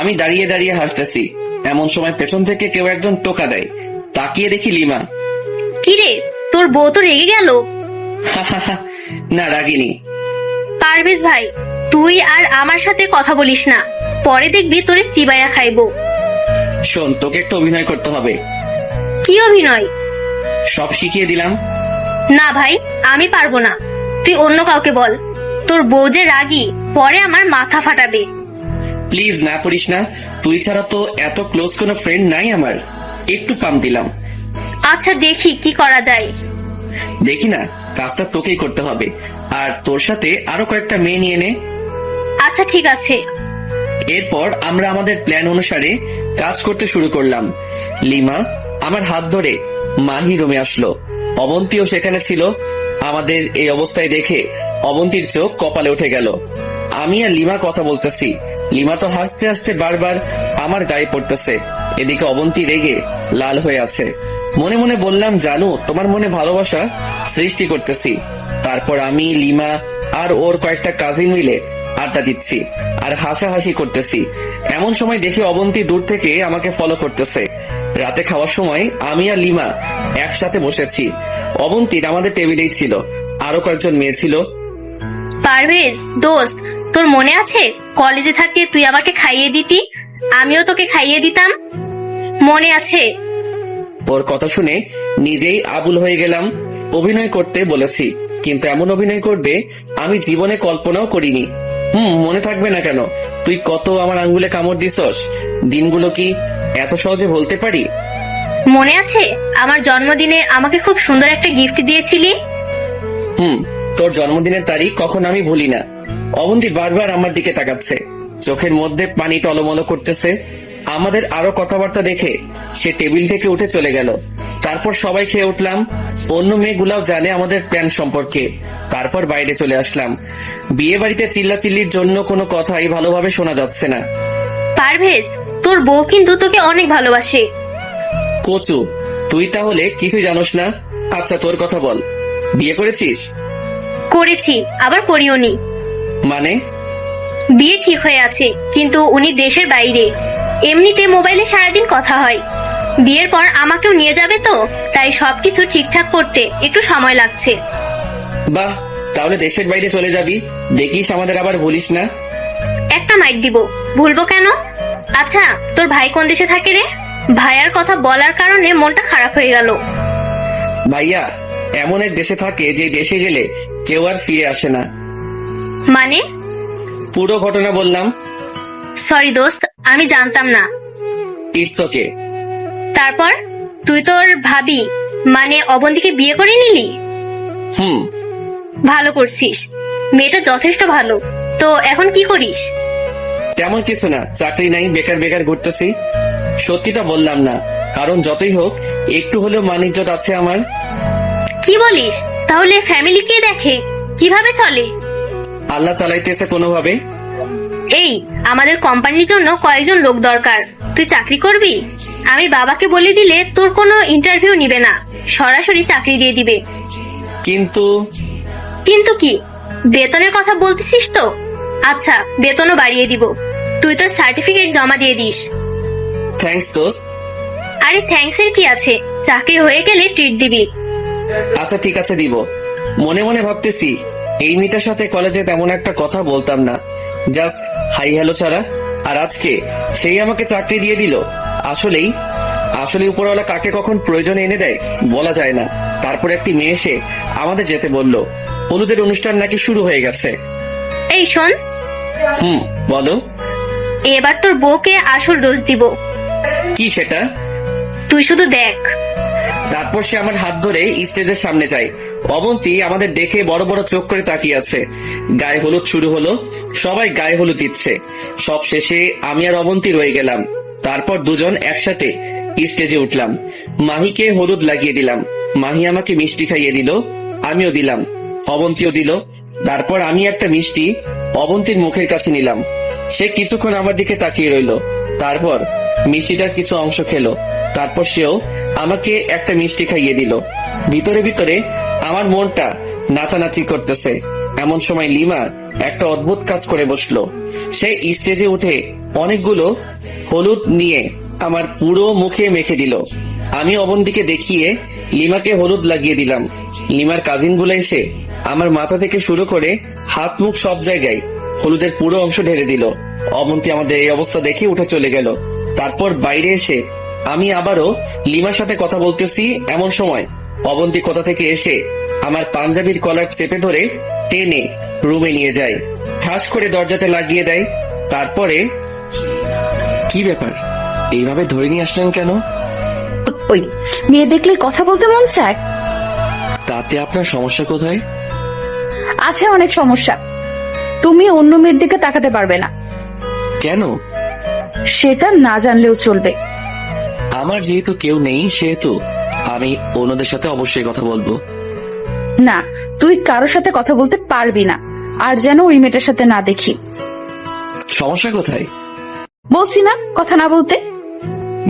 আমি দাঁড়িয়ে দাঁড়িয়ে হাসতেছি। এমন সময় পেছন থেকে কেউ একজন টোকা দেয়। তাকিয়ে দেখি লিমা। কিরে, তোর বউ তো রেগে গেল। না, রাগিনি। পারভেজ ভাই, তুই আর আমার সাথে কথা বলিস না, পরে দেখবি তোরে চিবাইয়া খাইবো। শোন, তোকে একটু অভিনয় করতে হবে। কি অভিনয়? সব শিখিয়ে দিলাম। না ভাই, আমি পারবো না, তুই অন্য কাউকে বল। তোর বউ যে রাগী, পরে আমার মাথা ফাটাবে। প্লিজ না করিস না, তুই ছাড়া তো এত ক্লোজ কোনো ফ্রেন্ড নাই আমার। একটু পাম দিলাম। আচ্ছা, দেখি কি করা যায়। দেখি না, কাজটা তোকেই করতে হবে। আর তোর সাথে আরো কয়েকটা মেয়ে নিয়ে নে। আচ্ছা ঠিক আছে। এরপর আমরা আমাদের প্ল্যান অনুসারে কাজ করতে শুরু করলাম। লিমা আমার হাত ধরে মাহি রুমে আসলো। অবন্তীও সেখানে ছিল। আমাদের এই অবস্থায় দেখে অবন্তীর চোখ কপালে উঠে গেল। আমি আর লিমা কথা বলতেছি। লিমা তো হাসতে হাসতে বারবার আমার গায়ে পড়তেছে। এদিকে অবন্তী রেগে লাল হয়ে আছে। মনে মনে বললাম, জানো, তোমার মনে ভালোবাসা সৃষ্টি করতেছি। তারপর আমি, লিমা আর ওর কয়েকটা কাজিন মিলে আড্ডা দিচ্ছি আর হাসাহাসি করতেছি। এমন সময় দেখি অবন্তী দূর থেকে আমাকে ফলো করতেছে। রাতে খাওয়ার সময় আমি আর লিমা একসাথে বসেছি। অবন্তীর আমাদের টেবিলেই ছিল, আরো কয়েকজন মেয়ে ছিল। পারভেজ দোস্ত, তোর মনে আছে কলেজে থাকতে তুই আমাকে খাইয়ে দিতি, আমিও তোকে খাইয়ে দিতাম? মনে আছে? ওর কথা শুনে নিজেই আবুল হয়ে গেলাম। অভিনয় করতে বলেছি, কিন্তু এমন অভিনয় করবে আমি জীবনে কল্পনাও করিনি। মনে থাকবে না কেন? তুই কত আমার আঙ্গুলে কামড় দিছস, দিনগুলো কি এত সহজে বলতে পারি? মনে আছে আমার জন্মদিনে আমাকে খুব সুন্দর একটা গিফট দিয়েছিলি? তোর জন্মদিনের তারিখ কখন আমি ভুলি না। অবন্তী বারবার আমার দিকে তাকাচ্ছে, চোখের মধ্যে পানি টলমলো করতেছে। আমাদের আরো কথাবার্তা দেখে সে টেবিল থেকে উঠে চলে গেল। তারপর সবাই খেয়ে উঠলাম। অন্য মেয়েগুলাও জানে আমাদের প্ল্যান সম্পর্কে। তারপর বাইরে চলে আসলাম। বিয়ে বাড়িতে চিল্লাচিল্লির জন্য কোনো কথাই ভালোভাবে শোনা যাচ্ছে না। পারভেজ, তোর বউ কিন্তু তোকে অনেক ভালোবাসে। কচু, তুই তাহলে কিছুই জানোস না। আচ্ছা, তোর কথা বল, বিয়ে করেছিস? করেছি, আবার করিওনি। মানে? বিয়ে ঠিক হয়ে আছে, কিন্তু উনি দেশের বাইরে। এমনিতে মোবাইলে সারাদিন কথা হয়। বিয়ের পর আমাকেও নিয়ে যাবে তো, তাই সবকিছু ঠিকঠাক করতে একটু সময় লাগছে। বাহ, তাহলে দেশের বাইরে চলে যাবি, দেখিস আমাদের আবার ভুলিস না। একটা মাইক দিব, ভুলবো কেন? আচ্ছা, তোর ভাই কোন দেশে থাকে রে? ভাইয়ার কথা বলার কারণে মনটা খারাপ হয়ে গেল। ভাইয়া এমন এক দেশে থাকে যে দেশে গেলে কেউ আর ফিরে আসে না। মানে? পুরো ঘটনা বললাম। সরি দোস্ত, আমি জানতাম না। It's okay. তারপর তুই তোর ভাবি মানে অবন্তীকে বিয়ে করে নিলি? ভালো করছিস, মেয়েটা যথেষ্ট ভালো। তো এখন কি করিস? তেমন কিছু না, চাকরি নাই, বেকার বেকার ঘুরতেছি। সত্যিটা বললাম না, কারণ যতই হোক একটু হলেও মান ইজ্জত আছে আমার। কি বলিস? তাহলে ফ্যামিলি কে দেখে, কিভাবে চলে? আল্লাহ চালাইতেছে কোনোভাবে। এই, আমাদের কোম্পানির জন্য কয়েকজন লোক দরকার, তুই চাকরি করবি? আমি বাবাকে বলে দিলে তোর কোনো ইন্টারভিউ নিবে না, সরাসরি চাকরি দিয়ে দিবে। কিন্তু কিন্তু কি? বেতনের কথা বলতেছিস তো? আচ্ছা, বেতনও বাড়িয়ে দিব, তুই তোর সার্টিফিকেট জমা দিয়ে দিস। থ্যাঙ্কস দোস্ত। আরে থ্যাঙ্কস এর কি আছে, চাকরি হয়ে গেলে ট্রিট দিবি। আচ্ছা ঠিক আছে, দিব। মনে মনে ভাবতেছি, এই মেয়েটার সাথে কলেজে তেমন একটা কথা বলতাম না, জাস্ট হাই হ্যালো ছাড়া। আর আজকে সেই আমাকে চাকরি দিয়ে দিল। আসলেই উপরওয়ালা কাকে কখন প্রয়োজনে এনে দেয় বলা যায় না। তারপর একটি মেয়ে এসে আমাদের যেতে বলল। হলুদের অনুষ্ঠান নাকি শুরু হয়ে গেছে। এই শোন। বলো। এবার তোর বউকে আসল ডোজ দিব। কি সেটা? তুই শুধু দেখ। তারপর সে আমার হাত ধরে স্টেজের সামনে যায়। অবন্তী আমাদের দেখে বড় বড় চোখ করে তাকিয়ে আছে। গায়ে হলুদ শুরু হলো, সবাই গায়ে হলুদ দিচ্ছে। সব শেষে আমি আর অবন্তী রয়ে গেলাম। তারপর দুজন একসাথে স্টেজে উঠলাম। মাহিকে হলুদ লাগিয়ে দিলাম। মাহি আমাকে মিষ্টি খাইয়ে দিল, আমিও দিলাম, অবন্তীও দিল। তারপর আমি একটা মিষ্টি অবন্তীর মুখের কাছে নিলাম। সে কিছুক্ষণ আমার দিকে তাকিয়ে রইল। তারপর মিষ্টিটার কিছু অংশ খেলো। তারপর সেও আমাকে একটা মিষ্টি খাইয়ে দিল। ভিতরে ভিতরে আমার মনটা নাচানাচি করতেছে। এমন সময় লিমা একটা অদ্ভুত কাজ করে বসলো। সে স্টেজে উঠে অনেকগুলো হলুদ নিয়ে আমার পুরো মুখে মেখে দিল। আমি অবন্তীকে দেখিয়ে লিমাকে হলুদ লাগিয়ে দিলাম। লিমার কাজিন গুলো এসে আমার মাথা থেকে শুরু করে হাত মুখ সব জায়গায় হলুদের পুরো অংশ ঢেলে দিল। অবন্তী আমাদের এই অবস্থা দেখে উঠে চলে গেল। তারপর বাইরে এসে আমি আবারও লিমার সাথে কথা বলতেছি, এমন সময় অবন্তী কোথা থেকে এসে আমার পাঞ্জাবির কলার চেপে ধরে টেনে রুমে নিয়ে যায়, ঠাস করে দরজাটা লাগিয়ে দেয়। তারপরে কি ব্যাপার, এইভাবে ধরে নিয়ে আসলেন কেন? ওই মেয়ে দেখলে কথা বলতে মন চায়। তাতে আপনার সমস্যা কোথায়? আছে অনেক সমস্যা। তুমি অন্য মেয়ের দিকে তাকাতে পারবে না। কেন? সেটা না জানলেও চলবে। আমার যেহেতু কেউ নেই সেহেতু আমি অন্যদের সাথে অবশ্যই কথা বলবো। না, তুই কারোর সাথে কথা বলতে পারবি না। আর যেন ওই মেয়েটার সাথে না দেখি। সমস্যা কোথায়? বলছি না কথা না বলতে।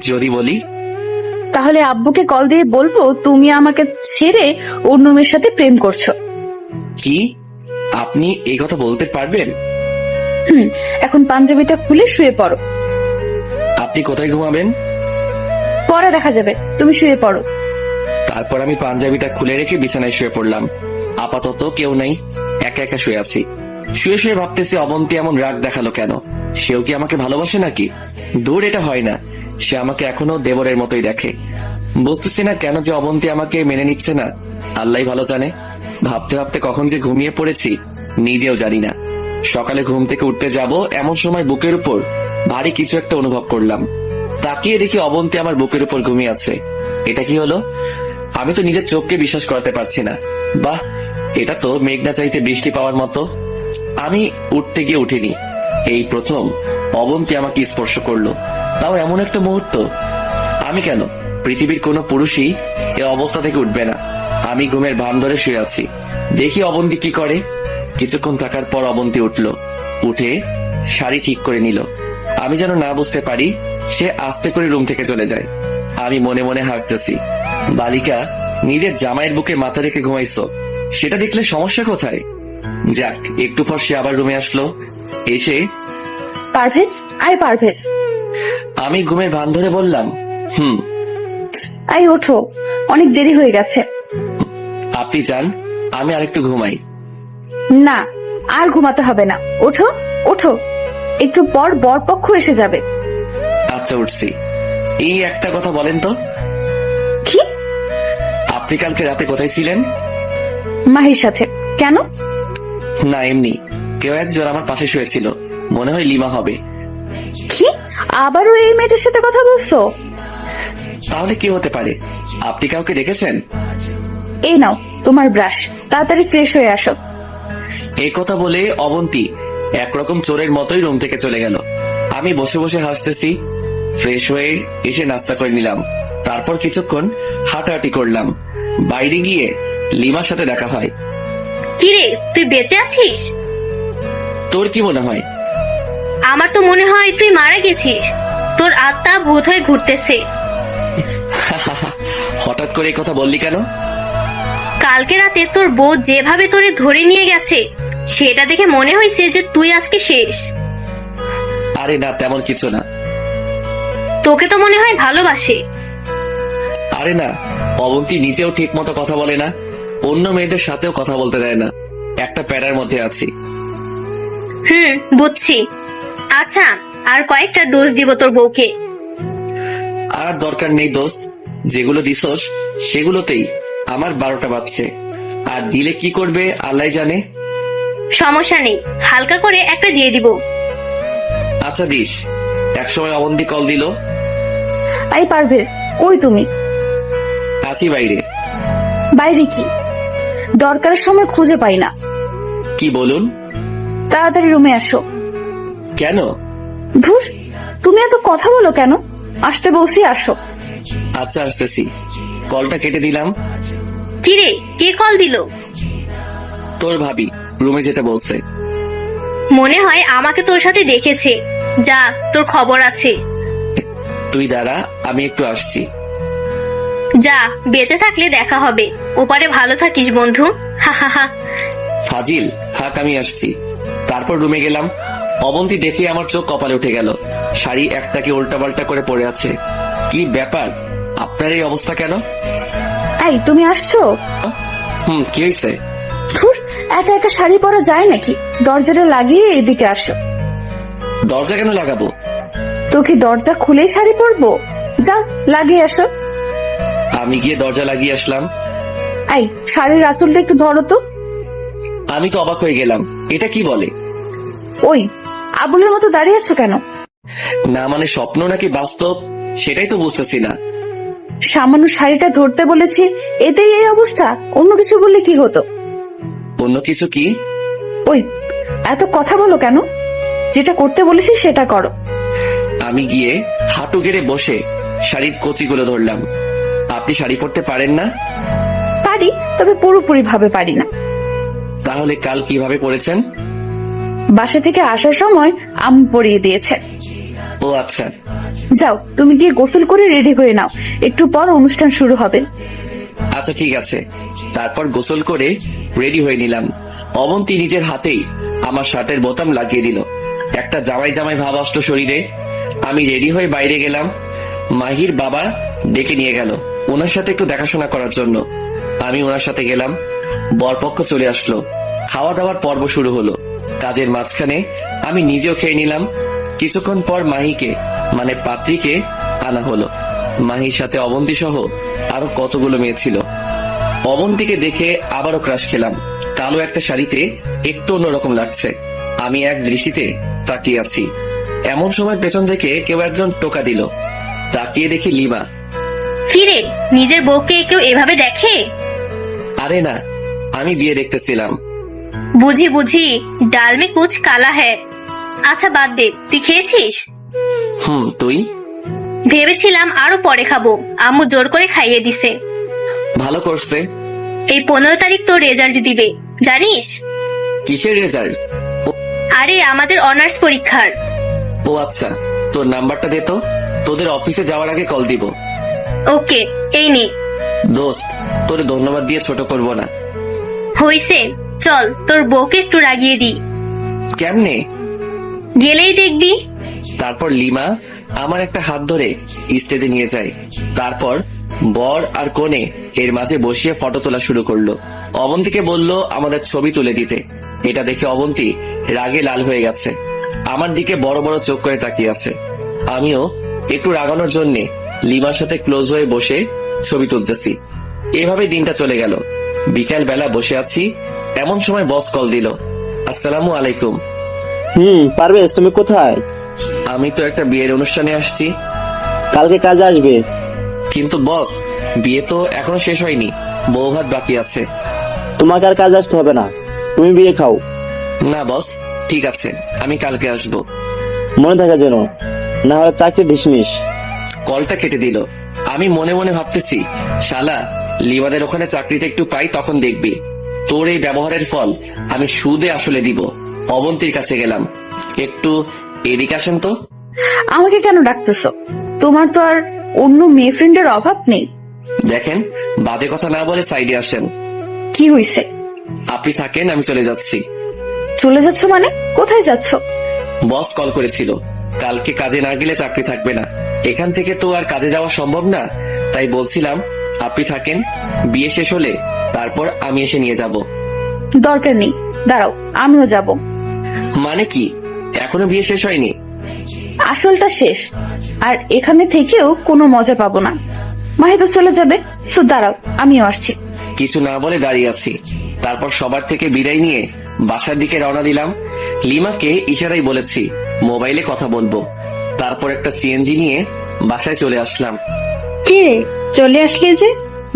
যদি বলি? তাহলে আব্বুকে কল দিয়ে বলবো তুমি আমাকে ছেড়ে অন্য মেয়ের সাথে প্রেম করছো। কি আপনি এই কথা বলতে পারবেন? এখন পাঞ্জাবিটা খুলে শুয়ে পড়ো। আপনি কোথায় ঘুমাবেন? পরে দেখা যাবে, তুমি শুয়ে পড়ো। তারপর আমি পাঞ্জাবিটা খুলে রেখে বিছানায় শুয়ে পড়লাম। আপাতত কেউ নেই, একা একা শুয়ে আছি। শুয়ে শুয়ে ভাবতেছি অবন্তী এমন রাগ দেখালো কেন? সেও কি আমাকে ভালোবাসে নাকি? দূর, এটা হয় না। সে আমাকে এখনো দেবরের মতোই দেখে। বুঝতেছি না কেন যে অবন্তী আমাকে মেনে নিচ্ছে না। আল্লাহই ভালো জানে। ভাবতে ভাবতে কখন যে ঘুমিয়ে পড়েছি নিজেও জানি না। সকালে ঘুম থেকে উঠতে যাব এমন সময় বুকের উপর ভারী কিছু একটা অনুভব করলাম। তাকিয়ে দেখি অবন্তী আমার বুকের উপর ঘুমিয়ে আছে। এটা কি হলো? আমি তো নিজের চোখকে বিশ্বাস করাতে পারছি না। বাহ, এটা তো মেঘনা চাইতে বৃষ্টি পাওয়ার মতো। আমি উঠতে গিয়ে উঠিনি। এই প্রথম অবন্তী আমাকে স্পর্শ করলো, তাও এমন একটা মুহূর্ত। আমি কেন, পৃথিবীর কোনো পুরুষই এ অবস্থা থেকে উঠবে না। আমি ঘুমের ভান ধরে শুয়ে আছি। দেখি অবন্তী কি করে। কিছুক্ষণ থাকার পর অবন্তী উঠলো, উঠে শাড়ি ঠিক করে নিল। আমি যেন না বুঝতে পারি, সে আস্তে করে রুম থেকে চলে যায়। আমি মনে মনে হাসতেছি। বালিকা, নিজের জামাইয়ের বুকে মাথা রেখে ঘুমাইছো, সেটা দেখলে সমস্যা কোথায়? যাক, একটু পর সে আবার রুমে আসলো। এসে পারভেজ, আয় পারভেজ। আমি ঘুমের ভান ধরে বললাম, আয় ওঠো, অনেক দেরি হয়ে গেছে। আপনি যান, আমি আরেকটু ঘুমাই। না, আর ঘুমাতে হবে না। ওঠো ওঠো, একটু পর বরপক্ষ এসে যাবে। আচ্ছা, উঠছি। এই একটা কথা বলেন তো, কি? আপনি কালকে রাতে কোথায় ছিলেন? মাহির সাথে। কেন? না, এমনি। কেউ একজন আমার পাশে শুয়েছিল, মনে হয় লিমা হবে। কি? আবারও এই মেয়েটার সাথে কথা বলছো? তাহলে কি হতে পারে? আপনি কাউকে দেখেছেন? এই নাও তোমার ব্রাশ, তাড়াতাড়ি ফ্রেশ হয়ে আসো। এই কথা বলে অবন্তী একরকম চোরের মতোই রুম থেকে চলে গেল। আমি বসে বসে হাসতেছি। ফ্রেশ হয়ে এসে নাস্তা করে নিলাম। তারপর কিছুক্ষণ হাঁটাহাঁটি করলাম। বাইরে গিয়ে লিমার সাথে দেখা হয়। কিরে, তুই বেঁচে আছিস? তোর কি মনে হয়? আমার তো মনে হয় তুই মারা গেছিস। তোর আত্মা ভূত হয়ে ঘুরতেছে। হঠাৎ করে এই কথা বললি কেন? কালকে রাতে তোর বউ যেভাবে তোরে ধরে নিয়ে গেছে সেটা দেখে মনে হয়েছে যে তুই আজকে শেষ। আরে না, তেমন কিছু না। তোকে তো মনে হয় ভালোবাসে। আরে না, অবন্তী নিজেও ঠিক মতো কথা বলে না, অন্য মেয়েদের সাথেও কথা বলতে দেয় না। একটা প্যারার মধ্যে আছি। বুঝছি। আচ্ছা, আর কয়েকটা ডোজ দিব তোর বউকে। আর দরকার নেই দোস্ত, যেগুলো দিছস সেগুলোতেই আমার 12টা বাজছে। আর দিলে কি করবে আল্লাহ জানে। সমস্যা নেই, হালকা করে একটা দিয়ে দিব। আচ্ছা দিস। একসময় অবন্তী কল দিল। আই পারভেজ, কই তুমি? আছি বাইরে। বাইরে কি? দরকারের সময় খুঁজে পাই না। কি বলুন? তাড়াতাড়ি রুমে আসো। কেন? ধুর, তুমি এত কথা বলো কেন? আসতে বলছি, আসো। আচ্ছা, আসতেছি। কলটা কেটে দিলাম। কিরে, কে কল দিল? তোর ভাবি রুমে যেতে বলছে। মনে হয় আমাকে তোর সাথে দেখেছে। যা, তোর খবর আছে। তুই দাঁড়া, আমি একটু আসছি। যা, বেঁচে থাকলে দেখা হবে। ওপারে ভালো থাকিস বন্ধু। হা হা হা। ফাজিল, থাক আমি আসছি। তারপর রুমে গেলাম। অবন্তী দেখে আমার চোখ কপালে উঠে গেল। শাড়ি একটাকে উল্টাপাল্টা করে পড়ে আছে। কি ব্যাপার, আপনার এই অবস্থা কেন? এই তুমি আসছো? কি হয়েছে? ধুর, একা একা শাড়ি পরা যায় নাকি? দরজাটা লাগিয়ে এদিকে আসো। দরজা কেন লাগাবো? তো কি দরজা খুলেই শাড়ি পরবো? যাও লাগিয়ে আসো। আমি গিয়ে দরজা লাগিয়ে আসলাম। এই শাড়ির আঁচলটা একটু ধরো তো। আমি তো অবাক হয়ে গেলাম, এটা কি বলে? ওই আবুলের মতো দাঁড়িয়ে আছো কেন? না মানে স্বপ্ন নাকি বাস্তব সেটাই তো বুঝতেছি না। সামান্য শাড়িটা ধরতে বলেছি, এতেই এই অবস্থা। অন্য কিছু বললে কি হতো? অন্য কিছু কি? ওই এত কথা বলো কেন? যেটা করতে বলেছি সেটা করো। আমি গিয়ে হাঁটু গেড়ে বসে শাড়ির কচিগুলো ধরলাম। আপনি শাড়ি পরতে পারেন না? পারি, তবে পুরোপুরি ভাবে পারি না। তাহলে কাল কিভাবে পড়েছেন? বাসা থেকে আসার সময় আম্মু পরিয়ে দিয়েছে। ও আচ্ছা। যাও তুমি গিয়ে গোসল করে রেডি হয়ে নাও, একটু পর অনুষ্ঠান শুরু হবে। আচ্ছা ঠিক আছে। তারপর গোসল করে রেডি হয়ে নিলাম। অবন্তী নিজের হাতেই আমার শার্টের বোতাম লাগিয়ে দিল। একটা জামাই জামাই ভাব আসলো শরীরে। আমি রেডি হয়ে বাইরে গেলাম। মাহির বাবা ডেকে নিয়ে গেল ওনার সাথে একটু দেখাশোনা করার জন্য। আমি ওনার সাথে গেলাম। বরপক্ষ চলে আসলো। খাওয়া দাওয়ার পর্ব শুরু হলো। কাজের মাঝখানে আমি নিজেও খেয়ে নিলাম। কিছুক্ষণ পর মাহিকে মানে পাত্রীকে আনা হলো। মাহির সাথে অবন্তী সহ আরো কতগুলো মেয়ে ছিল। অবন্তীকে দেখে আবারও ক্রাশ খেলাম। কালো একটা শাড়িতে একটু অন্যরকম লাগছে। আমি এক দৃষ্টিতে তাকিয়ে আছি। এমন সময় পেছন থেকে কেউ একজন টোকা দিল। তাকিয়ে দেখি লিমা। কিরে, নিজের বউকে কেউ এভাবে দেখে? আরে না, আমি বিয়ে দেখতেছিলাম। বুঝি বুঝি, ডাল মে কুছ কালা হ্যায়। আচ্ছা বাদ দে, তুই খেয়েছিস? তুই? ভেবেছিলাম আরো পরে খাবো, আম্মু জোর করে খাইয়ে দিছে। ভালো করছে। এই 15 তারিখ তো রেজাল্ট দিবে, জানিস? কিসের রেজাল্ট? আরে আমাদের অনার্স পরীক্ষার। ও আচ্ছা, তোর নাম্বারটা দে তো, তোদের অফিসে যাওয়ার আগে কল দিব। ওকে, এই নে। দোস্ত, তোরে ধন্যবাদ দিয়ে ছোট করব না। হইছে, চল তোর বউকে একটু রাগিয়ে দি। কেমনে? গেলেই দেখবি। তারপর লিমা আমার একটা হাত ধরে স্টেজে নিয়ে যায়। তারপর বর আর কনে এর মাঝে বসিয়ে ফটো তোলা শুরু করলো। অবন্তীকে বলল আমাদের ছবি তুলে দিতে। এটা দেখে অবন্তী রাগে লাল হয়ে গেছে। আমার দিকে বড় বড় চোখ করে তাকিয়ে আছে। আমিও একটু রাগানোর জন্য লিমার সাথে ক্লোজ হয়ে বসে ছবি তুলতেছি। এভাবে দিনটা চলে গেল। বিকাল বেলা বসে আছি, এমন সময় বস কল দিল। আসসালামু আলাইকুম। পারভেজ, তুমি কোথায়? আমি তো একটা বিয়ের অনুষ্ঠানে আসছি। কালকে কাজে আসবে। কিন্তু বস, বিয়ে তো এখনো শেষ হয়নি, বউ ভাত বাকি আছে। তোমাকে আর কাজে আসতে হবে না, তুমি বিয়ে খাও। না বস, ঠিক আছে, আমি কালকে আসবো। মনে থাকে যেন, না হলে চাকরি ডিসমিস। কলটা কেটে দিল। আমি মনে মনে ভাবতেছি, শালা লিমাদের ওখানে চাকরিটা একটু পাই তখন দেখবি। তোর এই ব্যবহারের ফল আমি সুদে আসলে দিব। অবন্তীর কাছে গেলাম। একটু এদিকে আসেন তো। আমাকে কেন ডাকতেছো? তোমার তো আর অন্য মেয়ে ফ্রেন্ডের অভাব নেই। দেখেন, বাজে কথা না বলে সাইডে আসেন। কি হয়েছে? আপনি থাকেন, আমি চলে যাচ্ছি। চলে যাচ্ছ মানে? কোথায় যাচ্ছ? বস কল করেছিল, কালকে কাজে না গেলে চাকরি থাকবে না। এখান থেকে তো আর কাজে যাওয়া সম্ভব না, তাই বলছিলাম আপনি থাকেন, বিয়ে শেষ হলে তারপর আমি এসে নিয়ে যাব। দরকার নেই, দাঁড়াও আমিও যাব। মানে কি, এখনো বিয়ে শেষ হয়নি? আসলটা শেষ, আর এখানে থেকেও কোনো মজা পাবো না। মাহি তো চলে যাবে, সো দাঁড়াও আমিও আসছি। কিছু না বলে দাঁড়িয়ে আছি। তারপর সবার থেকে বিদায় নিয়ে বাসার দিকে রওনা দিলাম। লিমাকে ইশারাই বলেছি মোবাইলে কথা বলবো। তারপর একটা সিএনজি নিয়ে বাসায় চলে আসলাম। কি রে, চলে আসলি যে?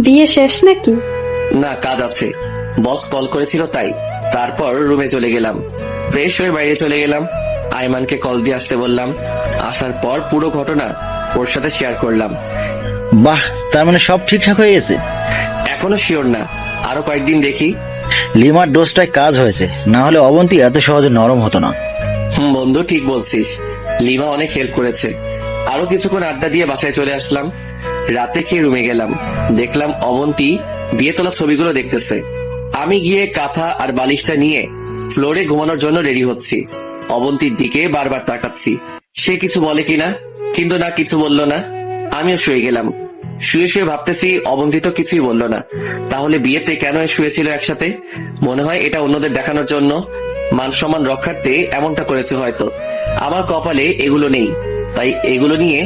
বিয়ে শেষ নাকি? না, কাজ আছে, বস কল করেছিল তাই। তারপর রুমে চলে গেলাম। ফ্রেশ হয়ে বাইরে চলে গেলাম। আইমানকে কল দিয়ে আসতে বললাম। আসার পর পুরো ঘটনা ওর সাথে শেয়ার করলাম। বাহ, তার মানে সব ঠিকঠাক হয়ে গেছে? এখনো শিওর না, আরো কয়েকদিন দেখি। লিমার ডোজটায় কাজ হয়েছে, না হলে অবন্তী এত সহজে নরম হতো না। বন্ধু, ঠিক বলছিস, লিমা অনেক হেল্প করেছে। আরো কিছুক্ষণ আড্ডা দিয়ে বাসায় চলে আসলাম। রাতে খেয়ে রুমে গেলাম, দেখলাম অবন্তী বিয়ে তোলা ছবিগুলো দেখতেছে। আমি গিয়ে কাঁথা আর বালিশটা নিয়ে ফ্লোরে ঘুমানোর জন্য রেডি হচ্ছি। অবন্তীর দিকে বারবার তাকাচ্ছি, সে কিছু বলে কিনা, কিন্তু না, কিছু বলল না। আমিও শুয়ে গেলাম। শুয়ে শুয়ে ভাবতেছি অবন্তী তো কিছুই বলল না, তাহলে বিয়েতে কেন শুয়েছিল একসাথে? মনে হয় এটা অন্যদের দেখানোর জন্য, মান সম্মান রক্ষার্থে এমনটা করেছে হয়তো। আমার কপালে এগুলো নেই, তাই এগুলো নিয়ে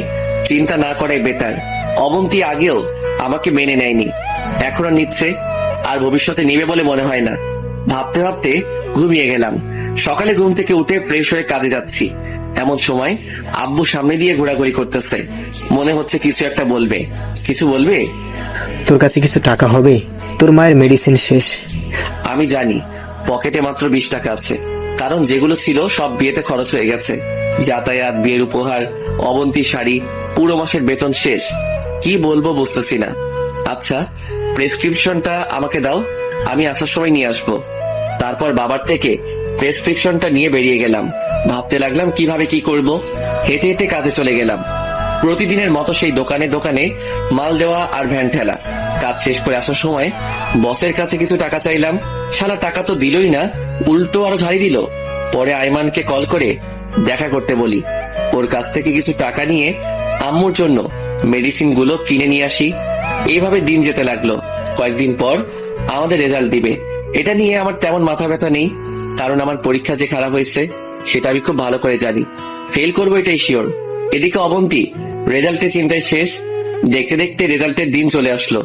চিন্তা না করাই বেটার। অবন্তী আগেও আমাকে মেনে নেয়নি, এখনো নিচ্ছে, আর ভবিষ্যতে নিবে বলে মনে হয় না। ভাবতে ভাবতে ঘুমিয়ে গেলাম। সকালে ঘুম থেকে উঠে ফ্রেশ হয়ে কাজে যাচ্ছি। এমন সময় আব্বু সামনে দিয়ে ঘোরাঘুরি করতেছে, মনে হচ্ছে কিছু একটা বলবে। কিছু বলবে? তোর কাছে কিছু টাকা হবে? তোর মায়ের মেডিসিন শেষ। আমি জানি পকেটে মাত্র 20 টাকা আছে, কারণ যেগুলো ছিল সব বিয়েতে খরচ হয়ে গেছে। যাতায়াত, বিয়ের উপহার, অবন্তী শাড়ি, পুরো মাসের বেতন শেষ। কি বলবো বুঝতেছি না। আচ্ছা, প্রেসক্রিপশনটা আমাকে দাও, আমি আসার সময় নিয়ে আসবো। তারপর বাবার থেকে প্রেসক্রিপশনটা নিয়ে বেরিয়ে গেলাম। ভাবতে লাগলাম কিভাবে কি করব। হেঁটে হেঁটে কাজে চলে গেলাম। প্রতিদিনের মতো সেই দোকানে দোকানে মাল দেওয়া আর ভ্যান ঠেলা। কাজ শেষ করে আসার সময় বসের কাছে কিছু টাকা চাইলাম, শালা টাকা তো দিলই না, উল্টো আরো ঝাড়ি দিল। পরে আইমানকে কল করে দেখা করতে বলি, ওর কাছ থেকে কিছু টাকা নিয়ে আম্মুর জন্য মেডিসিন গুলো কিনে নিয়ে আসি। এইভাবে দিন যেতে লাগলো। কয়েকদিন পর আমাদের রেজাল্ট দিবে। এটা নিয়ে আমার তেমন মাথা ব্যথা নেই, কারণ আমার পরীক্ষা যে খারাপ হয়েছে সেটা আমি খুব ভালো করে জানি। ফেল করবো এটাই শিওর। এদিকে অবন্তী রেজাল্টের চিন্তায় শেষ। দেখতে দেখতে রেজাল্টের দিন চলে আসলো।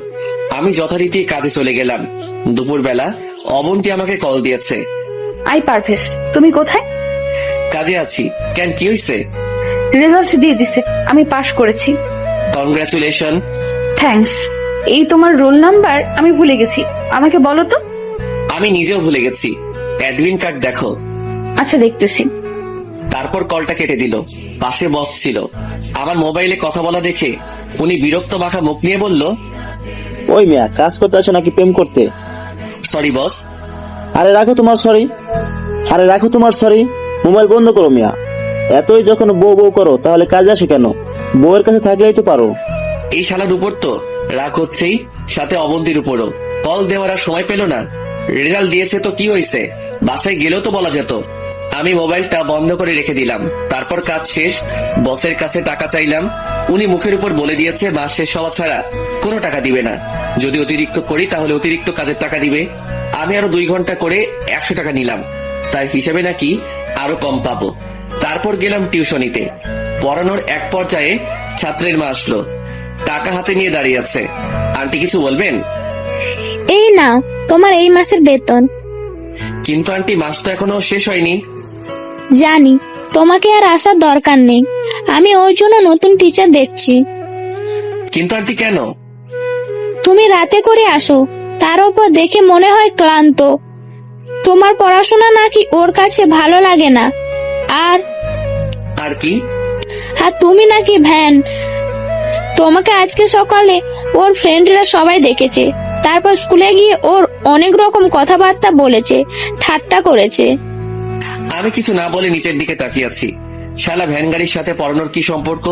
আমি যথারীতি কাজে চলে গেলাম। দুপুরবেলা অবন্তী আমাকে কল দিয়েছে। আই পারভেজ, তুমি কোথায়? কাজে আছি। কেন, কি হয়েছে? রেজাল্ট দিয়ে দিছে, আমি পাশ করেছি। কংগ্রাচুলেশন। থ্যাঙ্কস। এই তোমার রোল নাম্বার আমি ভুলে গেছি, আমাকে বলো তো। আমি নিজেও ভুলে গেছি। অ্যাডমিন কার্ড দেখো। আচ্ছা, দেখতেছি। তারপর কলটা কেটে দিল। পাশে বস ছিল। আমার মোবাইলে কথা বলা দেখে উনি বিরক্ত মাখা মুখ নিয়ে বলল, ওই মিয়া, কাজ করতে আসো নাকি প্রেম করতে? Sorry boss. আরে রাখো তোমার সরি। মোবাইল বন্ধ করো মিয়া। এতই যখন বউ বউ করো তাহলে কাজে আসো কেন? বউয়ের কাছে থাকলেই তো পারো। এই শালার উপর তো রাগ হচ্ছেই, সাথে অবন্তীর উপরও। কল দেওয়ার আর সময় পেল না। রেজাল্ট দিয়েছে তো কি হয়েছে, বাসায় গেলেও তো বলা যেত। আমি মোবাইলটা বন্ধ করে রেখে দিলাম। তারপর কাজ শেষ, বসের কাছে টাকা চাইলাম। উনি মুখের উপর বলে দিয়েছে মাস শেষ হওয়া ছাড়া কোনো টাকা দিবে না। যদি অতিরিক্ত করি তাহলে অতিরিক্ত কাজের টাকা দিবে। আমি আরো 2 ঘন্টা করে 100 টাকা নিলাম, তাই হিসেবে নাকি আরো কম পাবো। তারপর গেলাম টিউশনিতে। পড়ানোর এক পর্যায়ে ছাত্রের মা আসলো, টাকা হাতে নিয়ে দাঁড়িয়ে আছে। আন্টি কিছু বলবেন? এই নাও তোমার এই মাসের বেতন। কিন্তু আন্টি, মাস তো এখনো শেষ হয়নি। জানি, তোমাকে আর আসার দরকার নেই। আমি ওর জন্য নতুন টিচার দেখছি। কিন্তু আন্টি কেন? তুমি রাতে করে আসো, তার উপর দেখে মনে হয় ক্লান্ত। তোমার পড়াশোনা নাকি ওর কাছে ভালো লাগে না। আর কি? আর তুমি নাকি ভ্যান। তোমাকে আজকে সকালে ওর ফ্রেন্ডরা সবাই দেখেছে। তারপর স্কুলে গিয়ে ওর অনেক রকম কথাবার্তা বলেছে, ঠাট্টা করেছে। আমি কিছু না বলে নিচের দিকে তাকিয়ে আছি। শালা ভ্যান গাড়ির সাথে পড়ানোর কি সম্পর্ক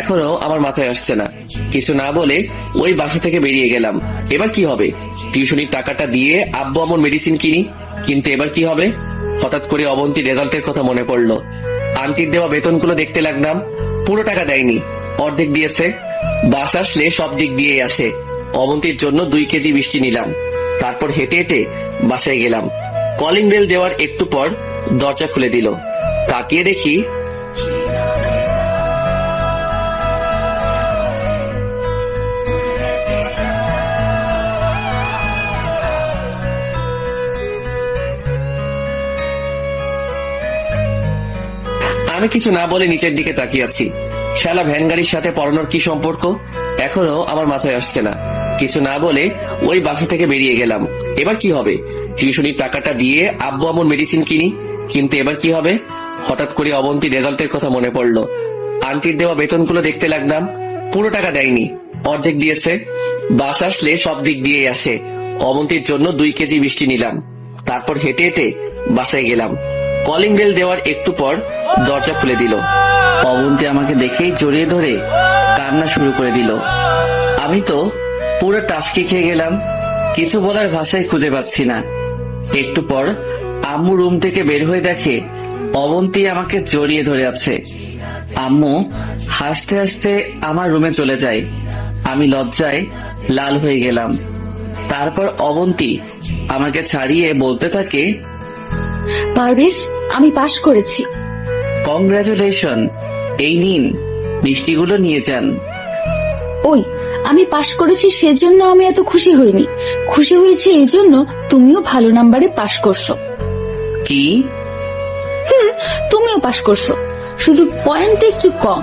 এখনো আমার মাথায় আসছে না। কিছু না বলে ওই বাসা থেকে বেরিয়ে গেলাম। এবার কি হবে? টিউশনির টাকাটা দিয়ে আব্বু আমার মেডিসিন কিনি, কিন্তু এবার কি হবে? হঠাৎ করে অবন্তী রেজাল্টের কথা মনে পড়লো। আন্টির দেওয়া বেতনগুলো দেখতে লাগলাম। পুরো টাকা দেয়নি, অর্ধেক দিয়েছে। বাস আসলে সব দিক দিয়েই আসে। অবন্তীর জন্য 2 কেজি মিষ্টি নিলাম। তারপর হেঁটে হেঁটে বাসায় গেলাম। কলিং বেল দেওয়ার একটু পর দরজা খুলে দিল। তাকিয়ে দেখি আমি কিছু না বলে নিচের দিকে তাকিয়ে আছি। শালা ভ্যান গাড়ির সাথে পড়ানোর কি সম্পর্ক এখনো আমার মাথায় আসছে না। কিছু না বলে ওই বাসা থেকে বেরিয়ে গেলাম। এবার কি হবে? টিউশনির টাকাটা দিয়ে আব্বু আমার মেডিসিন কিনি, কিন্তু এবার কি হবে? হঠাৎ করে অবন্তী রেজাল্টের কথা মনে পড়লো। আন্টির দেওয়া বেতনগুলো দেখতে লাগলাম। পুরো টাকা দেয়নি, অর্ধেক দিয়েছে। বাস আসলে সব দিক দিয়েই আসে। অবন্তীর জন্য 2 কেজি মিষ্টি নিলাম। তারপর হেঁটে হেঁটে বাসায় গেলাম। কলিং বেল দেওয়ার একটু পর দরজা খুলে দিল। অবন্তী আমাকে দেখেই জড়িয়ে ধরে কান্না শুরু করে দিল। আমি তো পুরো টাসকি খেয়ে গেলাম। কিছু বলার ভাষাই খুঁজে পাচ্ছি না। একটু পর আম্মু রুম থেকে বের হয়ে দেখে অবন্তী আমাকে জড়িয়ে ধরে আছে। আম্মু হাসতে হাসতে আমার রুমে চলে যায়। আমি লজ্জায় লাল হয়ে গেলাম। তারপর অবন্তী আমাকে ছাড়িয়ে বলতে থাকে, পারভেজ, আমি পাশ করেছি। কংগ্রাচুলেশন, এই নিন, মিষ্টিগুলো নিয়ে যান। ওই, আমি পাশ করেছি সেজন্য আমি এত খুশি হইনি, খুশি হয়েছি এই জন্য তুমিও ভালো নাম্বারে পাশ করছো। কি? তুমিও পাশ করছো, শুধু পয়েন্ট একটু কম,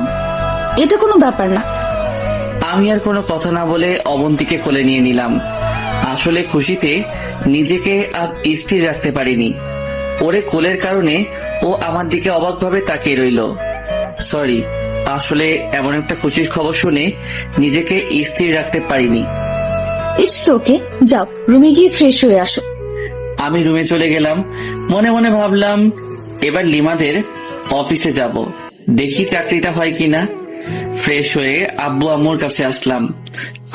এটা কোনো ব্যাপার না। আমি আর কোনো কথা না বলে অবন্তীকে কোলে নিয়ে নিলাম। আসলে খুশিতে নিজেকে আর স্থির রাখতে পারিনি। ওরে কোলের কারণে ও আমার দিকে অবাকভাবে তাকিয়ে রইল। সরি, আসলে এমন একটা খুশির খবর শুনে নিজেকে স্থির রাখতে পারিনি। ইটস ওকে, যাও রুমে গিয়ে ফ্রেশ হয়ে আসো। আমি রুমে চলে গেলাম। মনে মনে ভাবলাম এবার লিমাদের অফিসে যাব, দেখি চাকরিটা হয় কিনা। ফ্রেশ হয়ে আব্বু আম্মুর কাছে আসলাম।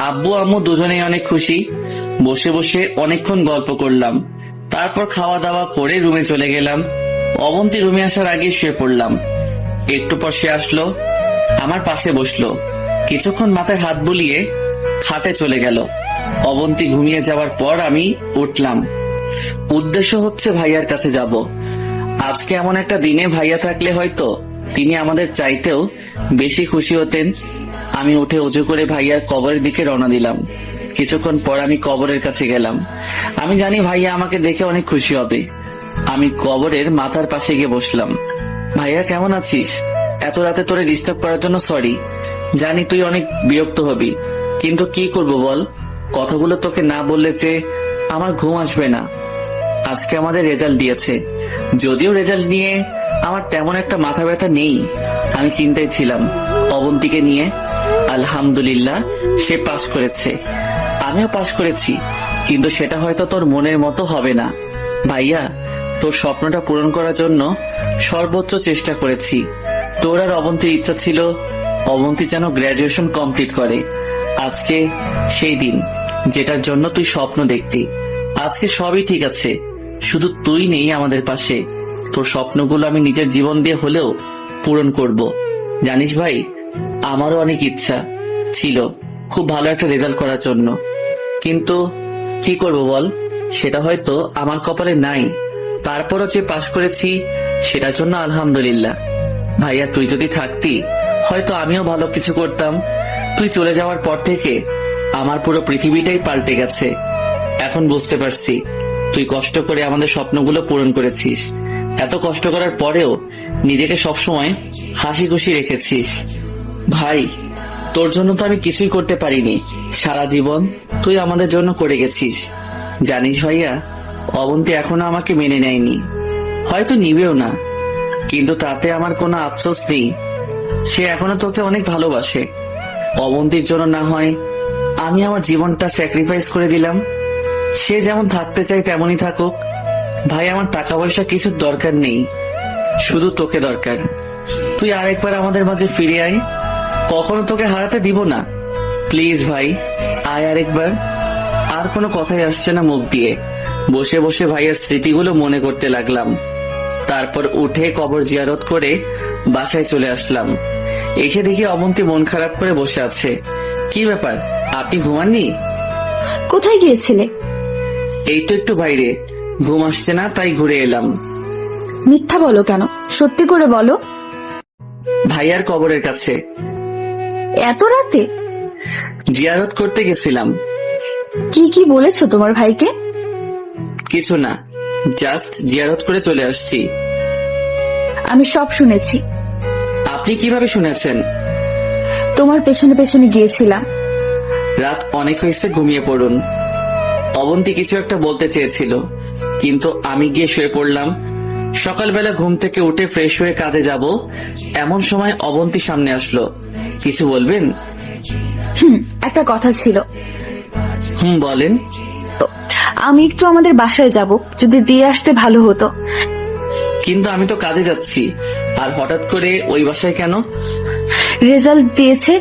আব্বু আম্মু দুজনেই অনেক খুশি। বসে বসে অনেকক্ষণ গল্প করলাম। তারপর খাওয়া দাওয়া করে রুমে চলে গেলাম। অবন্তী রুমে আসার আগে শুয়ে পড়লাম। একটু পর সে আসলো, আমার পাশে বসলো। কিছুক্ষণ মাথায় হাত বুলিয়ে খাটে চলে গেল। অবন্তী ঘুমিয়ে যাওয়ার পর আমি উঠলাম। উদ্দেশ্য হচ্ছে ভাইয়ার কাছে যাব। আজকে এমন একটা দিনে ভাইয়া থাকলে হয়তো তিনি আমাদের চাইতেও বেশি খুশি হতেন। আমি উঠে উজু করে ভাইয়ার কবরের দিকে রওনা দিলাম। কিছুক্ষণ পর আমি কবরের কাছে গেলাম। আমি জানি ভাইয়া আমাকে দেখে অনেক খুশি হবে। আমি কবরের মাথার পাশে গিয়ে বসলাম। ভাইয়া কেমন আছিস? এত রাতে তোরে ডিস্টার্ব করার জন্য সরি। জানি তুই অনেক বিরক্ত হবি, কিন্তু কি করব বল, কথাগুলো তোকে না বললে যে আমার ঘুম আসবে না। আজকে আমাদের রেজাল্ট দিয়েছে। যদিও রেজাল্ট নিয়ে আমার তেমন একটা মাথা ব্যথা নেই, আমি চিন্তায় ছিলাম অবন্তীকে নিয়ে। আলহামদুলিল্লাহ, সে পাস করেছে, আমিও পাস করেছি, কিন্তু সেটা হয়তো তোর মনের মতো হবে না। ভাইয়া, তোর স্বপ্নটা পূরণ করার জন্য সর্বোচ্চ চেষ্টা করেছি। তোর আর অবন্তীর ইচ্ছা ছিল অবন্তী যেন গ্র্যাজুয়েশন কমপ্লিট করে। আজকে সেই দিন যেটার জন্য তুই স্বপ্ন দেখতি। আজকে সবই ঠিক আছে, শুধু তুই নেই আমাদের পাশে। তোর স্বপ্নগুলো আমি নিজের জীবন দিয়ে হলেও পূরণ করব। জানিস ভাই, আমারও অনেক ইচ্ছা ছিল খুব ভালো একটা রেজাল্ট করার জন্য, কিন্তু কি করব বল, সেটা হয়তো আমার কপালে নাই। তারপরও যে পাশ করেছি সেটার জন্য আলহামদুলিল্লাহ। ভাইয়া, তুই যদি থাকতি হয়তো আমিও ভালো কিছু করতাম। তুই চলে যাওয়ার পর থেকে আমার পুরো পৃথিবীটাই পাল্টে গেছে। এখন বুঝতে পারছি তুই কষ্ট করে আমাদের স্বপ্নগুলো পূরণ করেছিস। এত কষ্ট করার পরেও নিজেকে সবসময় হাসি খুশি রেখেছিস। ভাই, তোর জন্য তো আমি কিছুই করতে পারিনি। সারা জীবন তুই আমাদের জন্য করে গেছিস। জানিস ভাইয়া, অবন্তী এখনো আমাকে মেনে নেয়নি, হয়তো নিবেও না, কিন্তু তাতে আমার কোনো আফসোস নেই। সে এখনো তোকে অনেক ভালোবাসে। অবন্তীর জন্য না হয় আমি আমার জীবনটা স্যাক্রিফাইস করে দিলাম। সে যেমন থাকতে চায় তেমনই থাকুক। ভাই, আমার টাকা পয়সা কিছুর দরকার নেই, শুধু তোকে দরকার। তুই আরেকবার আমাদের মাঝে ফিরে আয়, কখনো তোকে হারাতে দিব না। প্লিজ ভাই, আয় আরেকবার। আর কোনো কথাই আসছে না মুখ দিয়ে। বসে বসে ভাইয়ের স্মৃতিগুলো মনে করতে লাগলাম। তারপর উঠে কবর জিয়ারত করে বাসায় চলে আসলাম। এসে দেখি অবন্তী মন খারাপ করে বসে আছে। কি ব্যাপার, আপনি ঘুমাননি? কোথায় গিয়েছিলে? এই তো একটু বাইরে, ঘুম আসছে না তাই ঘুরে এলাম। মিথ্যা বলো কেন, সত্যি করে বলো। ভাইয়ার কবরের কাছে। এত রাতে? জিয়ারত করতে গেছিলাম। কি কি বলেছো তোমার ভাইকে? কিছু না, জাস্ট জিয়ারত করে চলে আসছি। আমি সব শুনেছি। আপনি কিভাবে শুনেছেন? তোমার পেছনে পেছনে গিয়েছিলাম। রাত অনেক হয়েছে, ঘুমিয়ে পড়ুন। অবন্তী কিছু একটা বলতে চেয়েছিল, কিন্তু আমি গিয়ে শুয়ে পড়লাম। সকালবেলা ঘুম থেকে উঠে ফ্রেশ হয়ে কাজে যাব, এমন সময় অবন্তী সামনে আসলো। কিছু বলবেন? একটা কথা ছিল। বলেন। আমি একটু আমাদের বাসায় যাব, যদি দিয়ে আসতে ভালো হতো। কিন্তু আমি তো কাজে যাচ্ছি, আর হঠাৎ করে ওই বাসায় কেন? রেজাল্ট দিয়েছে,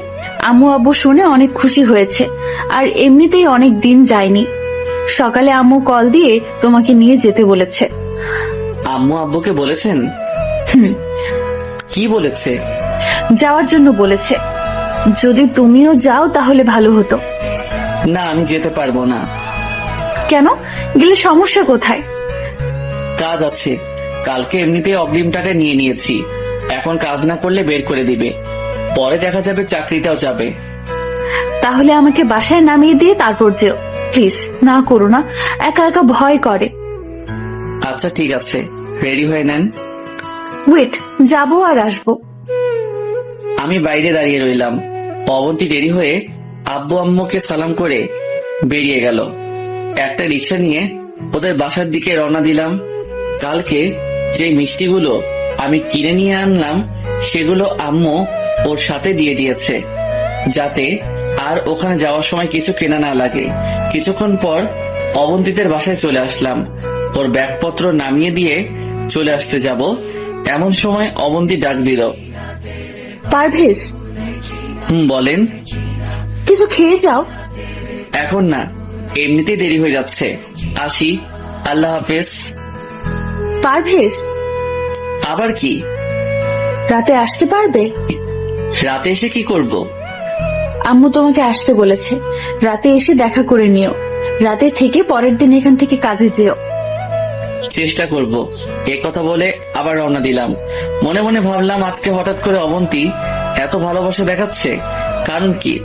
আম্মু আব্বু শুনে অনেক খুশি হয়েছে, আর এমনিতেই অনেক দিন যায়নি। সকালে আম্মু কল দিয়ে তোমাকে নিয়ে যেতে বলেছে। আম্মু আব্বুকে বলেছেন? হুম, কি বলেছে? যাওয়ার জন্য বলেছে। যদি তুমিও যাও তাহলে ভালো হতো। না, আমি যেতে পারবো না। কেন? গেলে সমস্যা কোথায়? কাজ আছে। কালকে এমনিতেই অগ্রিম টাকা নিয়ে নিয়েছি, এখন কাজ না করলে বের করে দিবে। পরে দেখা যাবে চাকরিটাও যাবে। তাহলে আমাকে বাসায় নামিয়ে দিয়ে তারপর যেও প্লিজ। না করো না, একা একা ভয় করে। আচ্ছা ঠিক আছে, রেডি হয়ে নেন। ওয়েট, যাবো আর আসবো। আমি বাইরে দাঁড়িয়ে রইলাম। অবন্তী দেরি হয়ে আব্বু আম্মুকে সালাম করে বেরিয়ে গেল। একটা রিক্সা নিয়ে ওদের বাসার দিকে রওনা দিলাম। কালকে যে মিষ্টিগুলো আমি কিনে নিয়ে আনলাম সেগুলো আম্মু ওর সাথে দিয়ে দিয়েছে, যাতে আর ওখানে যাওয়ার সময় কিছু কেনা না লাগে। কিছুক্ষণ পর অবন্তীদের বাসায় চলে আসলাম। ওর ব্যাগপত্র নামিয়ে দিয়ে চলে আসতে যাব, এমন সময় অবন্তী ডাক দিল। পারভেজ, বলেন। কিছু খেয়ে যাও। এখন না, এমনিতেই দেরি হয়ে যাচ্ছে। আসি, আল্লাহ হাফেজ। পারভেজ, আবার কি? রাতে আসতে পারবে? রাতে এসে কি করব? আম্মু তোমাকে আসতে বলেছে। রাতে এসে দেখা করে নিও। রাতে থেকে পরের দিন এখান থেকে কাজে যেও। চেষ্টা করব। এ কথা বলে আবার রওনা দিলাম। মনে মনে ভাবলাম, আজকে হঠাৎ করে অবন্তী এত ভালোবাসা দেখাচ্ছে, কারণ কি?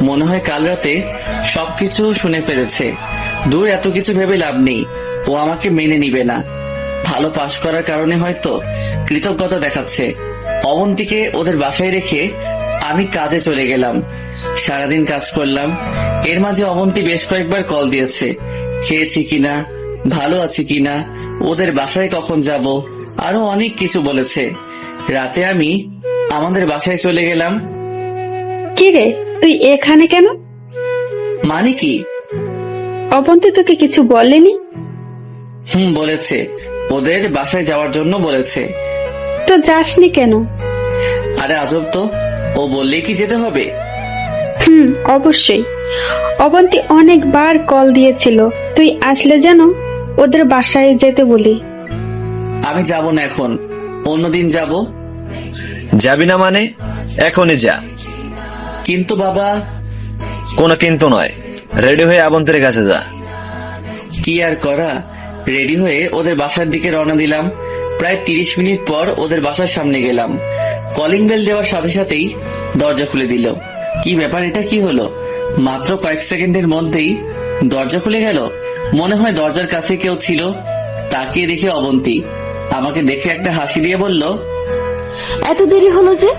মনে হয় কাল রাতে সবকিছু শুনে ফেলেছে। দূর, এত কিছু ভেবে লাভ নেই। ও আমাকে মেনে নিবে না। ভালো পাশ করার কারণে হয়তো কৃতজ্ঞতা দেখাচ্ছে। অবন্তীকে ওদের বাসায় রেখে আমি কাজে চলে গেলাম। সারাদিন কাজ করলাম। এর মাঝে অবন্তী বেশ কয়েকবার কল দিয়েছে, খেয়েছি কিনা, ভালো আছি কিনা, ওদের বাসায় কখন যাব, আরো অনেক কিছু বলেছে। রাতে আমি আমাদের বাসায় চলে গেলাম। কি রে, তুই এখানে কেন? মানে কি? অবন্তী তোকে কিছু বলেনি? বলেছে, ওদের বাসায় যাওয়ার জন্য বলেছে। তো যাসনি কেন? আরে আজব তো, ও বললেই কি যেতে হবে? অবশ্যই। অবন্তী অনেকবার কল দিয়েছিল তুই আসলে যেন ওদের বাসায় যেতে বলি। আমি যাব না এখন, অন্যদিন যাব। যাবি না মানে? এখনই যা। কিন্তু বাবা। কোনো কিন্তু নয়, রেডি হয়ে আবন্তীর কাছে যা। কি আর করা, রেডি হয়ে ওদের বাসার দিকে রওনা দিলাম। প্রায় 30 মিনিট পর ওদের বাসার সামনে গেলাম। কলিং বেল দেওয়ার সাথে সাথেই দরজা খুলে দিল। কি ব্যাপার, এটা কি হলো? মাত্র কয়েক সেকেন্ডের মধ্যেই দরজা খুলে গেল। মনে হয় দরজার কাছে কেউ ছিল। তাকিয়ে দেখে অবন্তী আমাকে দেখে একটা হাসি দিয়ে বলল, এত দেরি হলো যে?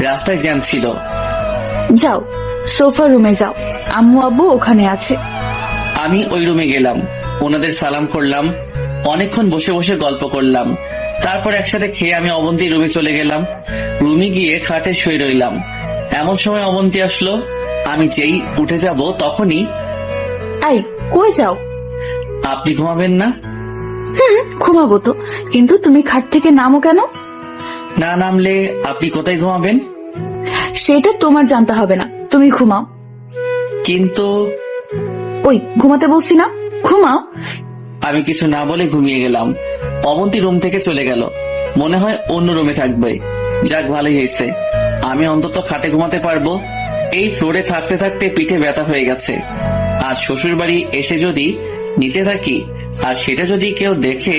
রাস্তায় জ্যাম ছিল। যাও, সোফা রুমে যাও, আম্মু আব্বু ওখানে আছে। আমি ওই রুমে গেলাম, ওনাদের সালাম করলাম, অনেকক্ষণ বসে বসে গল্প করলাম। তারপর একসাথে খেয়ে আমি অবন্তীর রুমে চলে গেলাম। রুমে গিয়ে খাটে শুয়ে রইলাম। এমন সময় অবন্তী আসলো। আমি যেই উঠে যাব তখনই, আই, কই যাও? আপনি ঘুমাবেন না? ঘুমাবো তো, কিন্তু তুমি খাট থেকে নামো কেন? না নামলে আপনি কোথায় ঘুমাবেন? সেটা তোমার জানতে হবে না, তুমি ঘুমাও। কিন্তু ওই, ঘুমাতে বলছি না, ঘুমাও। আমি কিছু না বলে ঘুমিয়ে গেলাম। অবন্তী রুম থেকে চলে গেল। মনে হয় অন্য রুমে থাকবে। যাক, ভালোই হয়েছে, আমি অন্তত খাটে ঘুমাতে পারবো। এই ফ্লোরে থাকতে থাকতে পিঠে ব্যথা হয়ে গেছে। আর শ্বশুর বাড়ি এসে যদি নিচে থাকি আর সেটা যদি কেউ দেখে,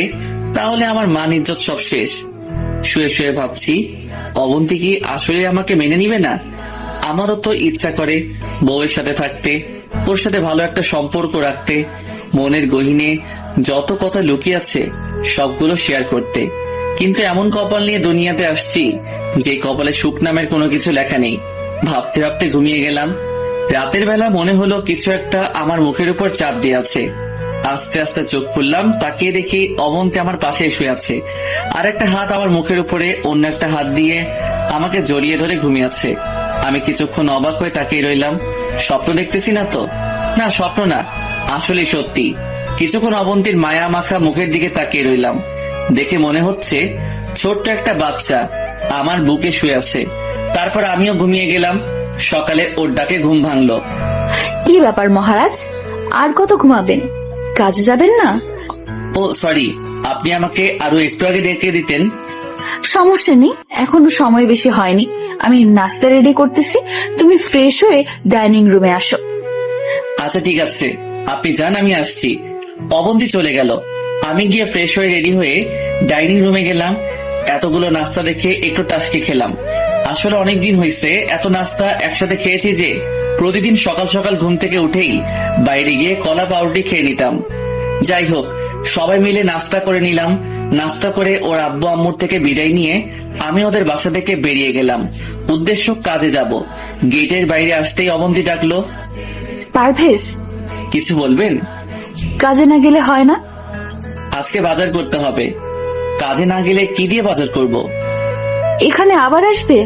তাহলে আমার মান ইজ্জত সব শেষ। শুয়ে শুয়ে ভাবছি, অবন্তী কি আসলে আমাকে মেনে নিবে না? আমারও তো ইচ্ছা করে বউয়ের সাথে থাকতে, ওর সাথে ভালো একটা সম্পর্ক রাখতে, মনের গহীনে যত কথা লুকিয়ে আছে সবগুলো শেয়ার করতে। কিন্তু এমন কপাল নিয়ে দুনিয়াতে আসছি যে কপালে সুখ নামের কোনো কিছু লেখা নেই। ভাবতে ভাবতে ঘুমিয়ে গেলাম। রাতের বেলা মনে হলো কিছু একটা আমার মুখের উপর চাপ দিয়ে আছে। আস্তে আস্তে চোখ খুললাম, তাকিয়ে দেখি অবন্তী আমার পাশে শুয়ে আছে। আর একটা হাত আমার মুখের উপরে, অন্য একটা হাত দিয়ে আমাকে জড়িয়ে ধরে ঘুমিয়ে আছে। আমি কিছুক্ষণ অবাক হয়ে তাকিয়ে রইলাম। স্বপ্ন দেখতেছি না তো? না, স্বপ্ন না, আসলে সত্যি। কিছুক্ষণ অবন্তীর মায়া মাখা মুখের দিকে তাকিয়ে রইলাম। দেখে মনে হচ্ছে ছোট্ট একটা বাচ্চা আমার বুকে শুয়ে আছে। তারপর আমিও ঘুমিয়ে গেলাম। সকালে ওর ডাকে ঘুম ভাঙলো। কি ব্যাপার মহারাজ, আর কত ঘুমাবেন? কাজে যাবেন না? ও সরি, আপনি আমাকে আরো একটু আগে ডেকে দিতেন। সমস্যা নেই, এখনো সময় বেশি হয়নি। আমি নাস্তা রেডি করতেছি, তুমি ফ্রেশ হয়ে ডাইনিং রুমে আসো। আচ্ছা ঠিক আছে, আপনি যান, আমি আসছি। অবন্তী চলে গেল। আমি গিয়ে ফ্রেশ হয়ে রেডি হয়ে ডাইনিং রুমে গেলাম। এতগুলো নাস্তা দেখে একটু টাসকি খেলাম। আসলে অনেকদিন হয়েছে এত নাস্তা একসাথে খেয়েছি যে প্রতিদিন সকাল সকাল ঘুম থেকে উঠেই বাইরে গিয়ে কলা পাউরুটি খেয়ে নিতাম। যাই হোক, সবাই মিলে নাস্তা করে নিলাম। নাস্তা করে ওর আব্বু আম্মুর থেকে বিদায় নিয়ে আমি ওদের বাসা থেকে বেরিয়ে গেলাম। উদ্দেশ্য কাজে যাব। গেটের বাইরে আসতেই অবন্তী ডাকলো, পারভেজ, কিছু বলবেন? কাজে না গেলে হয় না? আজকে বাজার করতে হবে। কাজে না গেলে কি দিয়ে বাজার করব? এখানে আবার আসবে?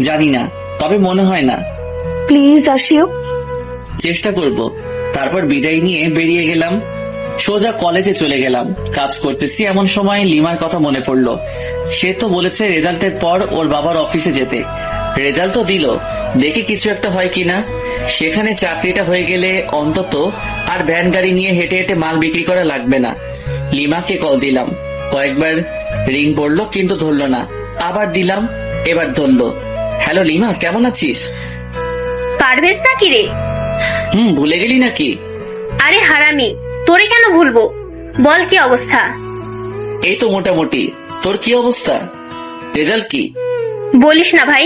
জানি না, তবে মনে হয় না। প্লিজ আসিও। চেষ্টা করব। তারপর বিদায় নিয়ে বেরিয়ে গেলাম। সোজা কলেজে চলে গেলাম। কাজ করতেছি এমন সময় লিমার কথা মনে পড়লো। সে তো বলেছে রেজাল্টের পর ওর বাবার অফিসে যেতে। রেজাল্ট তো দিল, দেখি কিছু একটা হয় কিনা। সেখানে চাকরিটা হয়ে গেলে অন্তত আর ভ্যান গাড়ি নিয়ে হেঁটে হেঁটে মাল বিক্রি করা লাগবে না। লিমাকে কল দিলাম। কয়েকবার রিং পড়লো কিন্তু ধরলো না। আবার দিলাম, এবার ধরলো। হ্যালো লিমা, কেমন আছিস? পারভেজ নাকি রে? ভুলে গেলি নাকি? আরে হারামি, তোরে কেন ভুলবো? বল কি অবস্থা? এই তো মোটামুটি। তোর কি অবস্থা? রেজাল্ট কি? বলিস না ভাই,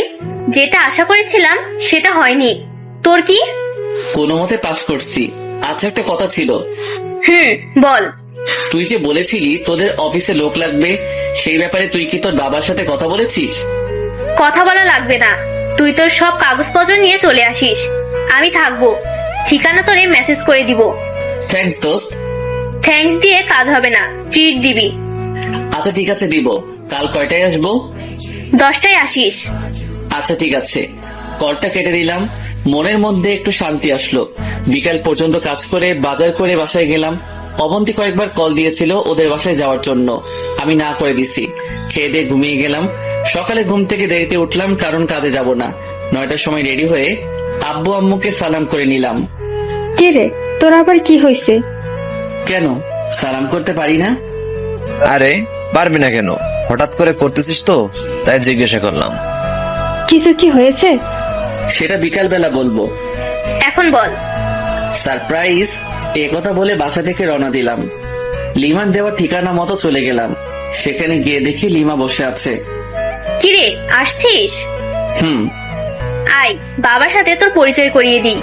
যেটা আশা করেছিলাম সেটা হয়নি। তোর কি? কোনো মতে পাস করছি। আচ্ছা, একটা কথা ছিল। বল। তুই যে বলেছিলি তোদের অফিসে লোক লাগবে, সেই ব্যাপারে তুই কি তোর বাবার সাথে কথা বলেছিস? কথা বলা লাগবে না, তুই তোর সব কাগজপত্র নিয়ে চলে আসিস। আমি থাকবো। ঠিকানা তোরে মেসেজ করে দিব। থ্যাঙ্কস দোস্ত। থ্যাঙ্কস দিয়ে কাজ হবে না, ট্রিট দিবি। আচ্ছা ঠিক আছে, দিব। কাল কয়টায় আসবো? 10টায় আসিস। আচ্ছা ঠিক আছে। কলটা কেটে দিলাম। মনের মধ্যে একটু শান্তি আসলো। বিকাল পর্যন্ত কাজ করে বাজার করে বাসায় গেলাম। অবন্তী কয়েকবার কল দিয়েছিল ওদের বাসায় যাওয়ার জন্য, আমি না করে দিছি। খেয়ে দিয়ে ঘুমিয়ে গেলাম। সকালে ঘুম থেকে দেরিতে উঠলাম, কারণ কাজে যাব না। 9টার সময় রেডি হয়ে আব্বু আম্মুকে সালাম করে নিলাম। কে রে, তোর আবার কি হয়েছে? কেন সালাম করতে পারি না? আরে পারবি না কেন? হঠাৎ করে করতেছিস তো, তাই জিজ্ঞাসা করলাম। কিছু কি হয়েছে? সেটা বিকাল বেলা বলবো। এখন বল। সারপ্রাইজ। এ কথা বলে বাসা থেকে রওনা দিলাম। লিমার দেওয়া ঠিকানা মতো চলে গেলাম। সেখানে গিয়ে দেখি লিমা বসে আছে। কিরে, আসছিস? হুম। আয়, বাবার সাথে তোর পরিচয় করিয়ে দিই।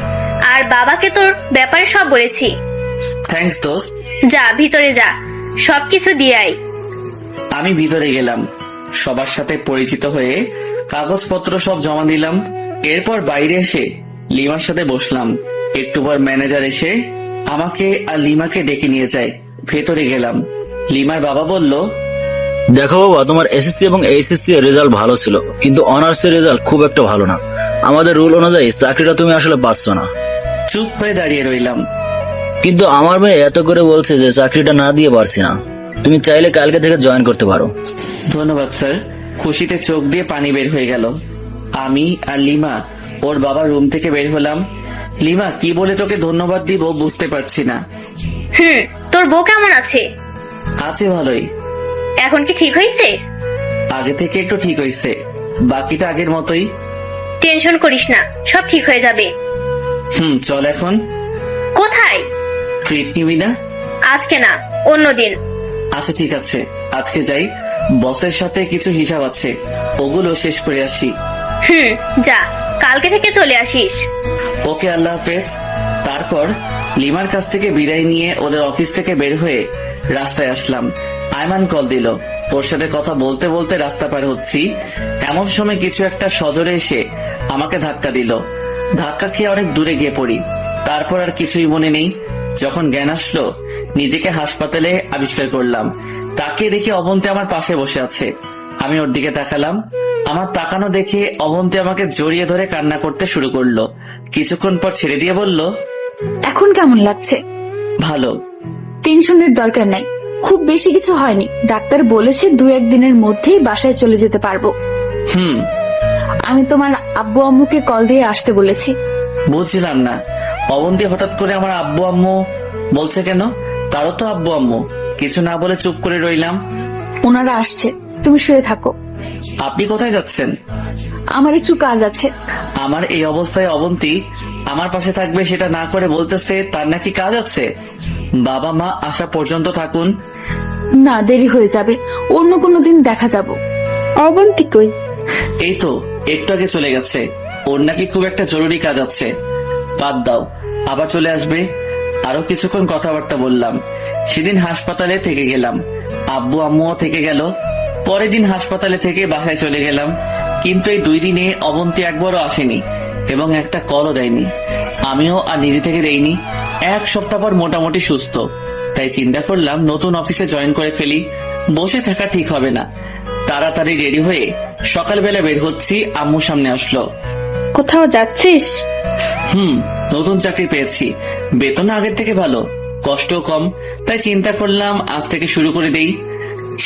আর বাবাকে তোর ব্যাপারে সব বলেছি। থ্যাঙ্কস দোস্ত। যা ভিতরে যা, সবকিছু দিয়ে আয়। আমি ভিতরে গেলাম। সবার সাথে পরিচিত হয়ে কাগজপত্র সব জমা দিলাম। এরপর বাইরে এসে লিমার সাথে বসলাম। একটু পর ম্যানেজার এসে আমাকে আর লিমাকে ডেকে নিয়ে যায়। ভেতরে গেলাম। লিমার বাবা বলল, দেখো বাবা, তোমার এসএসসি এবং এইচএসসি এর রেজাল্ট ভালো ছিল, কিন্তু অনার্স এর রেজাল্ট খুব একটা ভালো না। আমাদের রুল অনুযায়ী চাকরিটা তুমি আসলে পাচ্ছ না। চুপ হয়ে দাঁড়িয়ে রইলাম। কিন্তু আমার মেয়ে এত করে বলছে যে চাকরিটা না দিয়ে পারছি না। তুমি চাইলে কালকে থেকে জয়েন করতে পারো। ধন্যবাদ স্যার। খুশিতে চোখ দিয়ে পানি বের হয়ে গেল। আমি আর লিমা ওর বাবার রুম থেকে বের হলাম। লিমা, কি বলে তোকে ধন্যবাদ দিব বুঝতে পারছি না। তোর বউ কেমন আছে? আছে ভালোই। এখন কি ঠিক হয়েছে? আগে থেকে একটু ঠিক হয়েছে, বাকিটা আগের মতোই। টেনশন করিস না, সব ঠিক হয়ে যাবে। চল এখন। কোথায়? ট্রিট নিবি না? আজকে না, অন্যদিন। আচ্ছা ঠিক আছে, আজকে যাই। বসের সাথে কিছু হিসাব আছে, ওগুলো শেষ করে আসি। যা, কালকে থেকে চলে আসিস। ওকে, আল্লাহ হাফেজ। তারপর লিমার কাছ থেকে বিদায় নিয়ে ওদের অফিস থেকে বের হয়ে রাস্তায় আসলাম। আয়মান কল দিল। ওর সাথে কথা বলতে বলতে রাস্তা পার হচ্ছি। এমন সময় কিছু একটা সজোরে এসে আমাকে ধাক্কা দিল। ধাক্কা খেয়ে অনেক দূরে গিয়ে পড়ি। তারপর আর কিছুই মনে নেই। যখন জ্ঞান আসলো, নিজেকে হাসপাতালে আবিষ্কার করলাম। তাকে দেখে অবন্তী আমার পাশে বসে আছে। আমি ওর দিকে তাকালাম। আমার তাকানো দেখে অবন্তী আমাকে জড়িয়ে ধরে কান্না করতে শুরু করলো। কিছুক্ষণ পর ছেড়ে দিয়ে বলল, এখন কেমন লাগছে? ভালো। টেনশনের দরকার নাই, খুব বেশি কিছু হয়নি। ডাক্তার বলেছে 2-1 দিনের মধ্যেই বাসায় চলে যেতে পারবো। হুম। আমি তোমার আব্বু আম্মুকে কল দিয়ে আসতে বলেছি। বুঝলাম না, অবন্তী হঠাৎ করে আমার আব্বু আম্মু বলছে কেন? তারও তো আব্বু আম্মু। কিছু না বলে চুপ করে রইলাম। ওনারা আসছে, তুমি শুয়ে থাকো। আপনি কোথায় যাচ্ছেন? আমার একটু কাজ আছে। আমার এই অবস্থায় অবন্তী আমার পাশে থাকবে সেটা না করে বলতেছে তার নাকি কাজ আছে। বাবা মা আসা পর্যন্ত থাকুন। না, দেরি হয়ে যাবে, অন্য কোনো দিন দেখা যাব। অবন্তী কই? এই তো একটু আগে চলে গেছে। ওর নাকি খুব একটা জরুরি কাজ আছে। বাদ দাও, আবার চলে আসবে। আরো কিছুক্ষণ কথাবার্তা বললাম। সেদিন হাসপাতালে থেকে গেলাম, আব্বু আম্মুও থেকে গেল। পরের দিন হাসপাতালে থেকে বাসায় চলে গেলাম। কিন্তু এই 2 দিনে অবন্তী একবারও আসেনি এবং একটা কলও দেয়নি। আমিও আর নিজে থেকে দেইনি। 1 সপ্তাহ পর মোটামুটি সুস্থ। তাই চিন্তা করলাম নতুন অফিসে জয়েন করে ফেলি। বসে থাকা ঠিক হবে না। তাড়াতাড়ি রেডি হয়ে সকালবেলা বের হচ্ছি। আম্মুর সামনে আসলো। কোথাও যাচ্ছিস? নতুন চাকরি পেয়েছি, বেতন আগের থেকে ভালো, কষ্টও কম। তাই চিন্তা করলাম আজ থেকে শুরু করে দেই।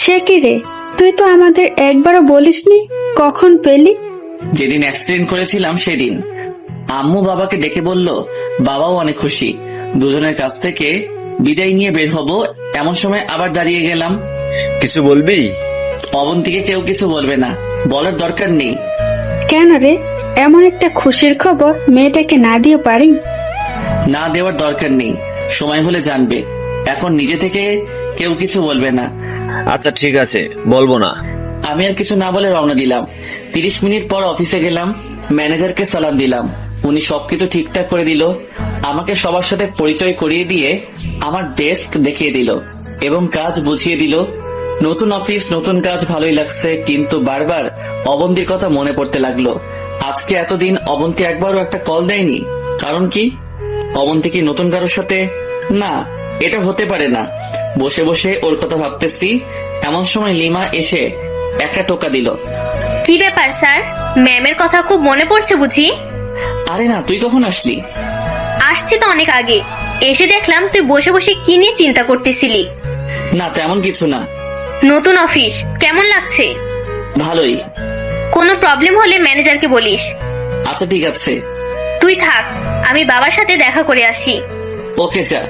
সে কি রে, তুই তো আমাদের একবারও বলিসনি। কখন পেলি? যেদিন অ্যাক্সিডেন্ট করেছিলাম সেদিন। আম্মু বাবাকে ডেকে বলল, বাবাও অনেক খুশি। দুজনের কাছ থেকে বিদায় নিয়ে বের হব, এমন সময় আবার দাঁড়িয়ে গেলাম। কিছু বলবি? অবন্তীকে কেউ কিছু বলবে না, বলার দরকার নেই। কেন রে, এমন একটা খুশির খবর মেয়েটাকে না দিয়ে পারি? না দেওয়ার দরকার নেই, সময় হলে জানবে। এখন নিজে থেকে কেউ কিছু বলবে না। আচ্ছা ঠিক আছে, বলবো না। আমি আর কিছু না বলে রওনা দিলাম। 30 মিনিট পর অফিসে গেলাম। ম্যানেজারকে সালাম দিলাম। উনি সবকিছু ঠিকঠাক করে দিল। আমাকে সবার সাথে পরিচয় করিয়ে দিয়ে আমার ডেস্ক দেখিয়ে দিল এবং কাজ বুঝিয়ে দিল। নতুন অফিস, নতুন কাজ, ভালোই লাগছে। কিন্তু বারবার অবন্তীর কথা মনে পড়তে লাগলো। আজকে এতদিন অবন্তী একবারও একটা কল দেয়নি। কারণ কি? অবন্তী কি নতুন কারোর সাথে? না, এটা হতে পারে না। বসে বসে ওর কথা ভাবতেছি, এমন সময় লিমা এসে একটা টোকা দিল। কি ব্যাপার স্যার, ম্যামের কথা খুব মনে পড়ছে বুঝি? আরে না, তুই কখন আসলি? আসছি তো অনেক আগে। এসে দেখলাম তুই বসে বসে কি নিয়ে চিন্তা করতেছিলি। না, তেমন কিছু না। নতুন অফিস কেমন লাগছে? ভালোই। কোনো প্রবলেম হলে ম্যানেজারকে বলিস। আচ্ছা ঠিক আছে। তুই থাক, আমি বাবার সাথে দেখা করে আসি। ওকে যা।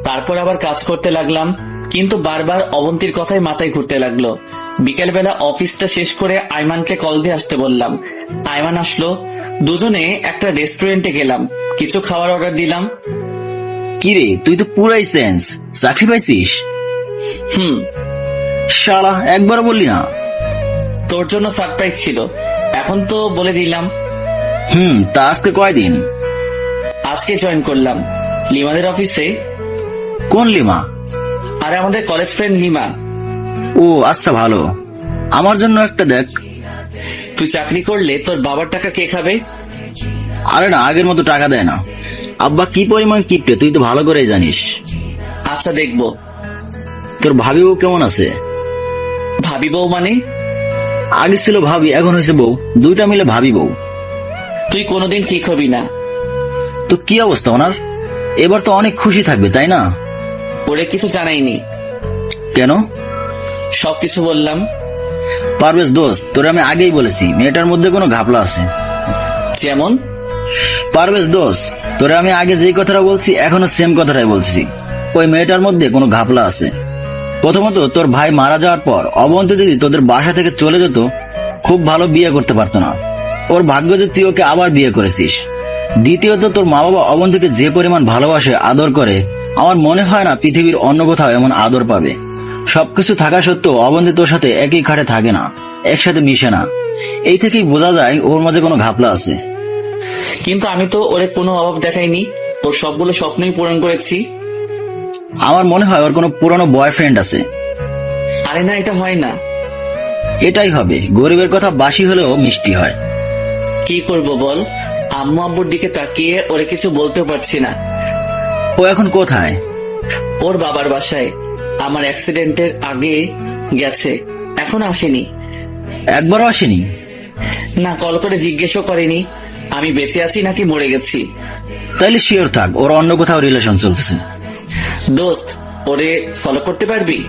তারপর আবার কাজ করতে লাগলাম, কিন্তু বারবার অবন্তীর কথাই মাথায় ঘুরতে লাগলো। বিকেলবেলা অফিসটা শেষ করে আইমানকে কল দিয়ে আসতে বললাম। আইমান আসলো। দুজনে একটা রেস্টুরেন্টে গেলাম, কিছু খাবার অর্ডার দিলাম। কিরে, তুই তো পুরাই চেঞ্জ। চাকরি পাইছিস? শালা, একবার বললি না। তোর জন্য সারপ্রাইজ ছিল, এখন তো বলে দিলাম। তা আজকে কয়দিন? আজকে জয়েন করলাম লিমাদের অফিসে। কোন লিমা? আর আমাদের কলেজ ফ্রেন্ড লিমা। ও আচ্ছা, ভালো। আমার জন্য একটা দেখ। তুই চাকরি করলে তোর বাবার টাকা কে খাবে? আরে না, আগের মতো টাকা দেয় না। আব্বা কি পরিমাণ কিপটে তুই তো ভালো করেই জানিস। আচ্ছা দেখবো। তোর ভাবি বউ কেমন আছে? ভাবি বউ মানে? আগে ছিল ভাবি, এখন হয়েছে বউ। দুইটা মিলে ভাবি বউ। তুই কোনোদিন ঠিক হবি না। তো কি অবস্থা ওনার? এবার তো অনেক খুশি থাকবে, তাই না? ওরে কিছু জানাইনি। কেন? সবকিছু বললাম। পারভেজ দোস্ত, তোরে আমি আগেই বলেছি মেয়েটার মধ্যে কোনো ঘাপলা আছে। যেমন? পারভেজ দোস্ত, তোরে আমি আগে যেই কথাটা বলছি এখনো সেম কথাটাই বলছি। ওই মেয়েটার মধ্যে কোনো ঘাপলা আছে। প্রথমত, তোর ভাই মারা যাওয়ার পর অবন্তী যদি তোদের বাসা থেকে চলে যেত, খুব ভালো বিয়ে করতে পারতো না। ওর ভাগ্য যে তুই ওকে আবার বিয়ে করেছিস। দ্বিতীয়ত, তোর মা বাবা অবন্তীকে যে পরিমাণ ভালোবাসে, আদর করে, আমার মনে হয় না পৃথিবীর অন্য কোথাও এমন আদর পাবে। সবকিছু থাকা সত্ত্বেও অবন্তী তোর সাথে একই খাটে থাকে না, একসাথে মিশে না। এই থেকেই বোঝা যায় ওর মাঝে কোনো ঘাপলা আছে। কিন্তু আমি তো ওরে কোনো অভাব দেখাইনি। ওর সবগুলো স্বপ্নই পূরণ করেছি। আমার মনে হয় ওর কোনো পুরনো বয়ফ্রেন্ড আছে। আরে না, এটা হয় না। এটাই হবে। গরিবের কথা বাসি হলেও মিষ্টি হয়। কি করব বল? আম্মু আব্বুর দিকে তাকিয়ে ওরে কিছু বলতেও পারছি না। ও এখন কোথায়? ওর বাবার বাসায়। আমার অ্যাক্সিডেন্টের আগে গেছে, এখন আসেনি। একবারও আসেনি? না, কল করে জিজ্ঞেসও করেনি আমি বেঁচে আছি নাকি মরে গেছি। তাইলে শিওর থাক ওর অন্য কোথাও রিলেশন চলতেছে। দোস্ত, ওরে ফলো করতে পারবি?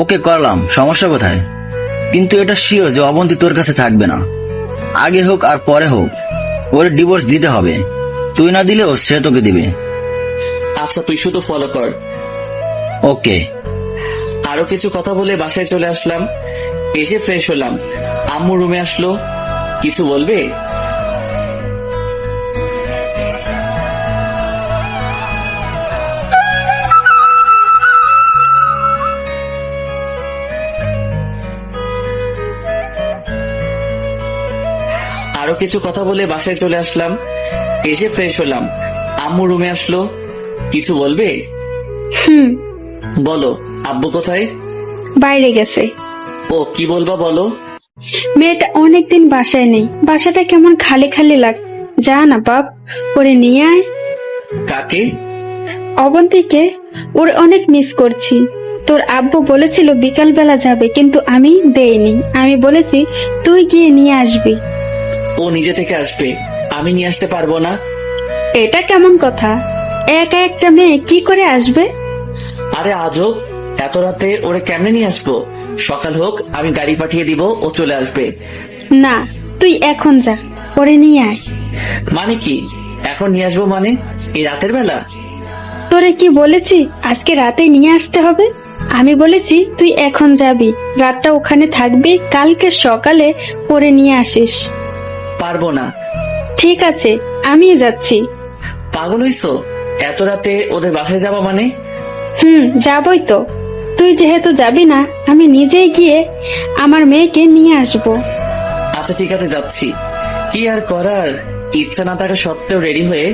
ওকে করলাম, সমস্যা কোথায়? কিন্তু এটা শিওর যে অবন্তী তোর কাছে থাকবে না। আগে হোক আর পরে হোক, ওর ডিভোর্স দিতে হবে। তুই না দিলেও সে তোকে দিবে। আচ্ছা তুই শুধু ফলো কর। ওকে। আরো কিছু কথা বলে বাসায় চলে আসলাম। এসে ফ্রেশ হলাম। আম্মু রুমে আসলো। কিছু বলবে? আরো কিছু কথা বলে বাসায় চলে আসলাম। এসে ফ্রেশ হলাম। আম্মু রুমে আসলো। কিছু বলবে? বলো। আব্বু কোথায়? বাইরে গেছে। ও, কি বলবা বলো। মেয়েটা অনেকদিন বাসায় নেই, বাসাটা কেমন খালি খালি লাগছে। যা না বাপ, ওরে নিয়ে আয়। কাকে? অবন্তীকে। ওর অনেক মিস করছি। তোর আব্বু বলেছিল বিকাল বেলা যাবে, কিন্তু আমি দেইনি। আমি বলেছি তুই গিয়ে নিয়ে আসবি। ও নিজে থেকে আসবে, আমি নিয়ে আসতে পারবো না। এটা কেমন কথা? একা একটা মেয়ে কি করে আসবে? আরে আজব, এত রাতে ওরে কেমনে নিয়ে আসবো? সকাল হোক, আমি গাড়ি পাঠিয়ে দিব, ও চলে আসবে। না, তুই এখন যা, ওরে নিয়ে আয়। মানে কি এখন নিয়ে আসবো মানে? এই রাতের বেলা? তোরে কি বলেছি আজকে রাতে নিয়ে আসতে হবে? আমি বলেছি তুই এখন যাবি, রাতটা ওখানে থাকবি, কালকে সকালে ওরে নিয়ে আসিস। পারবো না। ঠিক আছে, আমি যাচ্ছি। পাগল হইছো? এত রাতে ওদের বাসায় যাবা মানে? যাবই তো। তুই যেহেতু যাবি না, আমি নিজেই গিয়ে আমার মেয়েকে নিয়ে আসব। আচ্ছা ঠিক আছে, যাচ্ছি। কি আর করার, ইচ্ছা না থাকা সত্ত্বেও রেডি হয়ে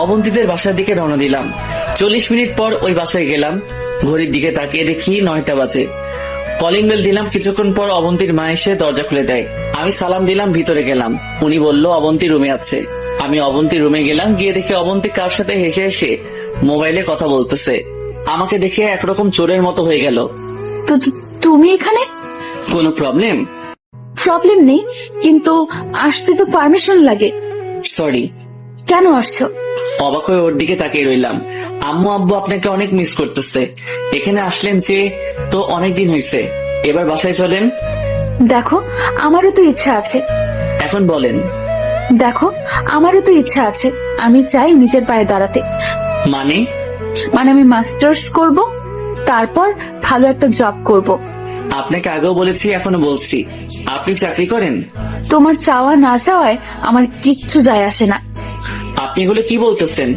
অবন্তীদের বাসার দিকে রওনা দিলাম। 40 মিনিট পর ওই বাসায় গেলাম। ঘড়ির দিকে তাকিয়ে দেখি 9টা বাজে। কলিং বেল দিলাম। কিছুক্ষণ পর অবন্তীর মা এসে দরজা খুলে দেয়। আমি সালাম দিলাম, ভিতরে গেলাম। উনি বলল অবন্তী রুমে আছে। আমি অবন্তী রুমে গেলাম। গিয়ে দেখি অবন্তী কার সাথে হেসে হেসে মোবাইলে কথা বলতেছে। আমাকে দেখে একরকম চোরের মতো হয়ে গেল। তো তুমি এখানে? কোনো প্রবলেম? প্রবলেম নেই, কিন্তু আসতে তো পারমিশন লাগে। সরি। কেন আসছো? অবাক হয়ে ওর দিকে তাকিয়ে রইলাম। আম্মু আব্বু আপনাকে অনেক মিস করতেছে। এখানে আসলেন যে তো অনেকদিন হয়েছে, এবার বাসায় চলেন। দেখো, আমারও তো ইচ্ছা আছে। এখন বলেন। দেখো, আমারও তো ইচ্ছা আছে। আমি চাই নিজের পায়ে দাঁড়াতে। মানে? মানে আমি মাস্টার্স করব, তারপর ভালো একটা জব করব। আপনাকে আগেও বলেছি, এখনো বলছি, আপনি চাকরি করেন। তোমার চাওয়া না চাওয়ায় আমার কিচ্ছু যায় আসে না। আপনি এগুলো কি বলতেছেন?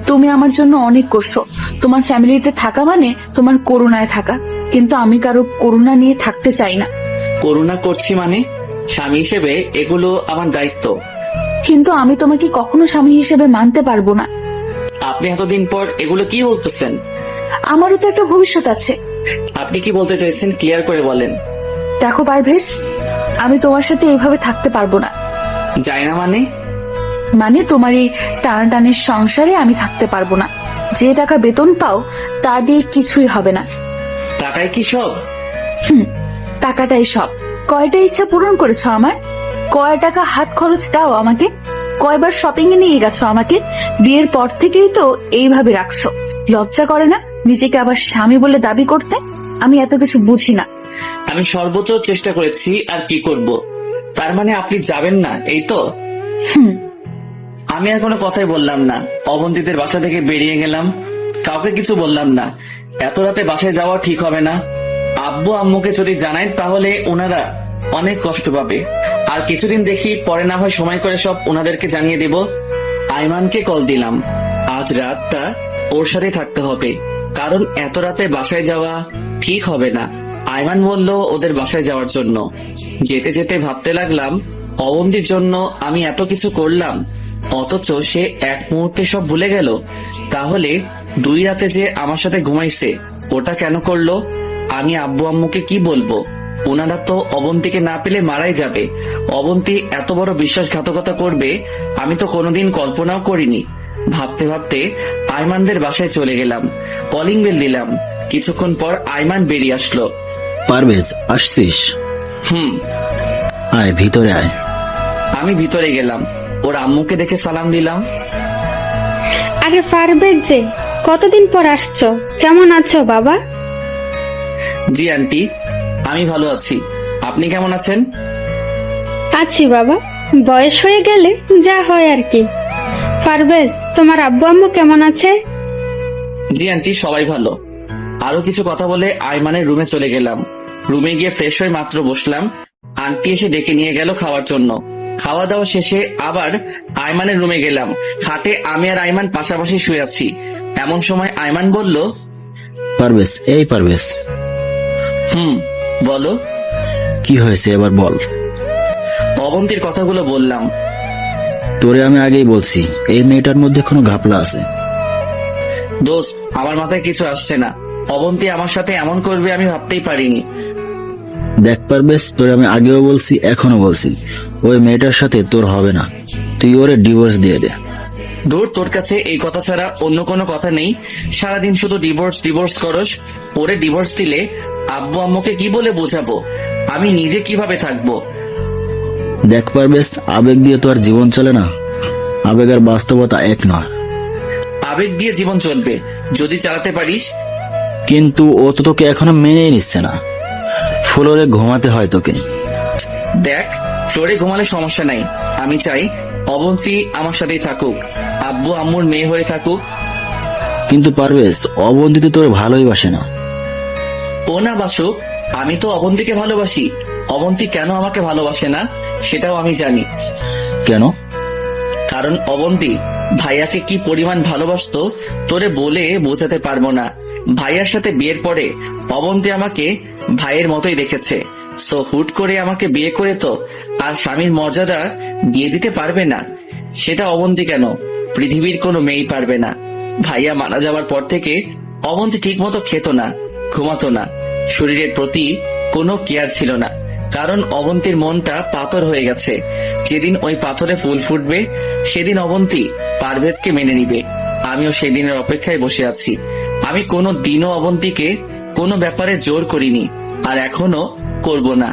তুমি আমার জন্য অনেক করছো। তোমার ফ্যামিলিতে থাকা মানে তোমার করুণায় থাকা, কিন্তু আমি কারো করুণা নিয়ে থাকতে চাই না। করুণা করছি মানে? স্বামী হিসেবে এগুলো আমার দায়িত্ব। কিন্তু আমি তোমাকে কখনো স্বামী হিসেবে মানতে পারবো না। আপনি এতদিন পর এগুলো কি বলতেছেন? আমারও তো একটা ভবিষ্যৎ আছে। আপনি কি বলতে চাইছেন ক্লিয়ার করে বলেন। দেখো পারভেজ, আমি তোমার সাথে এইভাবে থাকতে পারবো না। যায় না মানে? মানে তোমার এই টানাটানির সংসারে আমি থাকতে পারবো না। যে টাকা বেতন পাও তা দিয়ে কিছুই হবে না। টাকায় কি সব? টাকাটাই সব। কয়টা ইচ্ছা পূরণ করেছো আমার? কয় টাকা হাত খরচ দাও আমাকে? কয়বার শপিং এ নিয়ে গেছো আমাকে? বিয়ের পর থেকেই তো এইভাবে রাখছো। লজ্জা করে না নিজেকে আবার স্বামী বলে দাবি করতে? আমি এত কিছু বুঝি না। আমি সর্বোচ্চ চেষ্টা করেছি, আর কি করব। তার মানে আপনি যাবেন না, এই তো? আমি আর কোনো কথাই বললাম না। অবন্তীদের বাসা থেকে বেরিয়ে গেলাম। কাউকে কিছু বললাম না। এত রাতে বাসায় যাওয়া ঠিক হবে না। আব্বু আম্মুকে যদি জানাই তাহলে ওনারা অনেক কষ্ট পাবে। আর কিছুদিন দেখি, পরে না হয় সময় করে সব ওনাদেরকে জানিয়ে দেব। আইমানকে কল দিলাম। আজ রাতটা ওর সাথে থাকতে হবে, কারণ এত রাতে বাসায় যাওয়া ঠিক হবে না। আইমান বলল ওদের বাসায় যাওয়ার জন্য। যেতে যেতে ভাবতে লাগলাম, অবন্তীর জন্য আমি এত কিছু করলাম, অথচ সে এক মুহূর্তে সব ভুলে গেল। তাহলে 2 রাতে যে আমার সাথে ঘুমাইছে, ওটা কেন করলো? আমি আব্বু আম্মুকে কি বলবো? ওনারা তো অবন্তীকে না পেলে মারাই যাবে। অবন্তী এত বড় বিশ্বাসঘাতকতা করবে আমি তো কোনোদিন কল্পনাও করিনি। ভাবতে ভাবতে আইমানদের বাসায় চলে গেলাম। কলিং বেল দিলাম। কিছুক্ষণ পর আইমান বেরিয়ে আসলো। পারভেজ, আসছিস? আয় ভিতরে আয়। আমি ভিতরে গেলাম। ওর আম্মুকে দেখে সালাম দিলাম। আরে পারভেজ যে, কতদিন পর আসছো, কেমন আছো বাবা? জি আন্টি, আমি ভালো আছি। আপনি কেমন আছেন? আছি বাবা, বয়স হয়ে গেলে যা হয় আর কি। পারভেজ, তোমার আব্বু আম্মু কেমন আছে? জি আন্টি, সবাই ভালো। আরো কিছু কথা বলে আইমানের রুমে চলে গেলাম। রুমে গিয়ে ফ্রেশ হয়ে মাত্র বসলাম, আন্টি এসে ডেকে নিয়ে গেল খাওয়ার জন্য। খাওয়া দাওয়া শেষে আবার আইমানের রুমে গেলাম। খাটে আমি আর আইমান পাশাপাশি শুয়ে আছি। এমন সময় আইমান বলল, পারভেজ, এই পারভেজ, বলো। কি হয়েছে এবার বল। অবন্তীর কথাগুলো বললাম। তোরে আমি আগেই বলছি এই মেয়েটার মধ্যে কোনো ঘাপলা আছে। দোস্ত, আমার মাথায় কিছু আসছে না। অবন্তী আমার সাথে এমন করবে আমি ভাবতেই পারিনি। দেখ পারভেজ, তোরে আমি আগেও বলছি, এখনো বলছি, ওই মেয়েটার সাথে তোর হবে না। তুই ওরে ডিভোর্স দিয়ে দে। দূর, তোর কাছে এই কথা ছাড়া অন্য কোনো কথা নেই? সারাদিন শুধু ডিভোর্স ডিভোর্স করস। ওরে ডিভোর্স দিলে আব্বু আম্মুকে কি বলে বোঝাবো? আমি নিজে কিভাবে থাকবো? দেখ পারভেজ, আবেগ দিয়ে তো আর জীবন চলে না। আবেগ আর বাস্তবতা এক নয়। আবেগ দিয়ে জীবন চলবে যদি চালাতে পারিস। কিন্তু ও তো তোকে এখনো মেনেই নিচ্ছে না। ফ্লোরে ঘুমাতে হয় তোকে। দেখ, ফ্লোরে ঘুমালে সমস্যা নাই। আমি চাই অবন্তী আমার সাথেই থাকুক, আব্বু আম্মুর মেয়ে হয়ে থাকুক। কিন্তু পারভেজ, অবন্তি তো তোর ভালোই বাসে না। ও না বাসুক, আমি তো অবন্তীকে ভালোবাসি। অবন্তী কেন আমাকে ভালোবাসে না সেটাও আমি জানি। কেন? কারণ অবন্তী ভাইয়াকে কি পরিমাণ ভালোবাসতো তোরে বলে বোঝাতে পারবো না। ভাইয়ার সাথে বিয়ের পরে অবন্তী আমাকে ভাইয়ের মতোই দেখেছে। সো হুট করে আমাকে বিয়ে করে তো আর স্বামীর মর্যাদা দিয়ে দিতে পারবে না। সেটা অবন্তী কেন, পৃথিবীর কোনো মেয়েই পারবে না। ভাইয়া মারা যাওয়ার পর থেকে অবন্তী ঠিক মতো খেত না, ঘুমাতো না, শরীরের প্রতি কোনো কেয়ার ছিল না। কারণ অবন্তীর মনটা পাথর হয়ে গেছে। যেদিন ওই পাথরে ফুল ফুটবে সেদিন অবন্তী পারভেজকে মেনে নিবে। আমিও সেদিনের অপেক্ষায় বসে আছি। আমি কোনো দিনও অবন্তীকে কোনো ব্যাপারে জোর করিনি, আর এখনো করব না।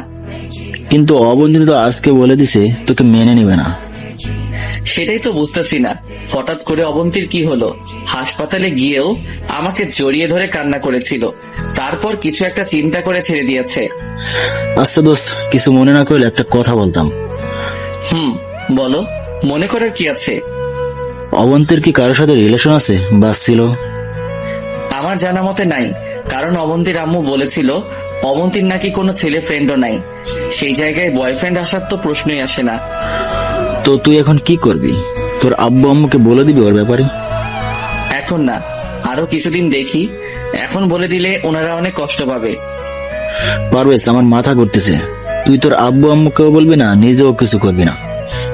কিন্তু অবন্তি তো আজকে বলে দিছে তোকে মেনে নিবে না। সেটাই তো বুঝতেছি না, হঠাৎ করে অবন্তীর কি হলো? হাসপাতালে গিয়েও আমাকে জড়িয়ে ধরে কান্না করেছিল, তারপর কিছু একটা চিন্তা করে ছেড়ে দিয়েছে। আচ্ছা দোস্ত, কিছু মনে না করলে একটা কথা বলতাম। বলো, মনে করার কি আছে? অবন্তীর কি কারোর সাথে রিলেশন আছে বা ছিল? আমার জানা মতে নাই, কারণ অবন্তীর আম্মু বলেছিল অবন্তীর নাকি কোনো ছেলে ফ্রেন্ডও নাই। সেই জায়গায় বয়ফ্রেন্ড আসার তো প্রশ্নই আসে না। তো তুই এখন কি করবি? তোর আব্বু আম্মুকে বলে দিবি ওর ব্যাপারে? এখন না, আরো কিছুদিন দেখি। এখন বলে দিলে ওনারা অনেক কষ্ট পাবে। পারভেজ, আমার মাথা ঘুরতেছে। তুই তোর আব্বু আম্মুকেও বলবি না, নিজেও কিছু করবি না,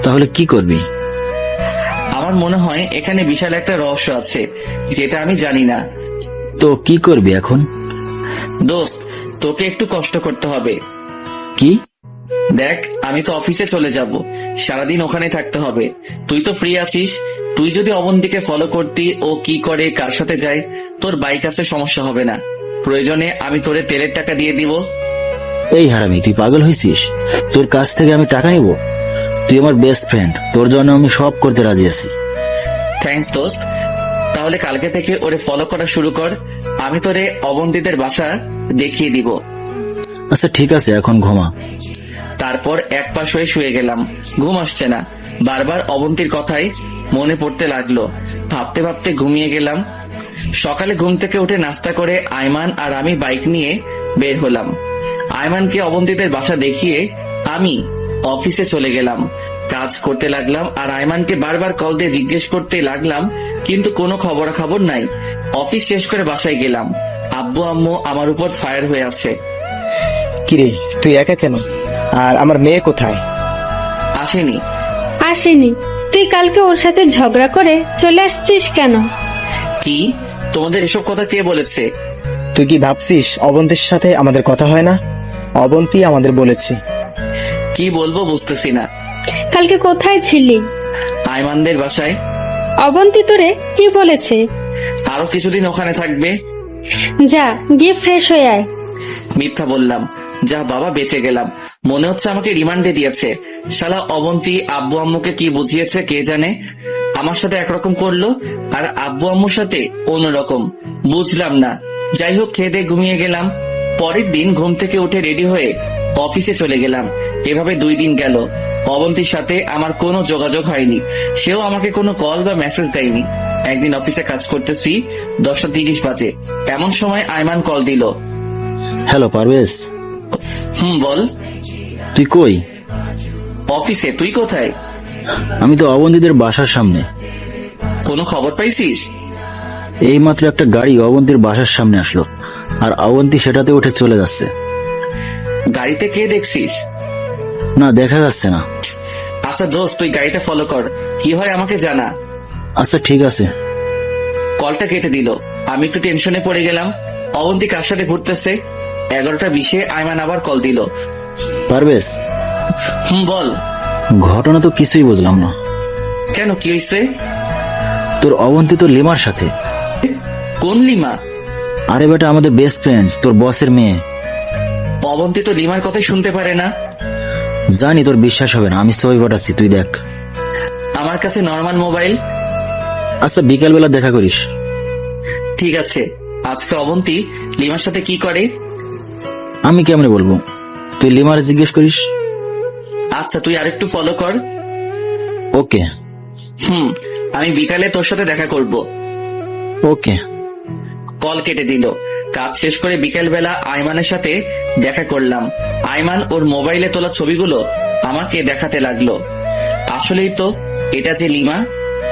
তাহলে কি করবি? আমার মনে হয় এখানে বিশাল একটা রহস্য আছে যেটা আমি জানি না। তো কি করবি এখন? দোস্ত, তোকে একটু কষ্ট করতে হবে। কি? দেখ, আমি তো অফিসে চলে যাব, সারাদিন ওখানে থাকতে হবে। তুই তো ফ্রি আছিস। তুই যদি অবন্তীকে ফলো করতি, ও কি করে, কার সাথে যায়, তোর বাইক আছে, সমস্যা হবে না। প্রয়োজনে আমি তোরে তেলের টাকা দিয়ে দিব। এই হারামি, তুই পাগল হয়েছিস? তোর কাছ থেকে আমি টাকা নিব? তুই আমার বেস্ট ফ্রেন্ড, তোর জন্য আমি সব করতে রাজি আছি। থ্যাঙ্কস দোস্ত। তাহলে কালকে থেকে ওরে ফলো করা শুরু কর। আমি তোরে অবন্তীদের বাসা দেখিয়ে দিব। আচ্ছা ঠিক আছে, এখন ঘুমা। তারপর এক পাশ হয়ে শুয়ে গেলাম। ঘুম আসছে না, বারবার অবন্তীর কথাই মনে পড়তে লাগলো। ভাবতে ভাবতে ঘুমিয়ে গেলাম। সকালে ঘুম থেকে উঠে নাস্তা করে আইমান আর আমি বাইক নিয়ে বের হলাম। আইমানকে অবন্তীদের বাসা দেখিয়ে আমি অফিসে চলে গেলাম। কাজ করতে লাগলাম আর আইমানকে বারবার কল দিয়ে জিজ্ঞেস করতে লাগলাম, কিন্তু কোনো খবরাখবর নাই। অফিস শেষ করে বাসায় গেলাম। আব্বু আম্মু আমার উপর ফায়ার হয়ে আছে। কিরে, তুই একা কেন? আর আমার মেয়ে কোথায়? আসেনি। আসেনি? তুই কালকে ওর সাথে ঝগড়া করে চলে আসছিস কেন? কি? তোমাদের এসব কথা কে বলেছে? তুই কি ভাবছিস অবন্তীর সাথে আমাদের কথা হয় না? অবন্তী আমাদের বলেছে। কি বলবো বুঝতেছি না। কালকে কোথায় ছিলি? আইমানদের বাসায়। অবন্তী তোরে কি বলেছে? আরো কিছুদিন ওখানে থাকবে। যা, গিয়ে ফ্রেশ হয়ে আয়। মিথ্যা বললাম। যা বাবা, বেঁচে গেলাম। মনে হচ্ছে আমাকে রিমান্ডে দিয়েছে। শালা অবন্তী আব্বু আম্মুকে কি বুঝিয়েছে কে জানে। আমার সাথে একরকম করলো আর আব্বু আম্মুর সাথে অন্যরকম। বুঝলাম না। যাই হোক, খেয়ে দিয়ে ঘুমিয়ে গেলাম। পরের দিন ঘুম থেকে উঠে রেডি হয়ে অফিসে চলে গেলাম। এভাবে 2 দিন গেল। অবন্তীর সাথে আমার কোনো যোগাযোগ হয়নি, সেও আমাকে কোনো কল বা মেসেজ দেয়নি। একদিন অফিসে কাজ করতেছি, 10:30 বাজে। এমন সময় আয়মান কল দিল। হ্যালো পারভেজ, বল। তুই কই? অফিসে। তুই কোথায়? আমি তো অবন্তীদের বাসার সামনে। কোনো খবর পাইছিস? এইমাত্র একটা গাড়ি অবন্তীর বাসার সামনে আসলো, আর অবন্তী সেটাতে উঠে চলে যাচ্ছে। গাড়িতে কে দেখছিস? না, দেখা যাচ্ছে না। আচ্ছা দোস্ত, তুই গাড়িটা ফলো কর, কি হয় আমাকে জানা। আচ্ছা ঠিক আছে। কলটা কেটে দিল। আমি একটু টেনশনে পড়ে গেলাম। অবন্তী কার সাথে ঘুরতেছে? 11:20 আয়মান আবার কল দিল। পারভেজ, বল। ঘটনা তো কিছুই বুঝলাম না। কেন, কি হয়েছে? তোর অবন্তী তো লিমার সাথে। কোন লিমা? আরে বেটা, আমাদের বেস্ট ফ্রেন্ড, তোর বসের মেয়ে। অবন্তী তো লিমার কথাই শুনতে পারে না। জানি তোর বিশ্বাস হবে না, আমি ছবি পাঠাচ্ছি, তুই দেখ। আমার কাছে নরমাল মোবাইল। আচ্ছা বিকাল বেলা দেখা করিস। ঠিক আছে। আজকে অবন্তী লিমার সাথে কি করে? আমি কেমনে বলবো, তুই লিমারে জিজ্ঞেস করিস। আচ্ছা, তুই আরেকটু ফলো কর। ওকে। আমি বিকালে তোর সাথে দেখা করব। ওকে। কল কেটে দিল। কাজ শেষ করে বিকেল বেলা আয়মানের সাথে দেখা করলাম। আয়মান ওর মোবাইলে তোলা ছবিগুলো আমাকে দেখাতে লাগলো। আসলেই তো এটা যে লিমা।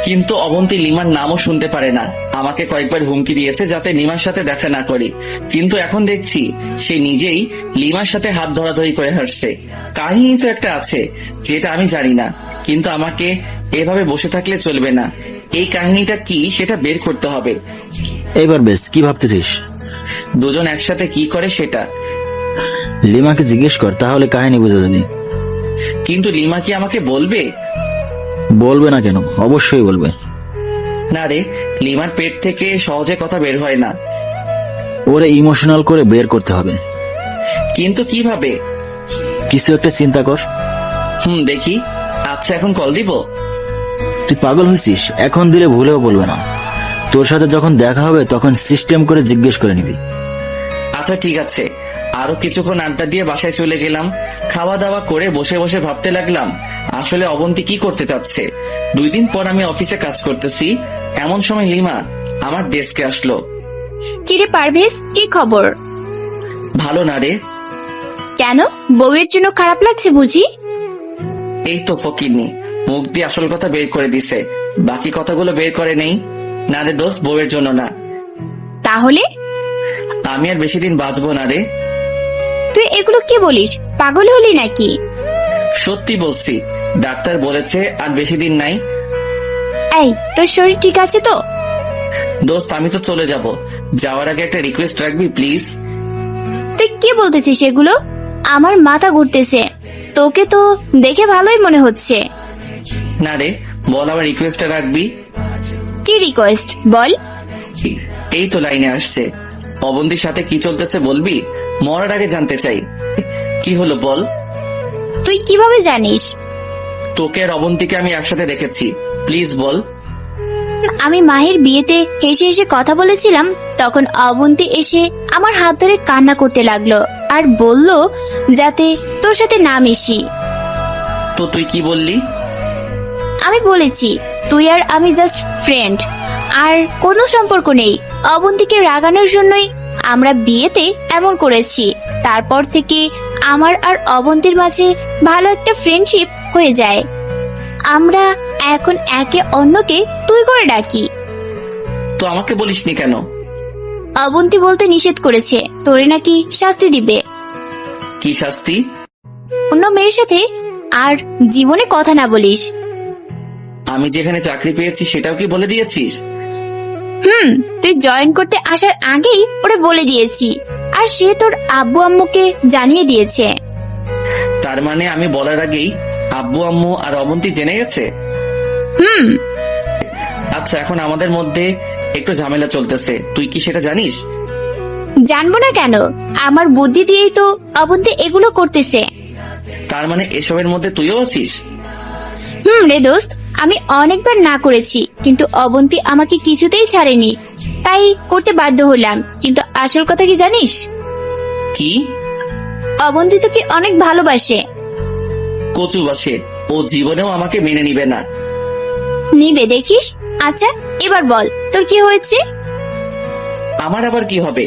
কিন্তু অবন্তী লিমার নামও শুনতে পারে না। আমাকে কয়েকবার হুমকি দিয়েছে যাতে লিমার সাথে দেখা না করি, কিন্তু এখন দেখছি সে নিজেই লিমার সাথে হাত ধরাধরি করে হাঁটছে। কাহিনী তো একটা আছে যেটা আমি জানি না, কিন্তু আমাকে এভাবে বসে থাকলে চলবে না। এই কাহিনীটা কি সেটা বের করতে হবে। এবার বেশ, কি ভাবতেছিস? দুজন একসাথে কি করে সেটা। লিমাকে জিজ্ঞেস কর, তাহলে কাহিনী বুঝে যাবি। কিন্তু লিমা কি আমাকে বলবে? বলবে না কেন, অবশ্যই বলবে। না রে, লিমার পেট থেকে সহজে কথা বের হয় না। ওরে ইমোশনাল করে বের করতে হবে। কিন্তু কিভাবে? কিছু একটা চিন্তা কর। দেখি। আচ্ছা, এখন কল দিব? তুই পাগল হয়েছিস? এখন দিলে ভুলেও বলবে না। তোর সাথে যখন দেখা হবে তখন সিস্টেম করে জিজ্ঞেস করে নিবি। আচ্ছা ঠিক আছে। আরো কিছুক্ষণ আড্ডা দিয়ে বাসায় চলে গেলাম। খাওয়া দাওয়া করে বসে বসে ভাবতে লাগলাম আসলে অবন্তী কি করতে চাচ্ছে। 2 দিন পর আমি অফিসে কাজ করতেছি, এমন সময় লিমা আমার ডেস্কে আসলো। কিরে পারভেজ, কি খবর? ভালো না রে। কেন, বউয়ের জন্য খারাপ লাগছে বুঝি? এই তো ফকিরনি, মুখ দিয়ে আসল কথা বের করে দিছে, বাকি কথাগুলো বের করে নেই। না রে দোস্ত, বউয়ের জন্য না। তাহলে আমি আর বেশি দিন বাঁচবো না রে। তুই এগুলো কি বলিস? পাগল হলি নাকি? সত্যি বলছি, ডাক্তার বলেছে আর বেশি দিন নাই। এই, তোর শরীর ঠিক আছে তো? দোস্ত, আমি তো চলে যাব। যাওয়ার আগে একটা রিকোয়েস্ট রাখবি প্লিজ। তুই কি বলতেছিস এগুলো? আমার মাথা ঘুরতেছে। তোকে তো দেখে ভালোই মনে হচ্ছে। না রে, বল আমার রিকোয়েস্টটা রাখবি। কি রিকোয়েস্ট বল? এই তো লাইনে আসছে। অবন্তীর সাথে কি চলতেছে বলবি? মরার আগে জানতে চাই। কি হলো বল। তুই কিভাবে জানিস? তোকে আর অবন্তীকে আমি একসাথে দেখেছি, প্লিজ বল। আমি মাহির বিয়েতে হেসে হেসে কথা বলেছিলাম, তখন অবন্তী এসে আমার হাত ধরে কান্না করতে লাগলো আর বলল যাতে তোর সাথে না মিশি। তো তুই কি বললি? আমি বলেছি তুই আর আমি জাস্ট ফ্রেন্ড, আর কোনো সম্পর্ক নেই। অবন্তীকে রাগানোর জন্যই আমরা বিয়েতে এমন করেছি। তারপর থেকে আমার আর অবন্তীর মাঝে ভালো একটা ফ্রেন্ডশিপ হয়ে যায়। আমরা এখন একে অন্যকে তুই করে ডাকি। তো আমাকে বলিসনি কেন? অবন্তী বলতে নিষেধ করেছে, তোরে নাকি শাস্তি দিবে। কি শাস্তি? অন্য মেয়ের সাথে আর জীবনে কথা না বলিস। আমি যেখানে চাকরি পেয়েছি সেটাও কি বলে দিয়েছিস? তুই জয়েন করতে আসার আগেই ওরে বলে দিয়েছি, আর সে তোর আব্বু আম্মুকে জানিয়ে দিয়েছে। তার মানে আমি বলার আগেই আব্বু আম্মু আর অবন্তী জেনে গেছে? আচ্ছা, এখন আমাদের মধ্যে একটু ঝামেলা চলতেছে, তুই কি সেটা জানিস? জানবো না কেন, আমার বুদ্ধি দিয়েই তো অবন্তী এগুলো করতেছে। তার মানে এসবের মধ্যে তুইও আছিস? রে দোস্ত, আমি অনেকবার না করেছি, কিন্তু অবন্তী আমাকে কিছুতেই ছাড়েনি, তাই করতে বাধ্য হলাম। কিন্তু আসল কথা কি জানিস? কি? অবন্তী তোকে অনেক ভালোবাসে। কচু বসে, ও জীবনেও আমাকে মেনে নিবে না। নিবে দেখিস। আচ্ছা এবার বল তোর কি হয়েছে? আমার আবার কি হবে?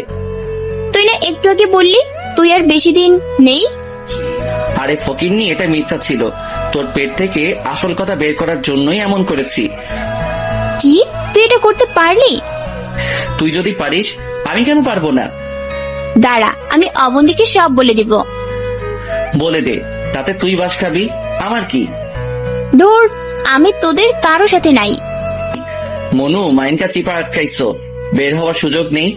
তুই না একটু আগে বললি তুই আর বেশি দিন নেই। আরে ফকিন্নি, এটা মিথ্যা ছিল। তোর পেট থেকে আসল কথা বের করার জন্যই এমন করেছি। কি তুই এটা করতে পারলি? তুই যদি পারিস, আমি কেন পারবো না? দাঁড়া, আমি অবন্তীকে সব বলে দিব। বলে দে, তাতে তুই বাস খাবি, আমার কি? ধুর, আমি তোদের কারো সাথে নাই। মনু, মাইনকা চিপা আটকাইছো, বের হওয়ার সুযোগ নেই।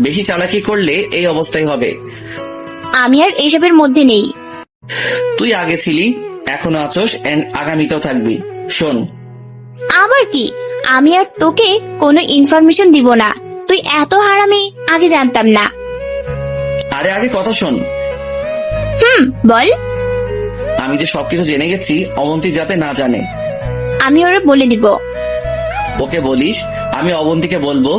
বেশি চালাকি করলে এই অবস্থাই হবে। আমি আর এসবের মধ্যে নেই। তুই আগে ছিলি, এখনো আছোস, এন্ড আগামীতেও থাকবি। শোন, আবার কি? আমি আর তোকে কোনো ইনফরমেশন দিব না। তুই এত হারামি আগে জানতাম না। আরে আগে কথা শোন। বল। আমি যে সবকিছু জেনে গেছি, অবন্তী যাতে না জানে। আমি ওরা বলে দিব। ওকে বলিস আমি অবন্তীকে বলবো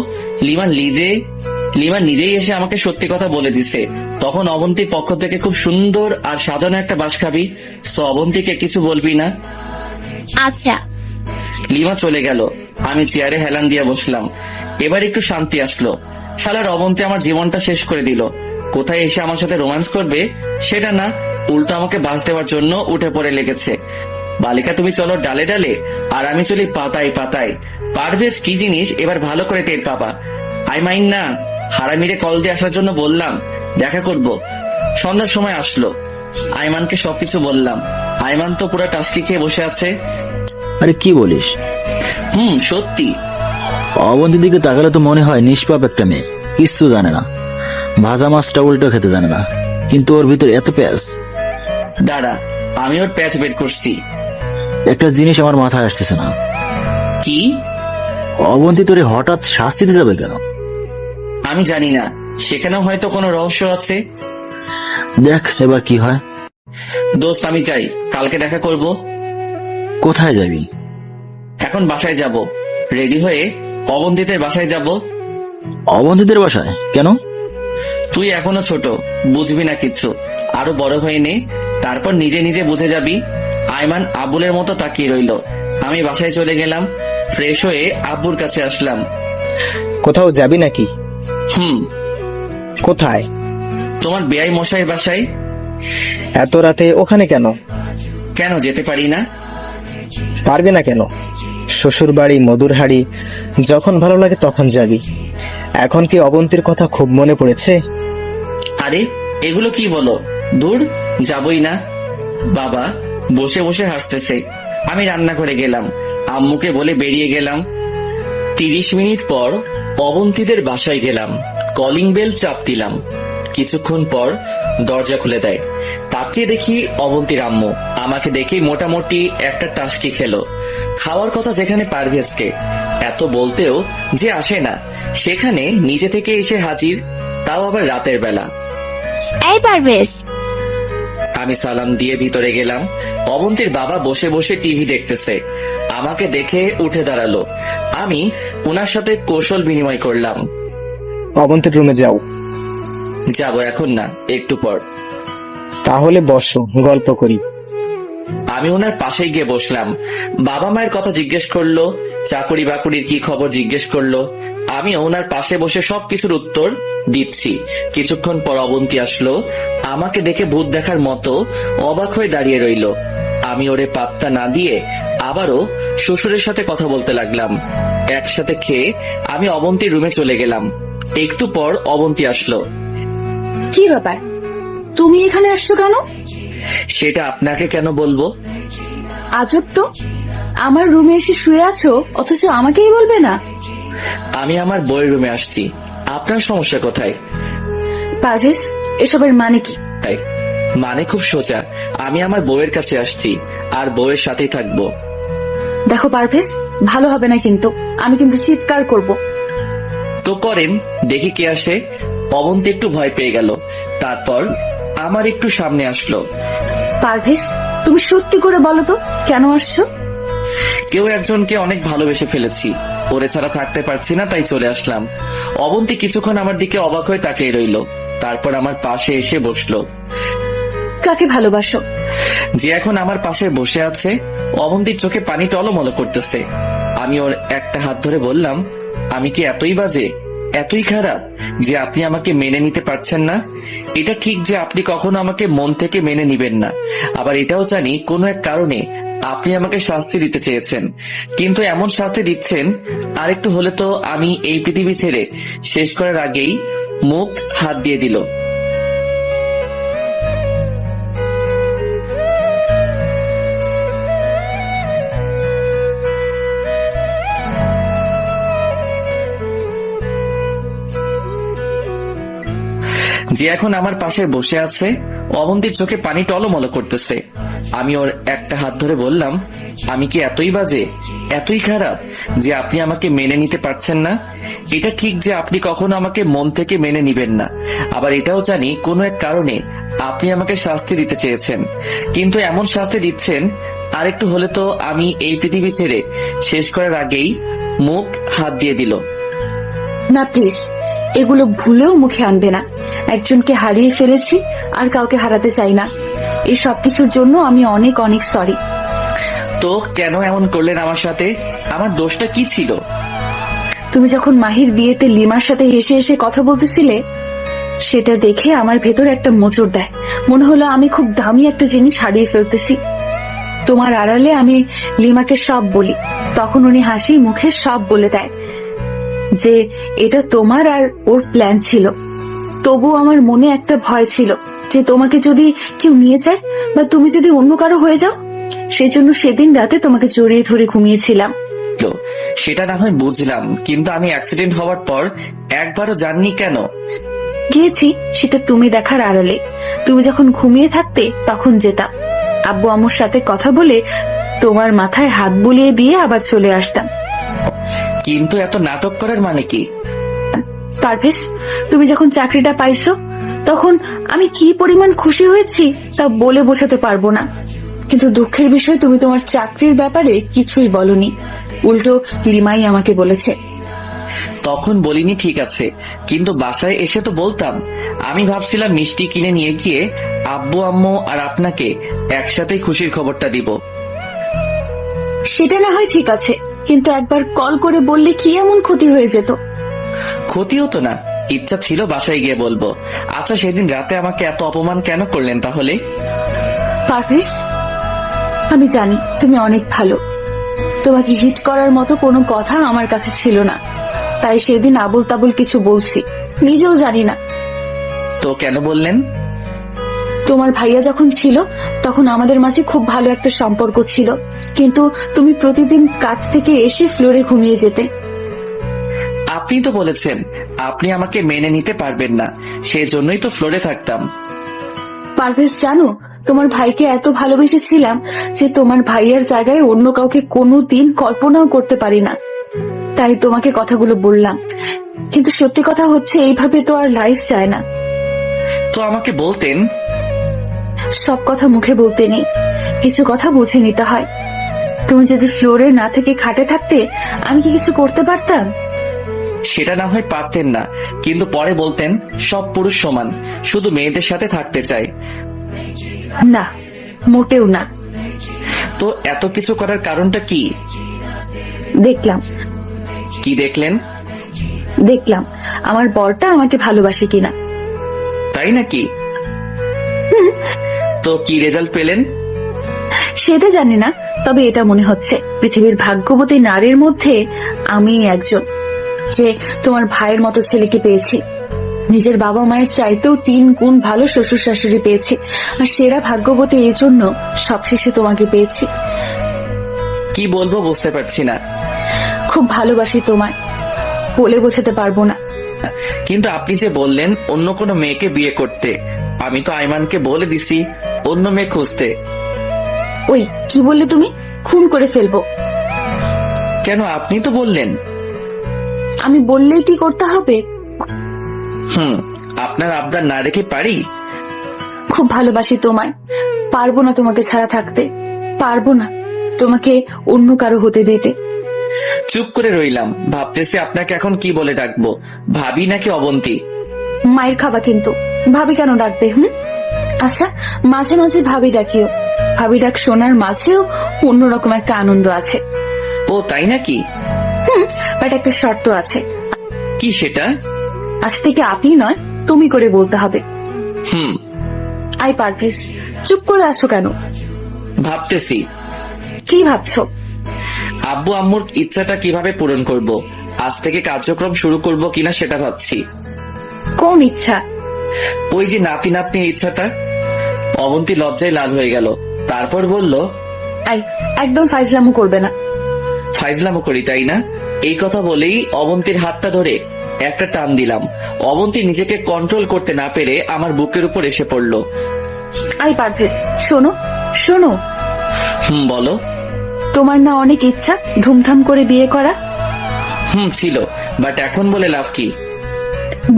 লিমা নিজেই এসে আমাকে সত্যি কথা বলে দিছে। তখন অবন্তীর পক্ষ থেকে খুব সুন্দর আর সাজানো একটা বাস খাবি। সো অবন্তীকে কিছু বলবি না। আচ্ছা। লিমা চলে গেল, আমি চেয়ারে হেলান দিয়ে বসলাম। এবার একটু শান্তি আসলো। শালার অবন্তী আমার জীবনটা শেষ করে দিল। কোথায় এসে আমার সাথে রোম্যান্স করবে সেটা না, উল্টো আমাকে বাস দেওয়ার জন্য উঠে পড়ে লেগেছে। বালিকা তুমি চলো ডালে ডালে, আর আমি চলি পাতায় পাতায়। পারভেজ কি জিনিস এবার ভালো করে টের পাবা। আই মাইন না, হারামিরে কল দিয়ে আসার জন্য বললাম, দেখা করব। সন্ধ্যার সময় আসলো, আইমানকে সবকিছু বললাম। আইমান তো পুরো টাস্কি খেয়ে বসে আছে। আরে কি বলিস? সত্যি। অবন্তীর দিকে তাকালে তো মনে হয় নিষ্পাপ একটা মেয়ে, কিচ্ছু জানে না, ভাজা মাছটা উল্টো খেতে জানে না, কিন্তু ওর ভিতর এত প্যাঁচ। দাঁড়া, আমি ওর প্যাচ বের করছি। একটা জিনিস আমার মাথায় আসতেছে না। কি? অবন্তী তোরে হঠাৎ শাস্তি দিতে যাবে কেন? আমি জানি না, সেখানেও হয়তো কোনো রহস্য আছে। দেখ এবার কি হয়। দোস্ত আমি চাই, কালকে দেখা করব। কোথায় যাবি? এখন বাসায় যাব, রেডি হয়ে অবন্তীদের বাসায় যাব। অবন্তীদের বাসায় কেন? তুই এখনো ছোট, বুঝবি না কিছু। আরো বড় হয়ে নে, তারপর নিজে নিজে বুঝে যাবি। আইমান আবুলের মতো তাকিয়ে রইল। আমি বাসায় চলে গেলাম, ফ্রেশ হয়ে আব্বুর কাছে আসলাম। কোথাও যাবি নাকি? কোথায়? তোমার বেয়াই মশাই বাসায়। এত রাতে ওখানে কেন? কেন যেতে পারি না? পারবি না কেন? শ্বশুর বাড়ি মধুর হাড়ি, যখন ভালো লাগে তখন যাবি। এখন কি অবন্তীর কথা খুব মনে পড়েছে? আরে এগুলো কি বলো, দূর, যাবই না। বাবা বসে বসে হাসতেছে। আমি রান্নাঘরে গেলাম, আম্মুকে বলে বেরিয়ে গেলাম। 30 মিনিট পর অবন্তীদের বাসায় গেলাম। কলিং বেল চাপ দিলাম। কিছুক্ষণ পর দরজা খুলে দেয়। তাকিয়ে দেখি অবন্তীর আম্মু। আমাকে দেখি মোটামুটি একটা টাস্কি খেলো। খাওয়ার কথা যেখানে পারভেজকে, এত বলতেও যে আসে না, সেখানে নিজে থেকে এসে হাজির, তাও আবার রাতের বেলা। এই পারভেজ। আমি সালাম দিয়ে ভিতরে গেলাম। অবন্তীর বাবা বসে বসে টিভি দেখতেছে। আমাকে দেখে উঠে দাঁড়ালো। আমি ওনার সাথে কৌশল বিনিময় করলাম। অবন্তীর রুমে যাও। যাবো এখন না, একটু পর। তাহলে বসো, গল্প করি। আমি ওনার পাশেই গিয়ে বসলাম। বাবা মায়ের কথা জিজ্ঞেস করলো, চাকরি বাকরির কি খবর জিজ্ঞেস করলো। আমি ওনার পাশে বসে সবকিছুর উত্তর দিচ্ছি। কিছুক্ষণ পর অবন্তী আসলো। আমাকে দেখে ভূত দেখার মতো অবাক হয়ে দাঁড়িয়ে রইল। আমি ওরে পাত্তা না দিয়ে আবারও শ্বশুরের সাথে কথা বলতে লাগলাম। একসাথে খেয়ে আমি অবন্তীর রুমে চলে গেলাম। একটু পর অবন্তী আসলো। কি ব্যাপার, তুমি এখানে আসছো কেন? সেটা আপনাকে কেন বলবো? আজব তো, আমার রুমে এসে শুয়ে আছো অথচ আমাকেই বলবে না। আমি আমার বইয়ের রুমে আসছি, আপনার সমস্যা কোথায়? পারভেজ, এসবের মানে কি? তাই মানে খুব সোজা, আমি আমার বউয়ের কাছে আসছি আর বউয়ের সাথেই থাকবো। দেখো পারভেজ, ভালো হবে না কিন্তু, আমি কিন্তু চিৎকার করব। তো করেন, দেখি কে আসে। অবন্তী একটু ভয় পেয়ে গেল। তারপর আমার একটু সামনে আসলো। পারভেজ, তুমি সত্যি করে বলো তো কেন আসছো? কেউ একজনকে অনেক ভালোবেসে ফেলেছি, ওরে ছাড়া থাকতে পারছি না, তাই চলে আসলাম। অবন্তী কিছুক্ষণ আমার দিকে অবাক হয়ে তাকিয়ে রইল, তারপর আমার পাশে এসে বসলো। কাকে ভালোবাসো? যে এখন আমার পাশে বসে আছে, অবন্তীর চোখে পানি টলমল করতেছে। আমি ওর একটা হাত ধরে বললাম, আমি কি এতই বাজে, এতই খারাপ যে আপনি আমাকে মেনে নিতে পারছেন না? এটা ঠিক যে আপনি কখনো আমাকে মন থেকে মেনে নিবেন না, আবার এটাও জানি কোনো এক কারণে আপনি আমাকে শাস্তি দিতে চেয়েছেন, কিন্তু এমন শাস্তি দিচ্ছেন আরেকটু হলে তো আমি এই পৃথিবী ছেড়ে শেষ করার আগেই মুখ হাত দিয়ে দিল। যে এখন আমার পাশে বসে আছে, অবন্তীর চোখে পানি টলমল করতেছে। আমি ওর একটা হাত ধরে বললাম, আমি কি এতই বাজে, এতই খারাপ যে আপনি আমাকে মেনে নিতে পারছেন না? এটা ঠিক যে আপনি কখনো আমাকে মন থেকে মেনে নিবেন না, আবার এটাও জানি কোনো এক কারণে আপনি আমাকে শাস্তি দিতে চেয়েছেন, কিন্তু এমন শাস্তি দিচ্ছেন আরেকটু হলে তো আমি এই পৃথিবী ছেড়ে শেষ করার আগেই মুখ হাত দিয়ে দিল। না প্লিজ, এগুলো ভুলেও মুখে আনবে না। একজনকে হারিয়ে ফেলেছি, আর কাউকে হারাতে চাই না। এই সবকিছুর জন্য আমি অনেক অনেক সরি। তো কেন এমন করলেন আমার সাথে? আমার দোষটা কি ছিল? তুমি যখন মাহির বিয়েতে লিমার সাথে হেসে হেসে কথা বলতেছিলে, সেটা দেখে আমার ভেতর একটা মোচড় দেয়। মনে হলো আমি খুব দামি একটা জিনিস হারিয়ে ফেলতেছি। তোমার আড়ালে আমি লিমাকে সব বলি, তখন উনি হাসি মুখে সব বলে দেয় যে এটা তোমার আর ওর প্ল্যান ছিল। তবু আমার মনে একটা ভয় ছিল যে তোমাকে যদি কেউ নিয়ে যায় বা তুমি যদি অন্য কারো হয়ে যাও, সেই জন্য সেদিন রাতে তোমাকে জড়িয়ে ধরে ঘুমিয়েছিলাম। সেটা না হয় বুঝলাম, কিন্তু আমি অ্যাক্সিডেন্ট হওয়ার পর একবারও জাননি কেন? গিয়েছি সেটা তুমি দেখার আড়ালে। তুমি যখন ঘুমিয়ে থাকতে তখন যেতাম, আব্বু আম্মুর সাথে কথা বলে তোমার মাথায় হাত বুলিয়ে দিয়ে আবার চলে আসতাম। কিন্তু এত নাটক করার মানে কি? পারভেজ, তুমি যখন চাকরিটা পাইছো তখন আমি কি পরিমাণ খুশি হয়েছি তা বলে বোঝাতে পারবো না। কিন্তু দুঃখের বিষয়, তুমি তোমার চাকরির ব্যাপারে কিছুই বলনি, উল্টো লিমাই আমাকে বলেছে। তখন বলিনি ঠিক আছে, কিন্তু বাসায় এসে তো বলতাম। আমি ভাবছিলাম মিষ্টি কিনে নিয়ে গিয়ে আব্বু আম্মু আর আপনাকে একসাথে খুশির খবরটা দিব। সেটা না হয় ঠিক আছে, কিন্তু একবার কল করে বললে কি এমন ক্ষতি হয়ে যেত? ক্ষতি হতো না, ইচ্ছা ছিল বাসায় গিয়ে বলবো। আচ্ছা, সেদিন রাতে আমাকে এত অপমান কেন করলেন তাহলে? পারভেজ, আমি জানি তুমি অনেক ভালো। তোমাকে হিট করার মতো কোনো কথা আমার কাছে ছিল না, তাই সেদিন আবুল তাবুল কিছু বলছি, নিজেও জানি না। তো কেন বললেন? তোমার ভাইয়া যখন ছিল তখন আমাদের মাঝে খুব ভালো একটা সম্পর্ক ছিল, কিন্তু তুমি প্রতিদিন কাজ থেকে এসে ফ্লোরে ঘুমিয়ে যেতে। আপনি তো বলেছেন আপনি আমাকে মেনে নিতে পারবেন না, সেজন্যই তো ফ্লোরে থাকতাম। পারভেজ, জানো তোমার ভাইকে এত ভালোবেসেছিলাম যে তোমার ভাইয়ার জায়গায় অন্য কাউকে কোনো দিন কল্পনাও করতে পারি না, তাই তোমাকে কথাগুলো বললাম। কিন্তু সত্যি কথা হচ্ছে, এইভাবে তো আর লাইফ যায় না। তো আমাকে বলতেন। সব কথা মুখে বলতে নেই, কিছু কথা বুঝে নিতে হয়। তুমি যদি ফ্লোরে না থেকে খাটে থাকতে, আমি কি কিছু করতে পারতাম? সেটা না হয় পারতেন না, কিন্তু পরে বলতেন সব পুরুষ সমান, শুধু মেয়েদের সাথে থাকতে চায়। না, মোটেও না। তো এত কিছু করার কারণটা কি? দেখলাম। কি দেখলেন? দেখলাম আমার বরটা আমাকে ভালোবাসে কিনা। তাই নাকি? তো কি রেজাল্ট পেলেন? সেটা জানি না, তবে এটা মনে হচ্ছে পৃথিবীর ভাগ্যবতী নারীর মধ্যে আমি একজন, যে তোমার ভাইয়ের মতো ছেলেকে পেয়েছি। নিজের বাবা মায়ের চাইতেও 3 গুণ ভালো শ্বশুর শাশুড়ি পেয়েছি, আর সেরা ভাগ্যবতী এই জন্য সবশেষে তোমাকে পেয়েছি। কি বলবো বুঝতে পারছি না। খুব ভালোবাসি তোমায়, বলে বোঝাতে পারবো না। কিন্তু আপনি যে বললেন অন্য কোনো মেয়েকে বিয়ে করতে, আমি তো আইমানকে বলে দিছি অন্য মেয়ে খুঁজতে। ওই কি বললে তুমি? খুন করে ফেলবো। কেন? আপনি তো বললেন। আমি বললেই কি করতে হবে? আপনার আবদার না রেখে পারি? খুব ভালোবাসি তোমায়, পারবো না তোমাকে ছাড়া থাকতে, পারবো না তোমাকে অন্য কারো হতে দিতে। চুপ করে রইলাম, ভাবতেছি আপনাকে এখন কি বলে ডাকবো, ভাবি নাকি অবন্তী? মায়ের খাবা কিন্তু। ভাবি কেন ডাকবে? আচ্ছা, মাঝে মাঝে ভাবি ডাকিও। ভাবি ডাক শোনার মাঝেও অন্যরকম একটা আনন্দ আছে। ও তাই নাকি? বাট একটা শর্ত আছে। কি সেটা? আজ থেকে আপনি নয়, তুমি করে বলতে হবে। হুম, আই পারভেজ, চুপ করে আছো কেন? ভাবতেছি কি ভাবছো? আব্বু আম্মুর ইচ্ছাটা কিভাবে পূরণ করব। আজ থেকে কার্যক্রম শুরু করব কিনা সেটা ভাবছি। কোন ইচ্ছা? ওই যে নাতি নাতনির ইচ্ছাটা। অবন্তী লজ্জায় লাল হয়ে গেল, তারপর বলল, আই, একদম ফাইজলামো করবে না। ফাইজলামো করি তাই না? এই কথা বলেই অবন্তীর হাতটা ধরে একটা টান দিলাম। অবন্তী নিজেকে কন্ট্রোল করতে না পেরে আমার বুকের উপর এসে পড়ল। আই পারভেজ, শোনো শোনো, বলো। তোমার না অনেক ইচ্ছা ধুমধাম করে বিয়ে করা? ছিল, বাট এখন বলে লাভ কি?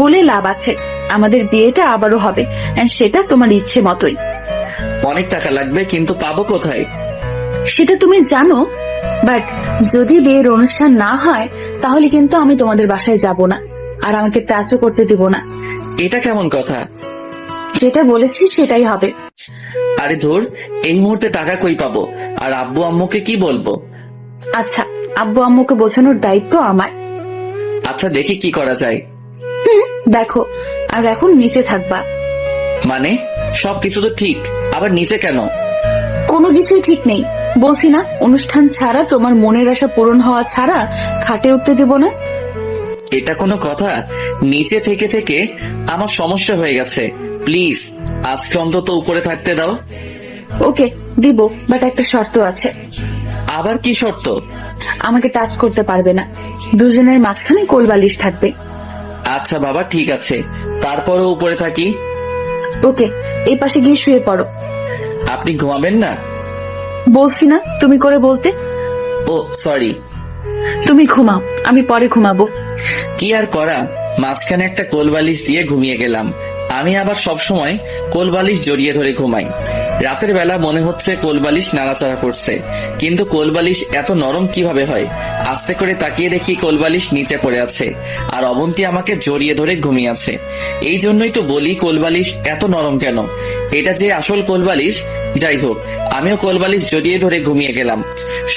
বলে লাভ আছে, আমাদের বিয়েটা আবারও হবে, and সেটা তোমার ইচ্ছে মতোই। অনেক টাকা লাগবে, কিন্তু পাবো কোথায়? সেটা তুমি জানো, বাট যদি বিয়ের অনুষ্ঠান না হয় তাহলে কিন্তু আমি তোমাদের বাসায় যাব না, আর আমাকে টাচও করতে দিব না। এটা কেমন কথা? যেটা বলেছি সেটাই হবে। আরে ধুর, এই মুহূর্তে টাকা কই পাবো? আর আব্বু আম্মুকে কি বলবো? আচ্ছা, আব্বু আম্মুকে বোঝানোর দায়িত্ব আমার। আচ্ছা, দেখি কি করা যায়। দেখো, আর এখন নিচে থাকবা। মানে সবকিছু তো ঠিক, আবার নিচে কেন? কোনো কিছুই ঠিক নেই বলছি না। অনুষ্ঠান ছাড়া, তোমার মনের আশা পূরণ হওয়া ছাড়া খাটে উঠতে দেব না। এটা কোনো কথা? নিচে থেকে থেকে আমার সমস্যা হয়ে গেছে। প্লিজ আজকে অন্তত উপরে থাকতে দাও। ওকে, দিব, বাট একটা শর্ত আছে। আবার কি শর্ত? আমাকে টাচ করতে পারবে না, দুজনের মাঝখানে কোলবালিশ থাকবে। আচ্ছা বাবা, ঠিক আছে, তারপরও উপরে থাকি। ওকে, এই পাশে গিয়ে শুয়ে পড়ো। আপনি ঘুমাবেন না? বলছি না তুমি করে বলতে। ও সরি। তুমি ঘুমাও, আমি পরে ঘুমাবো। কি আর করা, মাঝখানে একটা কোলবালিশ দিয়ে ঘুমিয়ে গেলাম। আমি আবার সবসময় কোলবালিশ জড়িয়ে ধরে ঘুমাই। রাতের বেলা মনে হচ্ছে কোলবালিশ নাড়াচাড়া করছে, কিন্তু কোলবালিশ এত নরম কিভাবে হয়? আস্তে করে তাকিয়ে দেখি কোলবালিশ নিচে পড়ে আছে, আর অবন্তী আমাকে জড়িয়ে ধরে ঘুমিয়ে আছে। এই জন্যই তো বলি কোলবালিশ এত নরম কেন। এটা যে আসল কোলবালিশ। যাই হোক, আমিও কোলবালিশ জড়িয়ে ধরে ঘুমিয়ে গেলাম।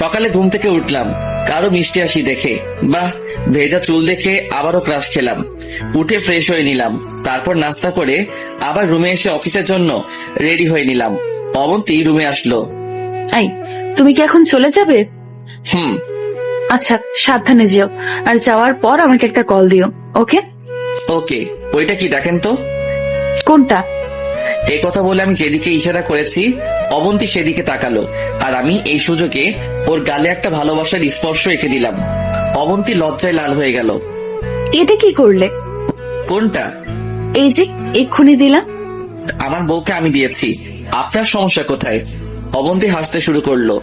সকালে ঘুম থেকে উঠলাম কারো মিষ্টি হাসি দেখে। বাহ, ভেজা চুল দেখে আবারও ক্রাশ খেলাম। উঠে ফ্রেশ হয়ে নিলাম, তারপর নাস্তা করে আবার রুমে এসে অফিসের জন্য রেডি হয়ে নিলাম। অবন্তী রুমে আসলো। আই, তুমি কি এখন চলে যাবে? হুম। আচ্ছা, সাবধানে যেও, আর যাওয়ার পর আমাকে একটা কল দিও। ওকে? ওকে। ওইটা কি দেখেন তো? কোনটা? এই কথা বলে আমি যেদিকে ইশারা করেছি অবন্তী সেদিকে তাকালো, আর আমি এই সুযোগে ওর গালে একটা ভালোবাসার স্পর্শ রেখে দিলাম। অবন্তী লজ্জায় লাল হয়ে গেল। এটা কি করলে? কোনটা? এই যে এক্ষুনি দিলাম। আমার বউকে আমি দিয়েছি, আপনার সমস্যা কোথায়? অবন্তী হাসতে শুরু করলো।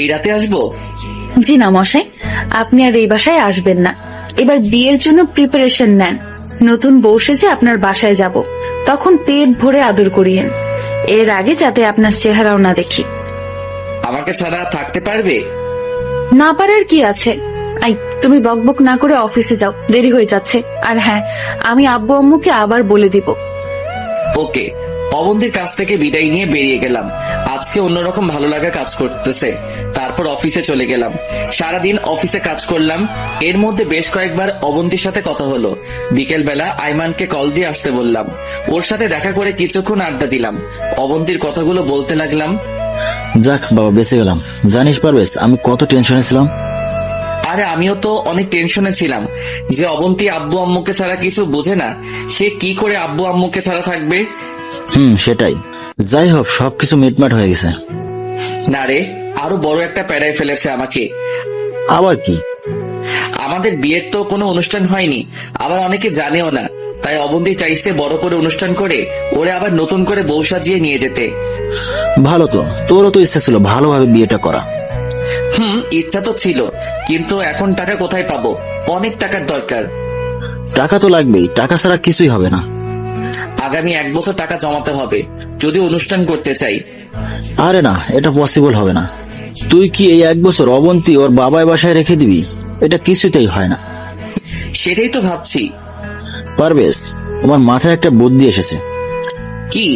এই রাতে আসবো? জি না মশাই, আপনি আর এই বাসায় আসবেন না। এবার বিয়ের জন্য প্রিপারেশন নেন। নতুন বউ সেজে আপনার বাসায় যাব, তখন পেট ভরে আদর করিয়েন। এর আগে যাতে আপনার চেহারাও না দেখি। আমাকে ছাড়া থাকতে পারবে? না পারার কি আছে? আই, তুমি বকবক না করে অফিসে যাও, দেরি হয়ে যাচ্ছে। আর হ্যাঁ, আমি আব্বু আম্মুকে আবার বলে দিব। ওকে। অবন্তীর কাছ থেকে বিদায় নিয়ে বেরিয়ে গেলাম। আজকে অন্যরকম ভালো লাগা কাজ করতেছে। তারপর অফিসে চলে গেলাম। সারাদিন অফিসে কাজ করলাম। এর মধ্যে বেশ কয়েকবার অবন্তীর সাথে কথা হলো। বিকেল বেলা আইমানকে কল দিয়ে আসতে বললাম। ওর সাথে দেখা করে কিছুক্ষণ আড্ডা দিলাম। অবন্তীর কথাগুলো বলতে লাগলাম। যাক বাবা, বেঁচে গেলাম। জানিস পারবেশ, আমি কত টেনশনে ছিলাম। আরে আমিও তো অনেক টেনশনে ছিলাম যে অবন্তী আব্বু আম্মুকে ছাড়া কিছু বোঝে না, সে কি করে আব্বু আম্মুকে ছাড়া থাকবে। সেটাই। যাই হোক, সবকিছু মিটমাট হয়ে গেছে। না রে, আরো বড় একটা প্যারায় ফেলেছে আমাকে। আবার কি? আমাদের বিয়ের তো কোনো অনুষ্ঠান হয়নি, আবার অনেকে জানেও না। তাই অবন্তী চাইছে বড় করে অনুষ্ঠান করে ওরে আবার নতুন করে বউ সাজিয়ে নিয়ে যেতে। ভালো তো, তোরও তো ইচ্ছা ছিল ভালোভাবে বিয়েটা করা। ইচ্ছা তো ছিল, কিন্তু এখন টাকা কোথায় পাবো? অনেক টাকার দরকার। টাকা তো লাগবেই, টাকা ছাড়া কিছুই হবে না। আগামী 1 বছর টাকা জমাতে হবে যদি অনুষ্ঠান করতে চাই। আরে না, এটা পসিবল হবে না। তুই কি এই 1 বছর অবন্তী ওর বাবাই বাসায় রেখে দিবি? এটা কিছুতেই হয় না। সেটাই তো ভাবছি। পারবেশ, আমার মাথায় একটা বুদ্ধি এসেছে। কি?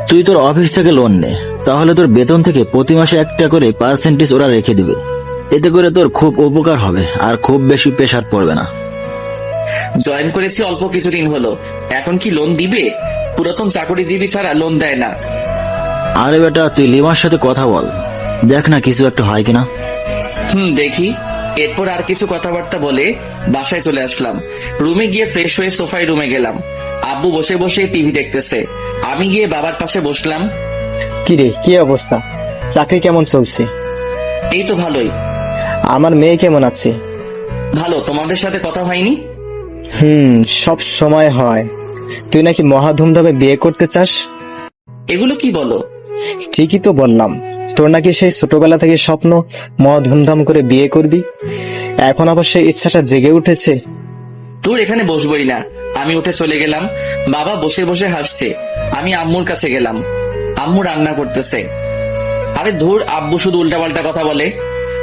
তুই তোর অফিস থেকে লোন নে, তাহলে তোর বেতন থেকে প্রতি মাসে একটা করে পার্সেন্টেজ ওরা রেখে দিবে। এতে করে তোর খুব উপকার হবে আর খুব বেশি প্রেশার পড়বে না। জয়েন করেছি অল্প কিছুদিন হলো, এখন কি লোন দিবে? পুরাতন চাকরিজীবী ছাড়া লোন দেয় না। আরে বেটা, তুই লিমার সাথে কথা বল, দেখ না কিছু একটা হয় কিনা। দেখি। এরপর আর কিছু কথাবার্তা বলে বাসায় চলে আসলাম। রুমে গিয়ে ফ্রেশ হয়ে সোফায় রুমে গেলাম। আব্বু বসে বসে টিভি দেখতেছে, আমি গিয়ে বাবার পাশে বসলাম। কিরে, কি অবস্থা? চাকরি কেমন চলছে? এই তো ভালোই। আমার মেয়ে কেমন আছে? ভালো। তোমাদের সাথে কথা হয়নি? সব সময় হয়। তুই নাকি মহা ধুমধামে বিয়ে করতে চাস? এগুলো কি বলো? ঠিকই তো বললাম, তোর নাকি সেই ছোটবেলা থেকে স্বপ্ন মহা ধুমধাম করে বিয়ে করবি, এখন আবার সেই ইচ্ছাটা জেগে উঠেছে। তোর এখানে বসবই না। আমি উঠে চলে গেলাম। বাবা বসে বসে হাসছে। আমি আম্মুর কাছে গেলাম। আম্মু রান্না করতেছে। আরে ধুর, আব্বু শুধু উল্টাপাল্টা কথা বলে।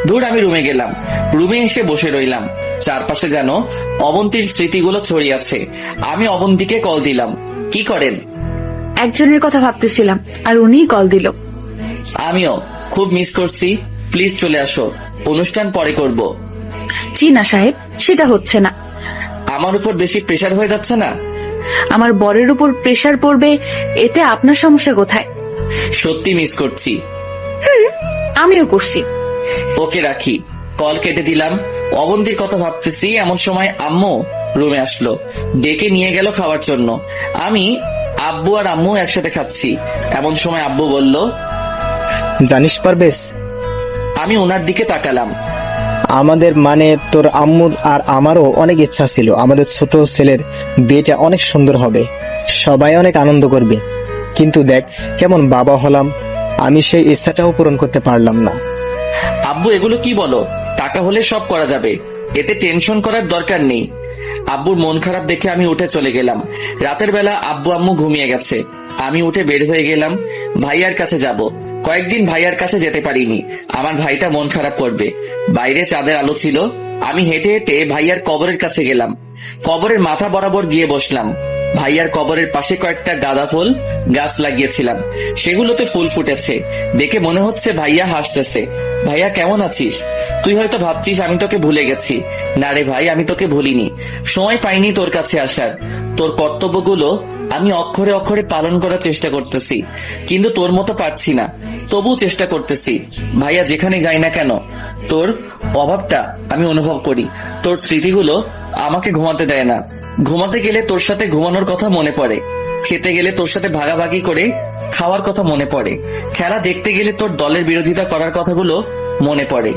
ধুর, আমি রুমে গেলাম। রুমে এসে বসে রইলাম। চারপাশে যেন অবন্তীর স্মৃতিগুলো ছড়িয়ে আছে। আমি অবন্তীকে কল দিলাম। কি করেন? একজনের কথা ভাবতেছিলাম আর উনিই কল দিল। আমিও খুব মিস করছি। প্লিজ চলে আসো, অনুষ্ঠান পরে করব। জি না সাহেব, সেটা হচ্ছে না। আমার উপর বেশি প্রেশার হয়ে যাচ্ছে না? আমার বরের উপর প্রেসার পড়বে, এতে আপনার সমস্যা কোথায়? সত্যি মিস করছি। আমিও করছি। ওকে রাখি। কল কেটে দিলাম। অবন্তীর কথা ভাবতেছি এমন সময় আম্মু রুমে আসলো, ডেকে নিয়ে গেল খাওয়ার জন্য। আমি, আব্বু আর আম্মু একসাথে খাচ্ছি। এমন সময় আব্বু বলল, জানিস পারবেশ, আমি ওনার দিকে তাকালাম। আমাদের মানে তোর আম্মুর আর আমারও অনেক ইচ্ছা ছিল আমাদের ছোট ছেলের বিয়েটা অনেক সুন্দর হবে, সবাই অনেক আনন্দ করবে, কিন্তু দেখ কেমন বাবা হলাম, আমি সেই ইচ্ছাটাও পূরণ করতে পারলাম না। আব্বু এগুলো কি বলো? টাকা হলে সব করা যাবে, এতে টেনশন করার দরকার নেই। আব্বুর মন খারাপ দেখে আমি উঠে চলে গেলাম। রাতের বেলা আব্বু আম্মু ঘুমিয়ে গেছে। আমি উঠে বের হয়ে গেলাম। ভাইয়ার কাছে যাব। কয়েকদিন ভাইয়ার কাছে যেতে পারিনি, আমার ভাইটা মন খারাপ করবে। বাইরে চাঁদের আলো ছিল। আমি হেঁটে হেঁটে ভাইয়ার কবরের কাছে গেলাম। কবরের মাথা বরাবর গিয়ে বসলাম। ভাইয়ার কবরের পাশে কয়েকটা গাঁদা ফুল গাছ লাগিয়েছিলাম, সেগুলোতে ফুল ফুটেছে। দেখে মনে হচ্ছে ভাইয়া হাসতেছে। ভাইয়া কেমন আছিস? তুই হয়তো ভাবছিস আমি তোকে ভুলে গেছি। না রে ভাই, আমি তোকে ভুলিনি। সময় পাইনি তোর কাছে আসার। তোর কর্তব্যগুলো আমি অক্ষরে অক্ষরে পালন করার চেষ্টা করতেছি, কিন্তু তোর মতো পারছি না। তবু চেষ্টা করতেছি। ভাইয়া যেখানে যাই না কেন, তোর অভাবটা আমি অনুভব করি। তোর স্মৃতিগুলো আমাকে ঘুমাতে দেয় না। ঘুমাতে গেলে তোর সাথে ঘুমানোর কথা মনে পড়ে, খেতে গেলে তোর সাথে ভাগাভাগি করে খাওয়ার কথা মনে পড়ে, খেলা দেখতে গেলে তোর দলের বিরোধিতা করার কথাগুলো মনে পড়ে।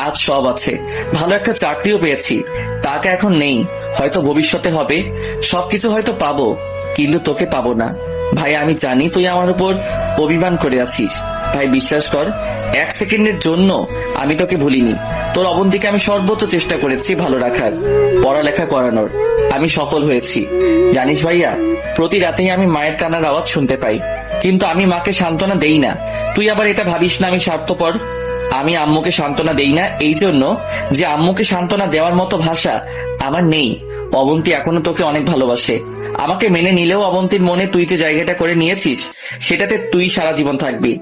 আজ সব আছে, ভালো একটা চাকরিও পেয়েছি। টাকা এখন নেই, হয়তো ভবিষ্যতে হবে। সবকিছু হয়তো পাবো, কিন্তু তোকে পাবো না। ভাই আমি জানি তুই আমার উপর অভিমান করে আছিস। ভাই বিশ্বাস কর, এক সেকেন্ডের জন্য আমি তোকে ভুলিনি। তোর অবন্তীকে আমি সর্বোচ্চ চেষ্টা করেছি ভালো রাখার, পড়ালেখা করানোর। আমি সফল হয়েছি। জানিস ভাইয়া, প্রতি রাতেই আমি মায়ের কান্নার আওয়াজ শুনতে পাই, কিন্তু আমি মাকে সান্ত্বনা দেই না। তুই আবার এটা ভাবিস না আমি স্বার্থপর। আমি আম্মুকে সান্ত্বনা দেই না এই জন্য যে আম্মুকে সান্ত্বনা দেওয়ার মতো ভাষা আমার নেই। অবন্তী এখনো তোকে অনেক ভালোবাসে। আমাকে মেনে নিলেও অবন্তীর মনে তুই যে জায়গাটা করে নিয়েছিস, সেটাতে তুই সারা জীবন থাকবি।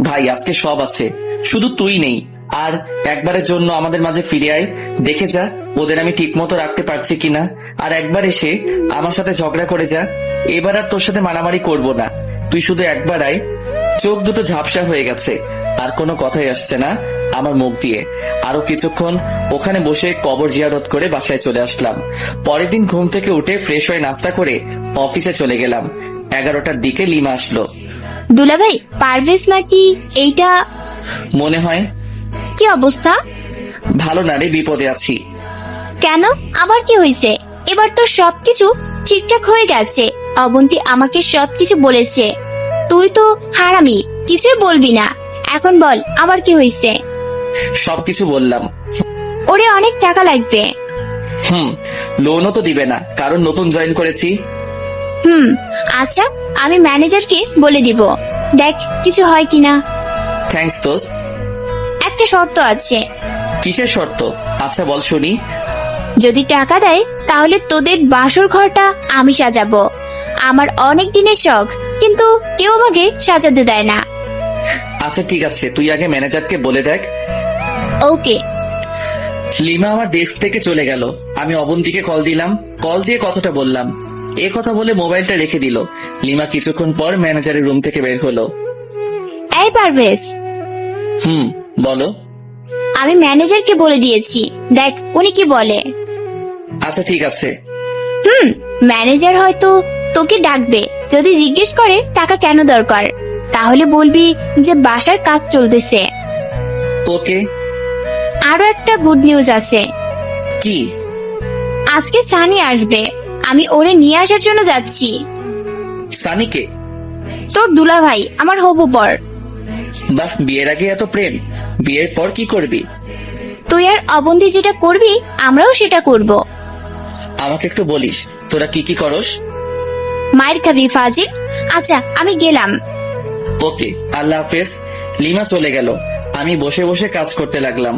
ভাই আজকে সব আছে, শুধু তুই নেই। আর একবারের জন্য আমাদের মাঝে ফিরে আয়, দেখে যা ওদের আমি ঠিক মতো রাখতে পারছি কিনা। আর একবার এসে আমার সাথে ঝগড়া করে যা। এবার আর তোর সাথে মারামারি করব না। তুই শুধু একবার আয়। চোখ দুটো ঝাপসা হয়ে গেছে, আর কোনো কথাই আসছে না আমার মুখ দিয়ে। আরো কিছুক্ষণ ওখানে বসে কবর জিয়ারত করে বাসায় চলে আসলাম। পরের দিন ঘুম থেকে উঠে ফ্রেশ হয়ে নাস্তা করে অফিসে চলে গেলাম। 11টার দিকে লিমা আসলো। দুলাভাই, পারভেজ নাকি এইটা? মনে হয়। কি অবস্থা? ভালো না রে, বিপদে আছি। কেন, আবার কি হয়েছে? এবার তো সবকিছু ঠিকঠাক হয়ে গেছে। অবন্তী আমাকে সবকিছু বলেছে। তুই তো হারামি, কিছুই বলবি না। এখন বল, আবার কি হয়েছে? সবকিছু বললাম। ওরে অনেক টাকা লাগবে। লোনও তো দিবে না, কারণ নতুন জয়েন করেছি। আচ্ছা, আমি ম্যানেজারকে বলে দিব, দেখ কিছু হয় কিনা। থ্যাঙ্কস দোস্ত। একটা শর্ত আছে। কিসের শর্ত? আচ্ছা বল শুনি। যদি টাকা দেয় তাহলে তোদের বাসর ঘরটা আমি সাজাবো। আমার অনেক দিনের শখ, কিন্তু কিন্তু কেউ আমাকে সাজাতে দেয় না। আচ্ছা ঠিক আছে, তুই আগে ম্যানেজারকে বলে দেখ। ওকে। লিমা আমার ডেস্ক থেকে চলে গেল। আমি অবন্তীকে কল দিলাম, কল দিয়ে কথাটা বললাম। এ কথা বলে মোবাইলটা রেখে দিল। লিমা কিছুক্ষণ পর ম্যানেজারের রুম থেকে বের হলো। এই পারভেজ, বলো। আমি ম্যানেজারকে বলে দিয়েছি, দেখ উনি কি বলে। আচ্ছা ঠিক আছে। ম্যানেজার হয়তো তোকে ডাকবে, যদি জিজ্ঞেস করে টাকা কেন দরকার, তাহলে বলবি যে বাসার কাজ চলতেছে। ওকে। আরো একটা গুড নিউজ আছে। কি? আজকে সানি আসবে, আমি ওরে নিয়ে আসার জন্য যাচ্ছি। সানিকে? তোর দুলাভাই, আমার হবু বর। বাহ, বিয়ের আগে এত প্রেম, বিয়ের পর কি করবি? তুই আর অবন্তী যেটা করবি আমরাও সেটা করব। আমাকে একটু বলিস তোরা কি কি করস? মায়ের খাবি ফাজিল। আচ্ছা আমি গেলাম। ওকে, আল্লাহ হাফেজ। লিমা চলে গেল। আমি বসে বসে কাজ করতে লাগলাম।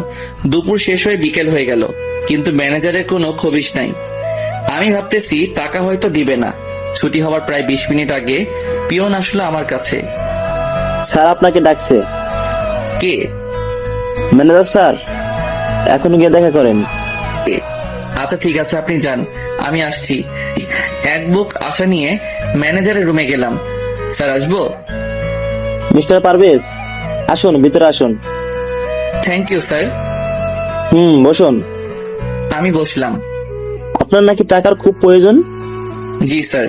দুপুর শেষ হয়ে বিকেল হয়ে গেল, কিন্তু ম্যানেজারের কোনো খবিশ নাই। আমি ভাবতেছি টাকা হয়তো দিবে না। ছুটি হওয়ার প্রায় 20 মিনিট আগে পিয়ন আসলো আমার কাছে। স্যার আপনাকে ডাকছে। কে? ম্যানেজার স্যার, এখন গিয়ে দেখা করেন। আচ্ছা ঠিক আছে, আপনি যান, আমি আসছি। এক বুক আশা নিয়ে ম্যানেজারের রুমে গেলাম। স্যার আসবো? মিস্টার পারভেজ, আসুন ভিতরে আসুন। Thank you sir. বসুন। আমি বসলাম। আপনার নাকি টাকার খুব প্রয়োজন? জি স্যার।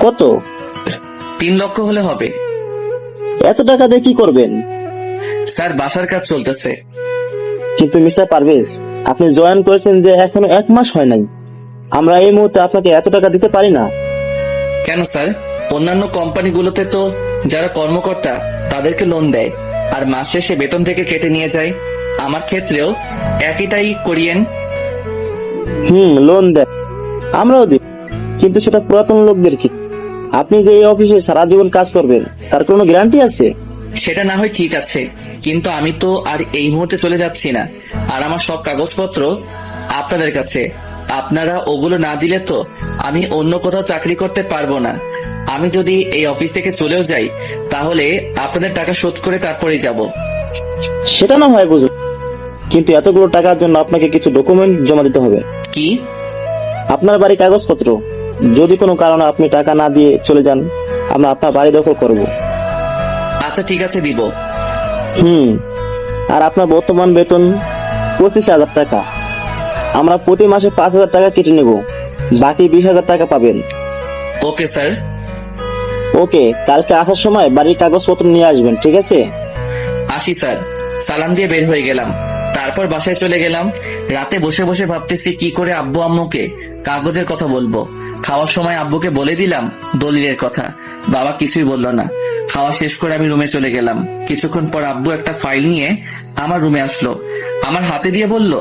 কত? 3 লক্ষ হলে হবে। এত টাকা দিয়ে কি করবেন? স্যার বাসার কাজ চলতেছে। কিন্তু মিস্টার পারভেজ, আপনি জয়েন করেছেন যে এখনো 1 মাস হয় নাই। আমরা এই মুহূর্তে আপনাকে এত টাকা দিতে পারি না। কেন স্যার? অন্যান্য কোম্পানিগুলোতে তো যারা কর্মকর্তা তাদেরকে লোন দেয় আর মাস শেষে বেতন থেকে কেটে নিয়ে যায়। আমার ক্ষেত্রেও একইটাই করিয়েন। লোন দেন, আমরাও দিই, কিন্তু সেটা পুরাতন লোকদের কি। আপনি যে এই অফিসে সারা জীবন কাজ করবেন তার কোনো গ্যারান্টি আছে? সেটা না হয় ঠিক আছে, কিন্তু আমি তো আর এই মুহূর্তে চলে যাচ্ছি না। আর আমার সব কাগজপত্র আপনাদের কাছে। আপনারা ওগুলো না দিলে তো আমি অন্য কোথাও চাকরি করতে পারবো না। আমি যদি এই অফিস থেকে চলেও যাই তাহলে আপনাদের টাকা শোধ করে তারপরেই যাব। সেটা না হয় বুঝুন, কিন্তু এতগুলো টাকার জন্য আপনাকে কিছু ডকুমেন্ট জমা দিতে হবে। কি? আপনার বাড়ি কাগজপত্র। যদি কোনো কারণে আপনি টাকা না দিয়ে চলে যান, আমরা আপনার বাড়ি দখল করব। আচ্ছা ঠিক আছে, দিব। আর আপনার বর্তমান বেতন 25,000 টাকা। আমরা প্রতি মাসে 5,000 টাকা কেটে নেব, বাকি 20,000 টাকা পাবেন। Okay sir. ওকে, কালকে আসার সময় বাড়ির কাগজপত্র নিয়ে আসবেন, ঠিক আছে? আসি স্যার। সালাম দিয়ে বের হয়ে গেলাম। তারপর বাসায় চলে গেলাম। রাতে বসে বসে ভাবতেছি কি করে আব্বু আম্মুকে কাগজের কথা বলবো। খাওয়ার সময় আব্বুকে বলে দিলাম দলিলের কথা। বাবা কিছুই বললো না। খাওয়া শেষ করে আমি রুমে চলে গেলাম। কিছুক্ষণ পর আব্বু একটা ফাইল নিয়ে আমার রুমে আসলো, আমার হাতে দিয়ে বলল,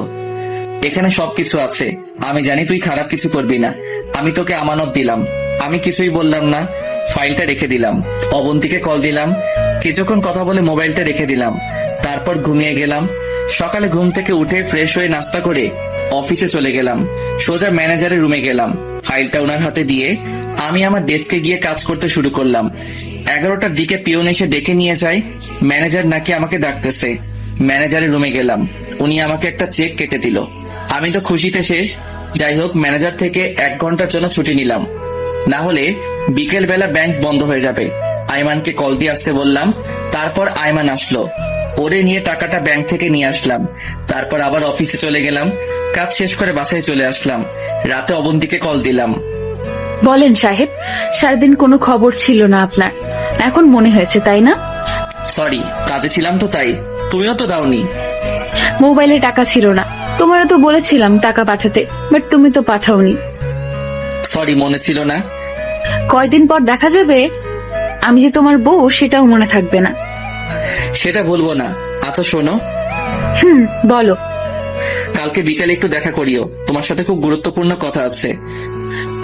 এখানে সবকিছু আছে। আমি জানি তুই খারাপ কিছু করবি না, আমি তোকে আমানত দিলাম। আমি কিছুই বললাম না, ফাইলটা রেখে দিলাম। অবন্তীকে কল দিলাম, কিছুক্ষণ কথা বলে মোবাইলটা রেখে দিলাম। তারপর ঘুমিয়ে গেলাম। সকালে ঘুম থেকে উঠে ফ্রেশ হয়ে নাস্তা করে অফিসে চলে গেলাম। সোজা ম্যানেজারের রুমে গেলাম। ফাইলটা ওনার হাতে দিয়ে আমি আমার ডেস্কে গিয়ে কাজ করতে শুরু করলাম। 11টার দিকে পিয়ন এসে ডেকে নিয়ে যায়, ম্যানেজার নাকি আমাকে ডাকতেছে। ম্যানেজারের রুমে গেলাম, উনি আমাকে একটা চেক কেটে দিল। আমি তো খুশিতে শেষ। যাই হোক, ম্যানেজার থেকে 1 ঘন্টার জন্য ছুটি নিলাম, না হলে বিকেল বেলা ব্যাংক বন্ধ হয়ে যাবে। আইমানকে কল দিয়ে আসতে বললাম। তারপর আইমান আসলো, ওরে নিয়ে টাকাটা ব্যাংক থেকে নিয়ে আসলাম। তারপর আবার অফিসে চলে গেলাম। কাজ শেষ করে বাসায় চলে আসলাম। রাতে অবন্তীকে কল দিলাম। বলেন সাহেব, সারাদিন কোনো খবর ছিল না আপনার, এখন মনে হয়েছে তাই না? সরি, কাজে ছিলাম তো তাই। তুমিও তো দাওনি। মোবাইলে টাকা ছিল না, তোমারও তো বলেছিলাম টাকা পাঠাতে, বাট তুমি তো পাঠাওনি। সরি, মনে ছিল না। কয়দিন পর দেখা যাবে আমি যে তোমার বউ, সেটাও মনে থাকবে না। সেটা বলবো না। আচ্ছা শোনো, বলো। কালকে বিকালে একটু দেখা করিও, তোমার সাথে খুব গুরুত্বপূর্ণ কথা আছে।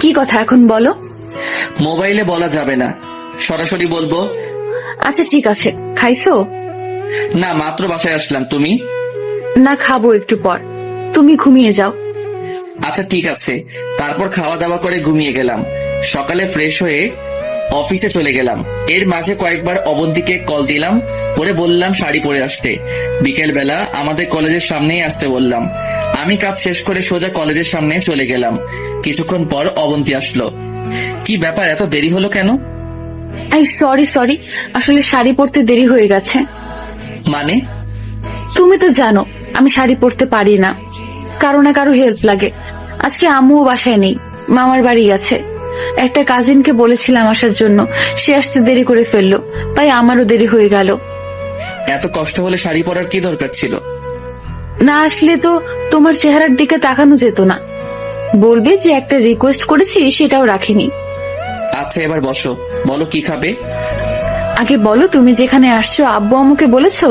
কি কথা এখন বলো। মোবাইলে বলা যাবে না, সরাসরি বলবো। আচ্ছা ঠিক আছে। খাইছো? না, মাত্র বাসায় আসলাম। তুমি? না, খাবো একটু পর। তুমি ঘুমিয়ে যাও। আচ্ছা ঠিক আছে। তারপর খাওয়া দাওয়া করে ঘুমিয়ে গেলাম। সকালে ফ্রেশ হয়ে অফিসে চলে গেলাম। এর মাঝে কয়েকবার অবন্তীকে কল দিলাম, পরে বললাম শাড়ি পরে আসতে। বিকেল বেলা আমাদের কলেজের সামনেই আসতে বললাম। আমি কাজ শেষ করে সোজা কলেজের সামনে চলে গেলাম। কিছুক্ষণ পর অবন্তী আসলো। কি ব্যাপার, এত দেরি হলো কেন? সরি, আসলে শাড়ি পরতে দেরি হয়ে গেছে। মানে? তুমি তো জানো আমি শাড়ি পরতে পারি না, কারো না কারো হেল্প লাগে। আজকে আম্মুও বাসায় নেই, মামার বাড়ি গেছে। একটা কাজিনকে বলেছিলাম আসার জন্য, সে আসতে দেরি করে ফেললো, তাই আমারও দেরি হয়ে গেল। এত কষ্ট হলে শাড়ি পরার কি দরকার ছিল? না আসলে তো তোমার চেহারার দিকে তাকানো যেত না। বলবে যে একটা রিকোয়েস্ট করেছি, সেটাও রাখিনি। আচ্ছা এবার বসো, বলো কি খাবে? আগে বলো, তুমি যেখানে আসছো আব্বু আম্মুকে বলেছো?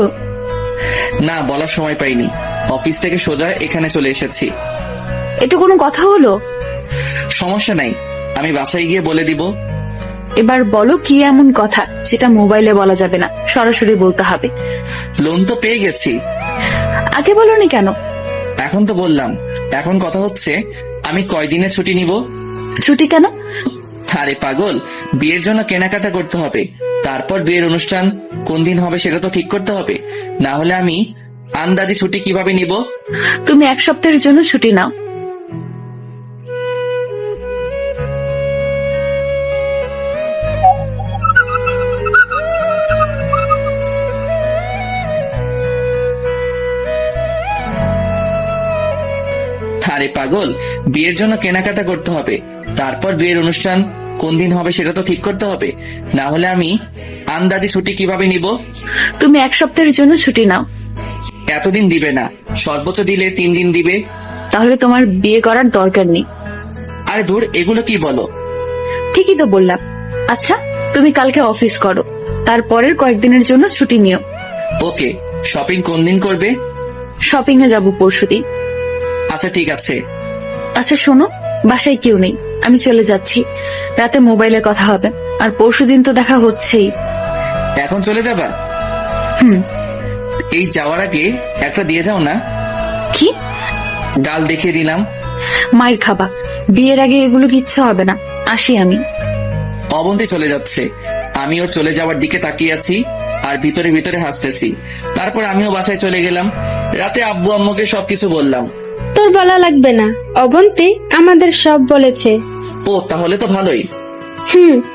না, বলার সময় পাইনি। অফিস থেকে সোজা এখানে চলে এসেছি। এটা কোনো কথা হলো? সমস্যা নাই, আমি বাসায় গিয়ে বলে দিব। এবার বলো কি এমন কথা যেটা মোবাইলে বলা যাবে না, সরাসরি বলতে হবে। লোন তো পেয়ে গেছি। আগে বলনি কেন? এখন তো বললাম। এখন কথা হচ্ছে আমি কয়দিনের ছুটি নিব। ছুটি কেন? আরে পাগল, বিয়ের জন্য কেনাকাটা করতে হবে। তারপর বিয়ের অনুষ্ঠান কোন দিন হবে সেটা তো ঠিক করতে হবে। না হলে আমি আন্দাজে ছুটি কিভাবে নিব? তুমি 1 সপ্তাহের জন্য ছুটি নাও। আরে পাগল, বিয়ের জন্য কেনাকাটা করতে হবে। তারপর বিয়ের অনুষ্ঠান কোন দিন হবে সেটা তো ঠিক করতে হবে। না হলে আমি আন্দাজে ছুটি কিভাবে নিব? তুমি 1 সপ্তাহের জন্য ছুটি নাও। এতদিন দিবে না, সর্বোচ্চ দিলে 3 দিন দিবে। তাহলে তোমার বিয়ে করার দরকার নেই। আরে দূর, এগুলো কি বলো? ঠিকই তো বললাম। আচ্ছা, তুমি কালকে অফিস করো, তারপরের কয়েকদিনের জন্য ছুটি নিও। ওকে, শপিং কোন দিন করবে? শপিং এ যাবো পরশুদিন। আচ্ছা ঠিক আছে। আচ্ছা শোনো, বাসায় কেউ নেই, আমি চলে যাচ্ছি। রাতে মোবাইলে কথা হবে, আর পরশুদিন তো দেখা হচ্ছেই। এখন চলে যাবা? হুম। এই যাওয়ার আগে একটা দিয়ে যাও না। কি? ডাল দেখিয়ে দিলাম। মায়ের খাবা, বিয়ের আগে এগুলো কিচ্ছু হবে না। আসি আমি। অবন্তী চলে যাচ্ছে, আমি ওর চলে যাওয়ার দিকে তাকিয়ে আছি আর ভিতরে ভিতরে হাসতেছি। তারপর আমিও বাসায় চলে গেলাম। রাতে আব্বু আম্মুকে সবকিছু বললাম। তোর বলা লাগবে না, অবন্তী আমাদের সব বলেছে। ও তাহলে তো ভালোই।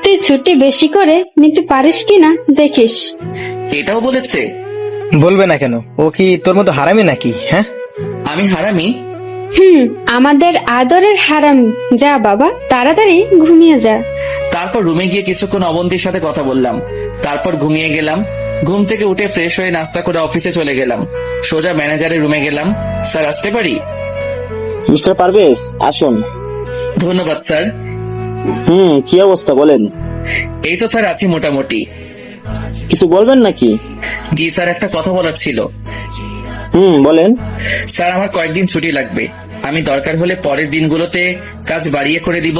তুই ছুটি বেশি করে নিতে পারিস কিনা দেখিস। এটাও বলেছে? বলবে না কেন? ও কি তোর মতো হারামি নাকি? হ্যাঁ, আমি হারামি? আমাদের আদরের হারাম। যা বাবা, তাড়াতাড়ি ঘুমিয়ে যা। তারপর রুমে গিয়ে কিছুক্ষণ অবন্তীর সাথে কথা বললাম। তারপর ঘুমিয়ে গেলাম। ঘুম থেকে উঠে ফ্রেশ হয়ে নাস্তা করে অফিসে চলে গেলাম। সোজা ম্যানেজারের রুমে গেলাম। স্যার আসতে পারি? মিস্টার পারভেজ আসুন। ধন্যবাদ স্যার। কি অবস্থা বলেন? এই তো স্যার আছি মোটামুটি। কিছু বলবেন নাকি? জি স্যার, একটা কথা বলার ছিল। বলেন। স্যার আমার কয়েকদিন ছুটি লাগবে। আমি দরকার হলে পরের দিনগুলোতে কাজ বাড়িয়ে করে দিব।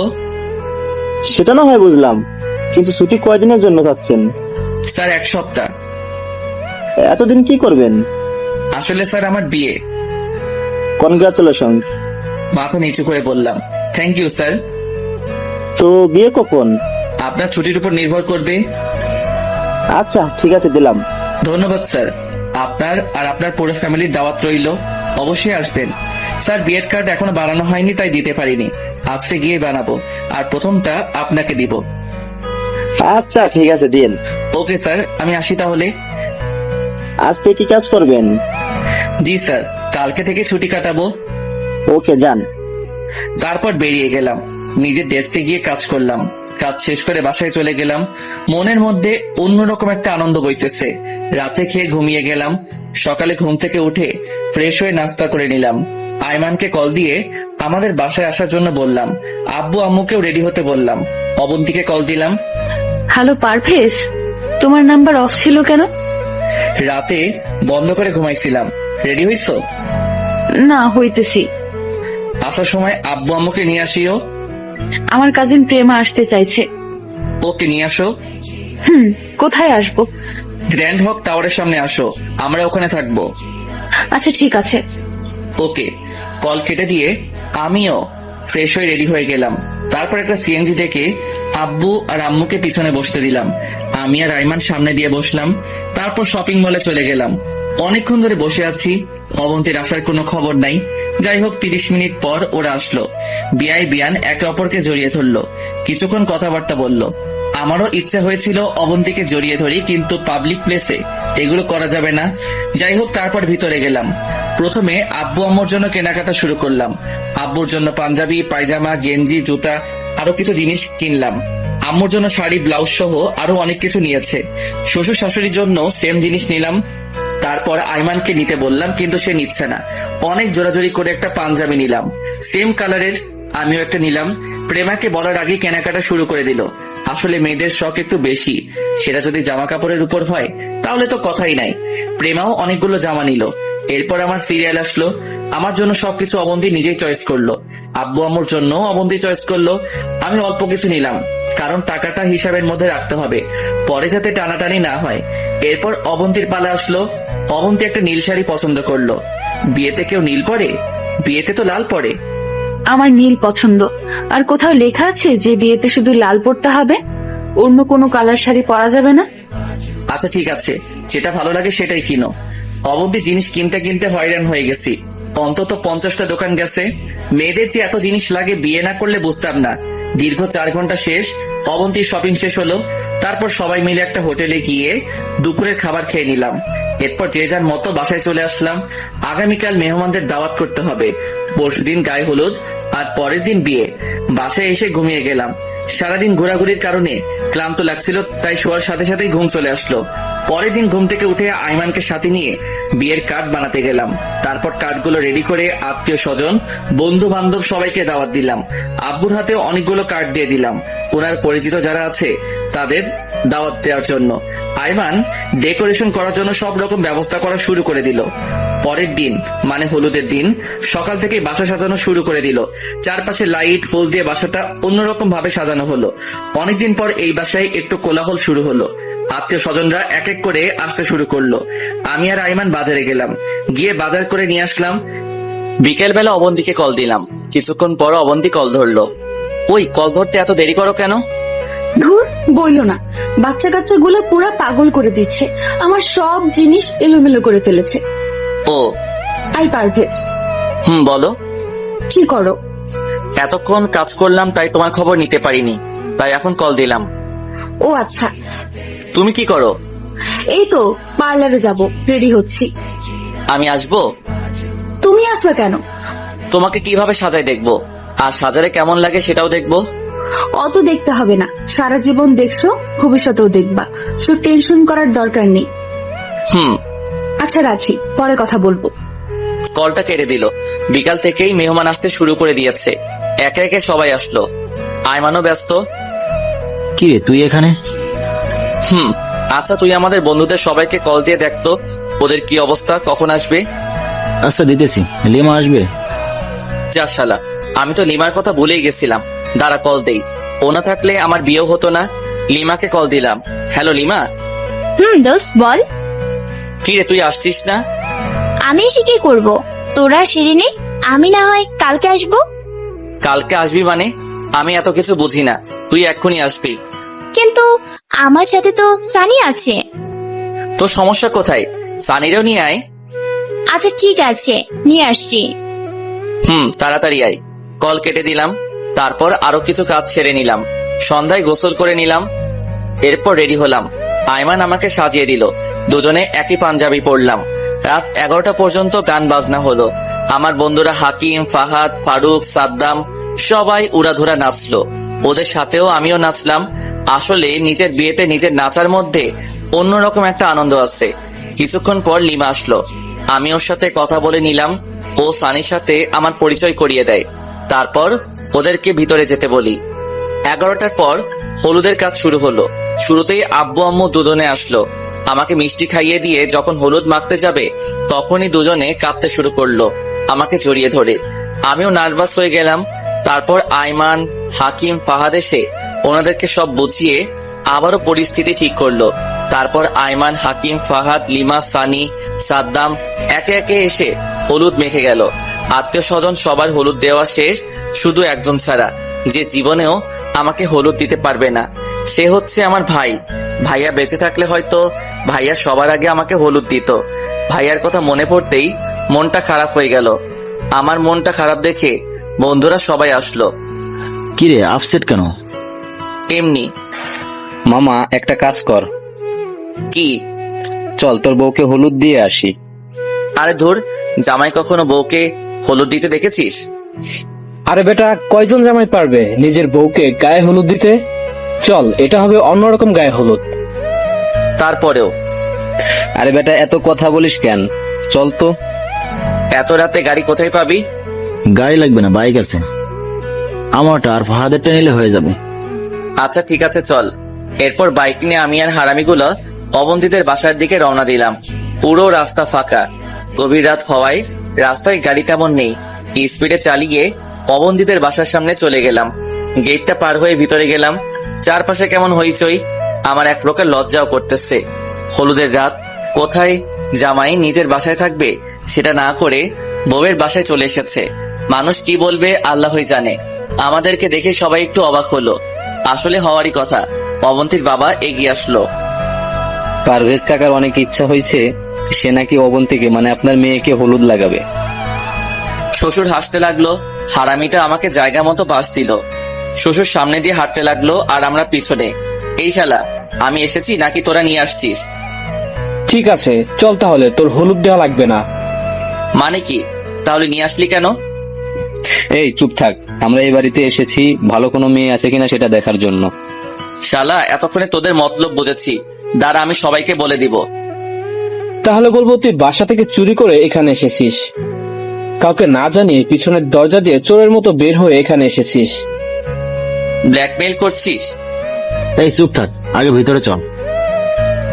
সেটা না হয় বুঝলাম, কিন্তু ছুটি কয়দিনের জন্য চাচ্ছেন? স্যার 1 সপ্তাহ। এতদিন কি করবেন? আসলে স্যার আমার বিয়ে। কনগ্রাচুলেশনস। মাথা নিচু করে বললাম, থ্যাংক ইউ স্যার। তো বিয়ে কখন? আপনার ছুটির উপর নির্ভর করবে। আচ্ছা ঠিক আছে, দিলাম। ধন্যবাদ স্যার। আপনার আর আপনার পুরো ফ্যামিলির দাওয়াত রইল, অবশ্যই আসবেন। স্যার বিয়ের কার্ড এখনো বানানো হয়নি, তাই দিতে পারিনি। আজকে গিয়ে বানাবো, আর প্রথমটা আপনাকে দিব। আচ্ছা ঠিক আছে, দিন। ওকে স্যার, আমি আসি তাহলে। আজকে কি কাজ করবেন? জি স্যার, কালকে থেকে ছুটি কাটাবো। ওকে, যান। তারপর বেরিয়ে গেলাম, নিজের ডেস্কে গিয়ে কাজ করলাম। কাজ শেষ করে বাসায় চলে গেলাম। মনের মধ্যে অন্যরকম একটা আনন্দ বইতেছে। রাতে খেয়ে ঘুমিয়ে গেলাম। সকালে ঘুম থেকে উঠে ফ্রেশ হয়ে নাস্তা করে নিলাম। আয়মানকে কল দিয়ে আমাদের বাসায় আসার জন্য বললাম। আব্বু আম্মুকেও রেডি হতে বললাম। অবন্তীকে কল দিলাম। হ্যালো পারভেজ, তোমার নাম্বার অফ ছিল কেন? রাতে বন্ধ করে ঘুমাইছিলাম। রেডি হইছো? না, হইতেছি। আসার সময় আব্বু আম্মুকে নিয়ে আসিও। আমার কাজিন প্রেমা আসতে চাইছে। ওকে নিয়ে আসো। কোথায় আসবো? গ্র্যান্ড হক টাওয়ারের সামনে আসো, আমরা ওখানে থাকবো। আচ্ছা ঠিক আছে। ওকে। কল কেটে দিয়ে আমিও ফ্রেশ হয়ে রেডি হয়ে গেলাম। তারপর একটা সিএনজি ডেকে আব্বু আর আম্মুকে পিছনে বসতে দিলাম, আমি আর আইমান সামনে দিয়ে বসলাম। তারপর শপিং মলে চলে গেলাম। অনেকক্ষণ ধরে বসে আছি, অবন্তীর আসার কোনো খবর নাই। যাই হোক 30 মিনিট পর ওরা আসলো। বিয়াই বিয়ান একে অপরকে জড়িয়ে ধরলো, কিছুক্ষণ কথাবার্তা বললো। আমারও ইচ্ছা হয়েছিল অবন্তীকে জড়িয়ে ধরি, কিন্তু পাবলিক প্লেসে এগুলো করা যাবে না। যাই হোক তারপর ভিতরে গেলাম। প্রথমে আব্বু আম্মুর জন্য কেনাকাটা শুরু করলাম। আব্বুর জন্য পাঞ্জাবি, পায়জামা, গেঞ্জি, জুতা, আরো কিছু জিনিস কিনলাম। আম্মুর জন্য শাড়ি, ব্লাউজ সহ আরো অনেক কিছু নিয়েছে। শ্বশুর শাশুড়ির জন্য সেম জিনিস নিলাম। তারপর আইমানকে নিতে বললাম, কিন্তু সে নিচ্ছে না। অনেক জোরাজোরি করে একটা পাঞ্জাবি নিলাম, সেম কালারের। আমিও একটা নিলাম। প্রেমাকে বলার আগে কেনাকাটা শুরু করে দিল। আসলে মেয়েদের শখ একটু বেশি, সেটা যদি জামা কাপড়ের উপর হয় তাহলে তো কথাই নাই। প্রেমাও অনেকগুলো জামা নিল। এরপর আমার সিরিয়াল আসলো। আমার জন্য সবকিছু অবন্তী নিজেই চয়েস করলো। আব্বু আম্মুর জন্য অবন্তী চয়েস করলো। আমি অল্প কিছু নিলাম, কারণ টাকাটা হিসাবের মধ্যে রাখতে হবে, পরে যাতে টানাটানি না হয়। এরপর অবন্তীর পালা আসলো। অবন্তী একটা নীল শাড়ি পছন্দ করলো। বিয়েতে কেউ নীল পরে? বিয়েতে তো লাল পরে। আমার নীল পছন্দ। আর কোথাও লেখা আছে যে বিয়েতে শুধু লাল পরতে হবে, অন্য কোনো কালার শাড়ি পরা যাবে না? আচ্ছা ঠিক আছে, যেটা ভালো লাগে সেটাই কিনো। অবধি জিনিস কিনতে কিনতে হয়রান হয়ে গেছি। অন্তত 50টা দোকান গেছে। মেয়েদের যে এত জিনিস লাগে বিয়ে না করলে বুঝতাম না। দীর্ঘ 4 ঘন্টা শেষ। অবন্তীর শপিং শেষ হলো। তারপর সবাই মিলে একটা হোটেলে গিয়ে দুপুরের খাবার খেয়ে নিলাম। এরপর যে যার মতো বাসায় চলে আসলাম। আগামীকাল মেহমানদের দাওয়াত করতে হবে। পরশুদিন গায়ে হলুদ, আর পরের দিন বিয়ে। বাসায় এসে ঘুমিয়ে গেলাম। সারাদিন ঘোরাঘুরির কারণে ক্লান্ত লাগছিল, তাই শোয়ার সাথে সাথেই ঘুম চলে আসলো। পরের দিন ঘুম থেকে উঠে আইমানকে সাথে নিয়ে বিয়ের কার্ড বানাতে গেলাম। তারপর কার্ডগুলো রেডি করে আত্মীয় স্বজন, বন্ধু বান্ধব সবাইকে দাওয়াত দিলাম। আব্বুর হাতে অনেকগুলো কার্ড দিয়ে দিলাম, ওনার পরিচিত যারা আছে তাদের দাওয়াত দেওয়ার জন্য। আইমান ডেকোরেশন করার জন্য সব রকম ব্যবস্থা করা শুরু করে দিল। পরের দিন মানে হলুদের দিন সকাল থেকে বাসা সাজানো শুরু করে দিল। চারপাশে লাইট, ফুল দিয়ে বাসাটা অন্যরকম ভাবে সাজানো হলো। অনেকদিন পর এই বাসায় একটু কোলাহল শুরু হলো। আত্মীয় স্বজনরা এক এক করে আসতে শুরু করলো। আমি আর আইমান বাজারে গেলাম, গিয়ে বাজার করে নিয়ে আসলাম। বিকেল বেলা অবন্তীকে কল দিলাম। কিছুক্ষণ পর অবন্তী কল ধরলো। ওই কল ধরতে এত দেরি করো কেন? ধুর, বইলো না, বাচ্চা কাচ্চা গুলো পুরা পাগল করে দিচ্ছে। আমার সব জিনিস এলোমেলো করে ফেলেছে। ও আই পারভেজ। বলো। কি করো? এতক্ষণ কাজ করলাম, তাই তোমার খবর নিতে পারিনি, তাই এখন কল দিলাম। ও আচ্ছা। তুমি কি করো? এই তো পার্লারে যাব, রেডি হচ্ছি। আমি আসবো? তুমি আসবে কেন? তোমাকে কিভাবে সাজাই দেখবো, আর সাজারে কেমন লাগে সেটাও দেখবো। অত দেখতে হবে না, সারা জীবন দেখছো, ভবিষ্যতেও দেখবা, সো টেনশন করার দরকার নেই। আচ্ছা রাখি, পরে কথা বলবো। কলটা কেটে দিল। বিকাল থেকেই মেহমান আসতে শুরু করে দিয়েছে। একে একে সবাই আসলো। আইমানও ব্যস্ত। কি রে তুই এখানে? আচ্ছা তুই আমাদের বন্ধুদের সবাইকে কল দিয়ে দেখতো ওদের কি অবস্থা, কখন আসবে। আচ্ছা দিতেছি। লিমা আসবে? যা শালা, আমি তো লিমার কথা ভুলেই গেছিলাম। দাঁড়া কল দেই, ও না থাকলে আমার বিয়েও হতো না। লিমাকে কল দিলাম। Hello lima. দোস্ত বল। কি রে তুই আসছিস না? আমি এসে কি করবো? তোরা সেরে নে, আমি না হয় কালকে আসবো। কালকে আসবি মানে? আমি এত কিছু বুঝি না, তুই এক্ষুনি আসবি। কিন্তু আমার সাথে তো সানি আছে। তোর সমস্যা কোথায়? সানিরেও নিয়ে আয়। আচ্ছা ঠিক আছে, নিয়ে আসছি। তাড়াতাড়ি আয়। কল কেটে দিলাম। তারপর আরো কিছু কাজ সেরে নিলাম। সন্ধ্যায় গোসল করে নিলাম। এরপর রেডি হলাম। আইমান আমাকে সাজিয়ে দিল। দুজনে একই পাঞ্জাবি পরলাম। রাত 11টা পর্যন্ত গান বাজনা হলো। আমার বন্ধুরা হাকিম, ফাহাদ, ফারুক, সাদ্দাম সবাই উড়াধুরা নাচলো। ওদের সাথেও আমিও নাচলাম। আসলে নিজের বিয়েতে নিজের নাচার মধ্যে অন্যরকম একটা আনন্দ আছে। কিছুক্ষণ পর লিমা আসলো। আমি ওর সাথে কথা বলে নিলাম। ও সানির সাথে আমার পরিচয় করিয়ে দেয়। তারপর ওদেরকে ভিতরে যেতে বলি। 11টার পর হলুদের কাজ শুরু হলো। শুরুতেই আব্বু আম্মু দুজনে আসলো। আমাকে মিষ্টি খাইয়ে দিয়ে যখন হলুদ মাখতে যাবে তখনই দুজনে কাঁদতে শুরু করলো আমাকে জড়িয়ে ধরে। আমিও নার্ভাস হয়ে গেলাম। তারপর আইমান, হাকিম, ফাহাদ এসে ওনাদেরকে সব বুঝিয়ে আবারও পরিস্থিতি ঠিক করলো। তারপর আইমান, হাকিম, ফাহাদ, লিমা, সানি, সাদ্দাম একে একে এসে হলুদ মেখে গেল। আত্মীয় স্বজন সবার হলুদ দেওয়া শেষ, শুধু একজন ছাড়া, যে জীবনেও আমাকে হলুদ দিতে পারবে না। সে হচ্ছে আমার ভাই। ভাইয়া বেঁচে থাকলে হয়তো ভাইয়া সবার আগে আমাকে হলুদ দিত। ভাইয়ার কথা মনে পড়তেই মনটা খারাপ হয়ে গেল। আমার মনটা খারাপ দেখে বন্ধুরা সবাই আসলো। কিরে আপসেট কেন? এমনি। মামা একটা কাজ কর, কি? চল তোর বউকে হলুদ দিয়ে আসি। আরে ধুর, জামাই কখনো বউকে হলুদ দিতে দেখেছিস? আরে বেটা, কয়জন জামাই পারবে নিজের বউকে গায়ে হলুদ দিতে? চল, এটা হবে অন্যরকম গায়ে হলুদ। তারপরেও আরে বেটা, এত কথা বলিস কেন? চল তো। এত রাতে গাড়ি কোথায় পাবি? গাড়ি লাগবে না, বাইক আছে। আমারটা আর ফাহাদেরটা নিলে হয়ে যাবে। আচ্ছা ঠিক আছে, চল। এরপর বাইক নিয়ে আমি আর হারামিগুলো অবন্তীদের বাসার দিকে রওনা দিলাম। পুরো রাস্তা ফাঁকা। গভীর রাত হওয়ায় রাস্তায় গাড়ি তেমন নেই। স্পিডে চালিয়ে অবন্তীদের বাসার সামনে চলে গেলাম। গেটটা পার হয়ে ভিতরে গেলাম। চারপাশে কেমন হইচই, আমার এক প্রকার লজ্জাও করতেছে। হলুদের রাত, কোথায় জামাই নিজের বাসায় থাকবে সেটা না করে বউয়ের বাসায় চলে এসেছে। মানুষ কি বলবে আল্লাহই জানে। আমাদেরকে দেখে সবাই একটু অবাক হলো। আসলে হওয়ারই কথা। অবন্তীর বাবা এগিয়ে আসলো। পারভেজ কাকার অনেক ইচ্ছা হয়েছে, সে নাকি অবন্তীকে মানে আপনার মেয়েকে হলুদ লাগাবে। শ্বশুর হাসতে লাগলো। হারামিটা আমাকে জায়গা মতো বাস দিল। শ্বশুর সামনে দিয়ে হাঁটতে লাগলো আর আমরা পিছনে। এই শালা, আমি এসেছি নাকি তোরা নিয়ে আসছিস? ঠিক আছে, চল তাহলে, তোর হলুদ দেওয়া লাগবে না। মানে কি? তাহলে নিয়ে আসলি কেন? এই চুপ থাক, আমরা এই বাড়িতে এসেছি ভালো কোনো মেয়ে আছে কিনা সেটা দেখার জন্য। শালা, এতক্ষণে তোদের মতলব বুঝেছি। দাঁড়া, আমি সবাইকে বলে দিব। তাহলে বলবো তুই বাসা থেকে চুরি করে এখানে এসেছিস, কাউকে না জানিয়ে পিছনের দরজা দিয়ে চোরের মতো বের হয়ে এখানে এসেছিস। ব্ল্যাকমেইল করছিস? এই চুপ থাক, আগে ভিতরে চল।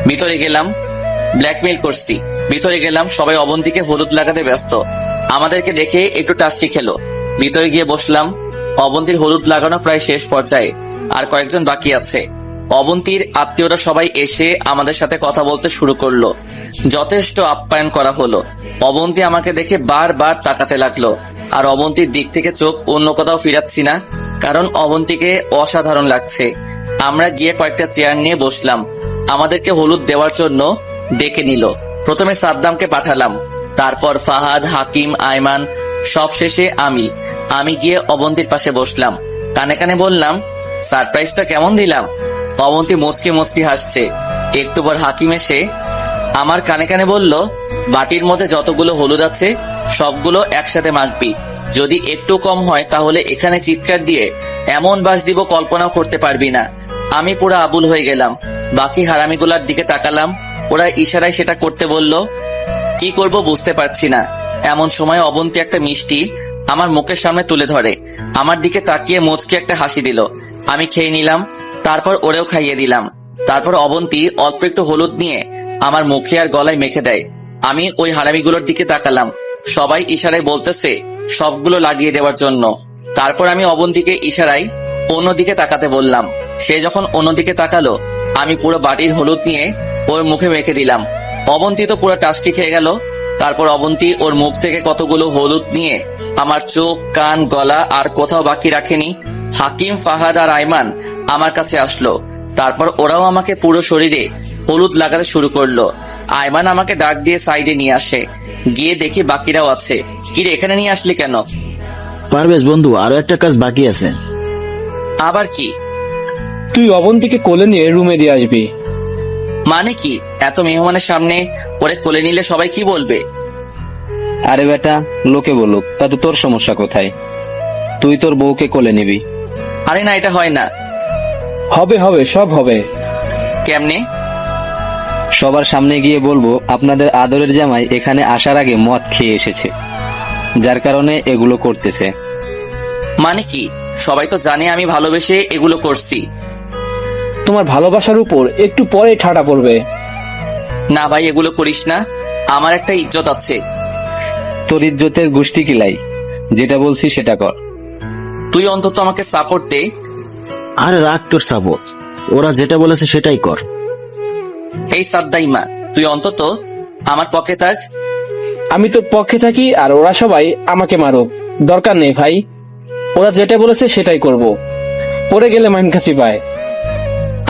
ভিতরে গেলাম। ব্ল্যাকমেইল করছি? ভিতরে গেলাম, সবাই অবন্তীকে হলুদ লাগাতে ব্যস্ত। আমাদেরকে দেখে একটু টাস্কি খেলো। ভিতরে গিয়ে বসলাম। অবন্তীর হলুদ লাগানো প্রায় শেষ পর্যায়ে, আর কয়েকজন বাকি আছে। অবন্তীর আত্মীয়রা সবাই এসে আমাদের সাথে কথা বলতে শুরু করলো। যথেষ্ট আপ্যায়ন করা হলো। অবন্তী আমাকে দেখে বারবার তাকাতে লাগলো, আর অবন্তীর দিক থেকে চোখ অন্য কোথাও ফিরাচ্ছি না, কারণ অবন্তীকে অসাধারণ লাগছে। আমরা গিয়ে কয়েকটা চেয়ার নিয়ে বসলাম। আমাদেরকে হলুদ দেওয়ার জন্য ডেকে নিল। প্রথমে সাদ্দামকে পাঠালাম, তারপর ফাহাদ, হাকিম, আয়মান, সব শেষে আমি গিয়ে অবন্তীর পাশে বসলাম। কানে কানে বললাম, সারপ্রাইজটা কেমন দিলাম? অবন্তী মুচকি মুচকি হাসছে। একটু পর হাকিম এসে আমার কানে কানে বলল, বাটির মধ্যে যতগুলো হলুদ আছে সবগুলো একসাথে মাখবি। যদি একটু কম হয় তাহলে এখানে চিৎকার দিয়ে এমন বাস দিব কল্পনাও করতে পারবি না। আমি পুরো আবুল হয়ে গেলাম। বাকি হারামিগুলার দিকে তাকালাম, ওরা ইশারায় সেটা করতে বলল। কি করব বুঝতে পারছি না। এমন সময় অবন্তী একটা মিষ্টি আমার মুখের সামনে তুলে ধরে, আমার দিকে তাকিয়ে মুচকি একটা হাসি দিল। আমি খেয়ে নিলাম, তারপর ওরেও খাইয়ে দিলাম। তারপর অবন্তী অল্প একটু হলুদ নিয়ে আমার মুখে আর গলায় মেখে দেয়। আমি ওই হারামিগুলোর দিকে তাকালাম, সবাই ইশারায় বলতেছে সবগুলো লাগিয়ে দেওয়ার জন্য। তারপর আমি অবন্তীকে ইশারায় অন্যদিকে তাকাতে বললাম। সে যখন অন্যদিকে তাকালো, আমি পুরো বাটির হলুদ নিয়ে ওর মুখে মেখে দিলাম। অবন্তী তো পুরো টাস্কি খেয়ে গেল। তারপর অবন্তী ওর মুখ থেকে কতগুলো হলুদ নিয়ে আমার চোখ, কান, গলা আর কোথাও বাকি রাখেনি। হাকিম, ফাহাদ আর আয়মান আমার কাছে আসলো। তারপর ওরাও আমাকে পুরো শরীরে হলুদ লাগাতে শুরু করলো। আয়মান আমাকে ডাক দিয়ে সাইডে নিয়ে আসে। গিয়ে দেখি বাকিরাও আছে। কিরে, এখানে নিয়ে আসলি কেন? পারভেজ বন্ধু, আরো একটা কাজ বাকি আছে। আবার কি? তুই অবন্তীকে কোলে নিয়ে রুমে দিয়ে আসবি। মানে কি? এত মেহমানের সামনে ওরে কোলে নিলে সবাই কি বলবে? আরে বেটা, লোকে বলুক, তাতে তোর সমস্যা কোথায়? তুই তোর বউকে কোলে নিবি। আরে না, এটা হয় না। হবে হবে, সব হবে। কেমনে? সবার সামনে গিয়ে বলবো আপনাদের আদরের জামাই এখানে আসার আগে মদ খেয়ে এসেছে, যার কারণে এগুলো করতেছে। মানে কি? সবাই তো জানে আমি ভালোবেসে এগুলো করছি। তোমার ভালোবাসার উপর একটু পরে ঠাডা পড়বে। না ভাই, এগুলো করিস না। আমার একটা ইজ্জত আছে। তোর ইজ্জতের গোষ্ঠী কিলাই, যেটা বলছি সেটা কর। তুই অন্তত আমাকে সাপোর্ট দে। আরে রাখ তোর সাপোর্ট, ওরা যেটা বলেছে সেটাই কর। এই সাদ্দাইমা, তুই অন্তত আমার পক্ষে থাক। আমি তোর পক্ষে থাকি আর ওরা সবাই আমাকে মারুক, দরকার নেই ভাই। ওরা যেটা বলেছে সেটাই করব। পড়ে গেলে মাইন কাছি পায়।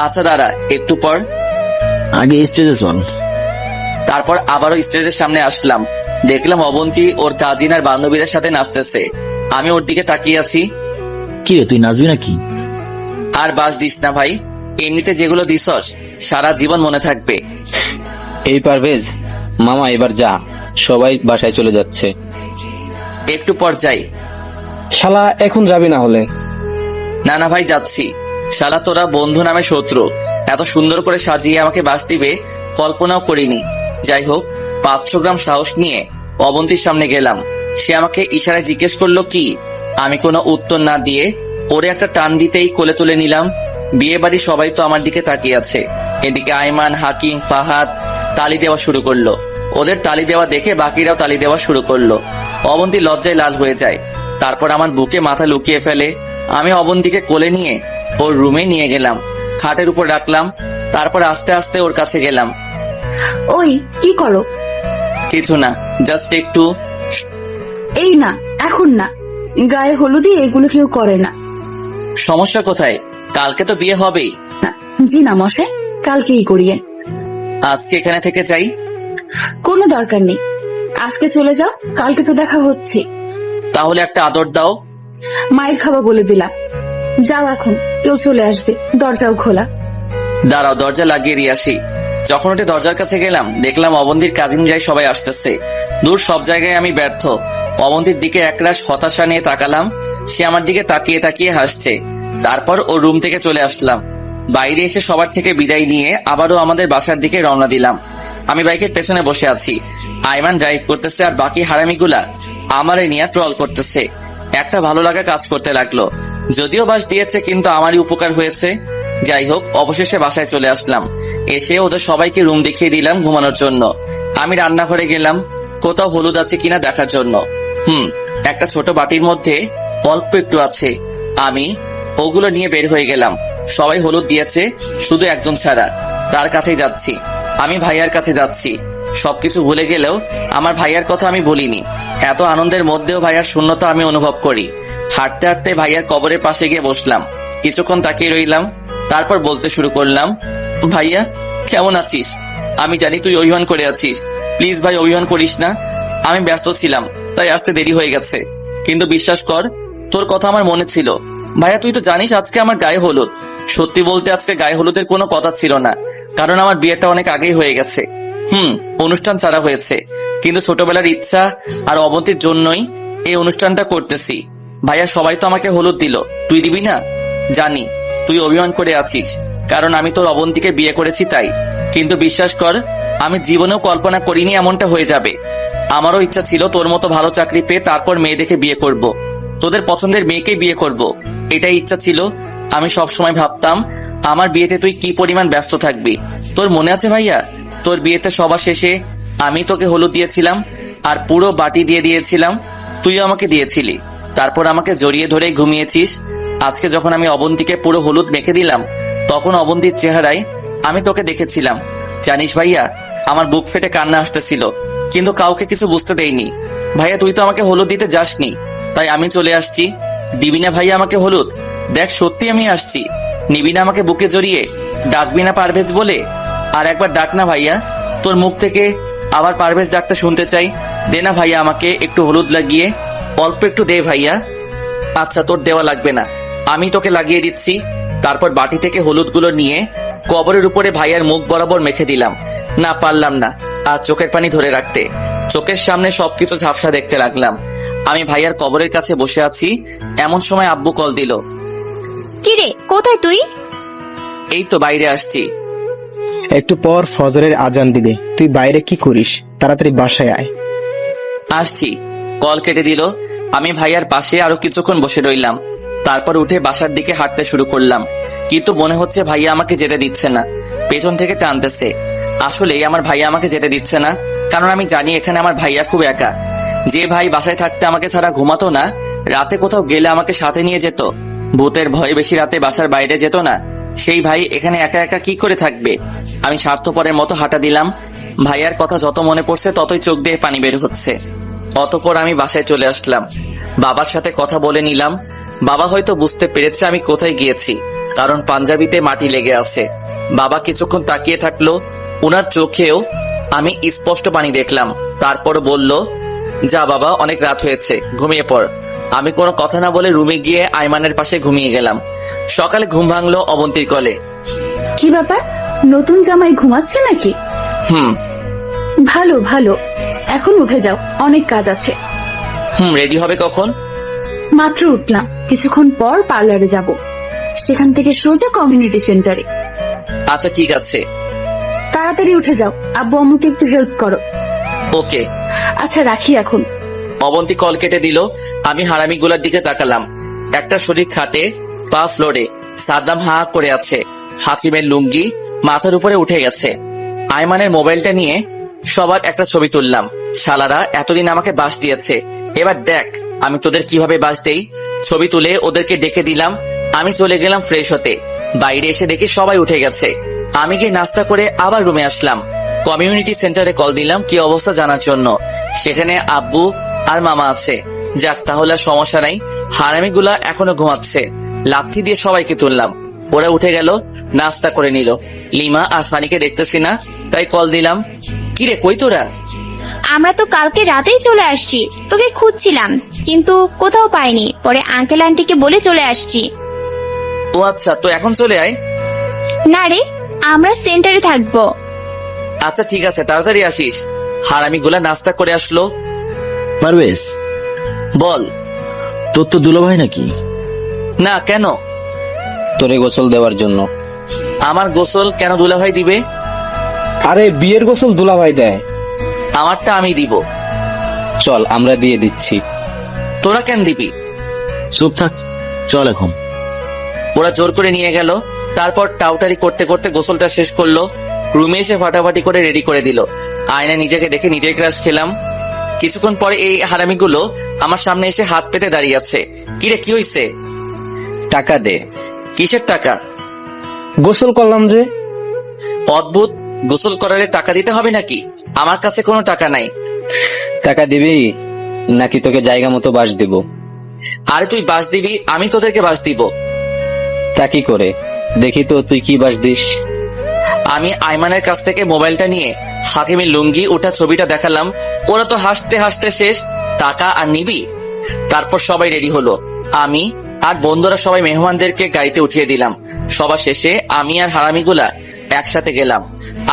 আচ্ছা দাঁড়া একটু পর। আগে স্টেজে চল। তারপর আবারও স্টেজের সামনে আসলাম, দেখলাম অবন্তী ওর কাজিন আর বান্ধবীদের সাথে নাচতেছে। আমি ওর দিকে তাকিয়ে আছি। কি রে, তুই নাচবি নাকি? আর বাস দিস না ভাই, এমনিতে যেগুলো দিছস সারা জীবন মনে থাকবে। এই পারভেজ, মামা এবার যা, সবাই বাসায় চলে যাচ্ছে। একটু পর যাই। শালা এখন যাবি না হলে? না না ভাই যাচ্ছি। শালা তোরা বন্ধু নামে শত্রু, এত সুন্দর করে সাজিয়ে আমাকে বাস দিবে কল্পনাও করিনি। যাই হোক, 500 গ্রাম সাহস নিয়ে অবন্তীর সামনে গেলাম। সে আমাকে ইশারায় জিজ্ঞেস করলো কি। আমি কোনো উত্তর না দিয়ে ওরে একটা টান দিতেই কোলে তুলে নিলাম। বিয়ে বাড়ি সবাই তো আমার দিকে তাকিয়ে আছে। এদিকে আইমান, হাকিম, ফাহাদ তালি দেওয়া শুরু করলো। ওদের তালি দেওয়া দেখে বাকিরাও তালি দেওয়া শুরু করলো। অবন্তী লজ্জায় লাল হয়ে যায়, তারপর আমার বুকে মাথা লুকিয়ে ফেলে। আমি অবন্তীকে কোলে নিয়ে ওর রুমে নিয়ে গেলাম, খাটের উপর রাখলাম। তারপর আস্তে আস্তে ওর কাছে গেলাম। ওই কি করো? কিছু না, জাস্ট একটু। এই না, এখন না, গায়ে হলুদে এগুলো কেউ করে না। সমস্যা কোথায়? কালকে তো বিয়ে হবেই। না, জি না মশাই, কালকেই করিয়ে। আজকে এখানে থেকে যাই? কোনো দরকার নেই, আজকে চলে যাও, কালকে তো দেখা হচ্ছে। তাহলে একটা আদর দাও। মায়ের খাওয়া বলে দিলাম, যাও এখন, কেউ চলে আসবে, দরজাও খোলা। দাঁড়াও, দরজা লাগিয়ে দিয়ে আসি। যখন ওটি দরজার কাছে গেলাম, দেখলাম অবন্তীর কাজিন যাই সবাই আসতেছে। দূর সব জায়গায় আমি ব্যর্থ। অবন্তীর দিকে একরাশ হতাশা নিয়ে তাকালাম। সে আমার দিকে তাকিয়ে তাকিয়ে হাসছে। তারপর ও রুম থেকে চলে আসলাম। বাইরে এসে সবার থেকে বিদায় নিয়ে আবারও আমাদের বাসার দিকে রওনা দিলাম। আমি বাইকের পেছনে বসে আছি, আইমান ড্রাইভ করতেছে, আর বাকি হারামিগুলা আমারে নিয়ে ট্রল করতেছে। একটা ভালো লাগা কাজ করতে লাগলো। যদিও বাস দিয়েছে, কিন্তু আমারই উপকার হয়েছে। যাই হোক, অবশেষে বাসায় চলে আসলাম। এসে ওদের সবাইকে রুম দেখিয়ে দিলাম ঘুমানোর জন্য। আমি রান্নাঘরে গেলাম কোথাও হলুদ আছে কিনা দেখার জন্য। একটা ছোট বাটির মধ্যে অল্প একটু আছে। আমি ওগুলো নিয়ে বের হয়ে গেলাম। সবাই হলুদ দিয়েছে, শুধু একজন ছাড়া। তার কাছেই যাচ্ছি। আমি ভাইয়ার কাছে যাচ্ছি। সবকিছু ভুলে গেলেও আমার ভাইয়ার কথা আমি ভুলিনি। এত আনন্দের মধ্যেও ভাইয়ার শূন্যতা আমি অনুভব করি। হাঁটতে হাঁটতে ভাইয়ার কবরের পাশে গিয়ে বসলাম। কিছুক্ষণ তাকিয়ে রইলাম, তারপর বলতে শুরু করলাম, ভাইয়া কেমন আছিস? আমি জানি তুই অভিমান করে আছিস, প্লিজ ভাই অভিমান করিস না। আমি ব্যস্ত ছিলাম, তাই আসতে দেরি হয়ে গেছে। কিন্তু বিশ্বাস কর, তোর কথা আমার মনে ছিল। ভাইয়া তুই তো জানিস আজকে আমার গায়ে হলুদ। সত্যি বলতে আজকে গায়ে হলুদের কোনো কথা ছিল না, কারণ আমার বিয়েটা অনেক আগেই হয়ে গেছে। অনুষ্ঠান ছাড়া হয়েছে, কিন্তু ছোটবেলার ইচ্ছা আর অবন্তীর জন্যই এই অনুষ্ঠানটা করতেছি। ভাইয়া সবাই তো আমাকে হলুদ দিল, তুই দিবি না? জানি তুই অভিমান করে আছিস, কারণ আমি তোর অবন্তীকে বিয়ে করেছি তাই। কিন্তু বিশ্বাস কর, আমি জীবনেও কল্পনা করিনি এমনটা হয়ে যাবে। আমারও ইচ্ছা ছিল তোর মতো ভালো চাকরি পেয়ে তারপর মেয়ে দেখে বিয়ে করব, তোদের পছন্দের মেয়েকে বিয়ে করব, এটাই ইচ্ছা ছিল। আমি সবসময় ভাবতাম আমার বিয়েতে তুই কি পরিমাণ ব্যস্ত থাকবি। তোর মনে আছে ভাইয়া, তোর বিয়েতে সবার শেষে আমি তোকে হলুদ দিয়েছিলাম আর পুরো বাটি দিয়ে দিয়েছিলাম, তুইও আমাকে দিয়েছিলি। তারপর আমাকে জড়িয়ে ধরে ঘুমিয়েছিস। আজকে যখন আমি অবন্তীকে পুরো হলুদ মেখে দিলাম, তখন অবন্তীর চেহারায় আমি তোকে দেখেছিলাম। জানিস ভাইয়া, আমার বুক ফেটে কান্না আসতেছিল, কিন্তু কাউকে কিছু বুঝতে দেইনি। ভাইয়া তুই তো আমাকে হলুদ দিতে যাসনি, তাই আমি চলে আসছি। দিবি না ভাইয়া আমাকে হলুদ? দেখ সত্যি আমি আসছি। নিবি না আমাকে বুকে জড়িয়ে? ডাকবি না পারভেজ বলে? আর একবার ডাক না ভাইয়া, তোর মুখ থেকে আবার পারভেজ ডাকটা শুনতে চাই। দে না ভাইয়া আমাকে একটু হলুদ লাগিয়ে, অল্প একটু দে ভাইয়া। আচ্ছা তোর দেওয়া লাগবে না, আমি তোকে লাগিয়ে দিচ্ছি। তারপর বাটি থেকে হলুদগুলো নিয়ে কবরের উপরে ভাইয়ার মুখ বরাবর মেখে দিলাম। না পারলাম না আর চোখের পানি ধরে রাখতে। চোখের সামনে সবকিছু ঝাপসা দেখতে লাগলাম। আমি ভাইয়ার কবরের কাছে বসে আছি, এমন সময় আব্বু কল দিল। কিরে, কোথায় তুই? এই তো বাইরে আসছি। একটু পর ফজরের আজান দিবে, তুই বাইরে কি করিস? তাড়াতাড়ি বাসায় আয়। আসছি। কল কেটে দিল। আমি ভাইয়ার পাশে আরো কিছুক্ষণ বসে রইলাম। তারপর উঠে বাসার দিকে হাঁটতে শুরু করলাম, কিন্তু মনে হচ্ছে ভাইয়া আমাকে যেতে দিচ্ছে না, পেছন থেকে টানতেছে। আসলে আমার ভাইয়া আমাকে যেতে দিচ্ছে না, কারণ আমি জানি এখানে আমার ভাইয়া খুব একা। যে ভাই বাসায় থাকতে আমাকে ছাড়া ঘুমাতো না, রাতে কোথাও গেলে আমাকে সাথে নিয়ে যেত, ভূতের ভয়ে বেশি রাতে বাসার বাইরে যেত না, সেই ভাই এখানে একা একা কি করে থাকবে? আমি স্বার্থপরের মতো হাঁটা দিলাম। ভাইয়ার কথা যত মনে পড়ছে ততই চোখ দিয়ে পানি বের হচ্ছে। অতঃপর আমি বাসায় চলে আসলাম। বাবার সাথে কথা বলে নিলাম। বাবা হয়তো বুঝতে পেরেছে আমি কোথায় গিয়েছি, কারণ পাঞ্জাবিতে মাটি লেগে আছে। বাবা কিছুক্ষণ তাকিয়ে থাকলো, ওনার চোখেও আমি স্পষ্ট পানি দেখলাম। তারপর বলল, যা বাবা, অনেক রাত হয়েছে, ঘুমিয়ে পড়। আমি কোনো কথা না বলে রুমে গিয়ে আইমানের পাশে ঘুমিয়ে গেলাম। সকালে ঘুম ভাঙলো অবন্তীর কলে। কি ব্যাপার, নতুন জামাই ঘুমাচ্ছে নাকি? ভালো ভালো, এখন উঠে যাও, অনেক কাজ আছে। রেডি হবে কখন? মাত্র উঠলাম, কিছুক্ষণ পর পার্লারে যাব, সেখান থেকে সোজা কমিউনিটি সেন্টারে। আচ্ছা ঠিক আছে। তাড়াতাড়ি উঠে যাও, আব্বু আম্মুকে একটু হেল্প করো। ওকে। আচ্ছা রাখি এখন। অবন্তী কল কেটে দিল। আমি হারামিগুলার দিকে তাকালাম। একটা শরীর খাটে, পা ফ্লোরে, সাদ্দাম হা করে আছে, হাকিমের লুঙ্গি মাথার উপরে উঠে গেছে। আইমানের মোবাইলটা নিয়ে সবার একটা ছবি তুললাম। শালারা এতদিন আমাকে বাস দিয়েছে, এবার দেখ আমি তোদের কিভাবে বাস দেই। ছবি তুলে ওদেরকে ডেকে দিলাম। আমি চলে গেলাম ফ্রেশ হতে। বাইরে এসে দেখি সবাই উঠে গেছে। আমি গিয়ে নাস্তা করে আবার রুমে আসলাম। কমিউনিটি সেন্টারে কল দিলাম কি অবস্থা জানার জন্য। সেখানে আব্বু আর মামা আছে। যাক, তাহলে আর সমস্যা নাই। হারামিগুলা এখনো ঘুমাচ্ছে। লাথি দিয়ে সবাইকে তুললাম। ওরা উঠে গেল, নাস্তা করে নিল। লিমা আর সানিকে দেখতেছি না, তাই কল দিলাম। কিরে, কই তোরা? আমরা তো কালকে রাতেই চলে আসছি, তোকে খুঁজছিলাম কিন্তু কোথাও পাইনি, পরে আঙ্কেল আন্টিকে বলে চলে আসছি। ও আচ্ছা, তো এখন চলে আয়। না রে, আমরা সেন্টারে থাকবো। আচ্ছা ঠিক আছে, তাড়াতাড়ি আসিস। হারামিগুলা নাস্তা করে আসলো। পারভেজ, বল। তোর তো দুলাভাই নাকি? না, কেন? তোরে গোসল দেওয়ার জন্য। আমার গোসল কেন দুলাভাই দিবে? আরে বিয়ের গোসল দুলাভাই দেয়। আমারটা আমি দিব। চল, আমরা দিয়ে দিচ্ছি। তোরা কেন দিবি? চুপ থাক, চল এখন। ওরা জোর করে নিয়ে গেল। তারপর টাউটারি করতে করতে গোসলটা শেষ করলো। রুমে এসে ফাটাফাটি করে রেডি করে দিল। আয়না নিজেকে দেখে নিজেই ক্রাশ খেলাম। কিছুক্ষণ পরে এই হারামিগুলো আমার সামনে এসে হাত পেতে দাঁড়িয়ে আছে। কিরে, কি হইছে? টাকা দে। কিসের টাকা? গোসল করলাম যে। অদ্ভুত, গোসল করালে টাকা দিতে হবে নাকি? আমার কাছে কোনো টাকা নাই। টাকা দিবি নাকি তোকে জায়গা মতো বাস দিব? আরে তুই বাস দিবি, আমি তোদেরকে বাস দিব। তা কি করে দেখি তো তুই কি বাস দিস। আমি আইমানের কাছ থেকে মোবাইলটা নিয়ে হাকিমের লুঙ্গি ওঠা ছবিটা দেখালাম। ওরা তো হাসতে হাসতে শেষ। টাকা আর নিবি? তারপর সবাই রেডি হলো। আমি আর বন্ধুরা সবাই মেহমানদেরকে গাড়িতে উঠিয়ে দিলাম। সবার শেষে আমি আর হারামিগুলা একসাথে গেলাম।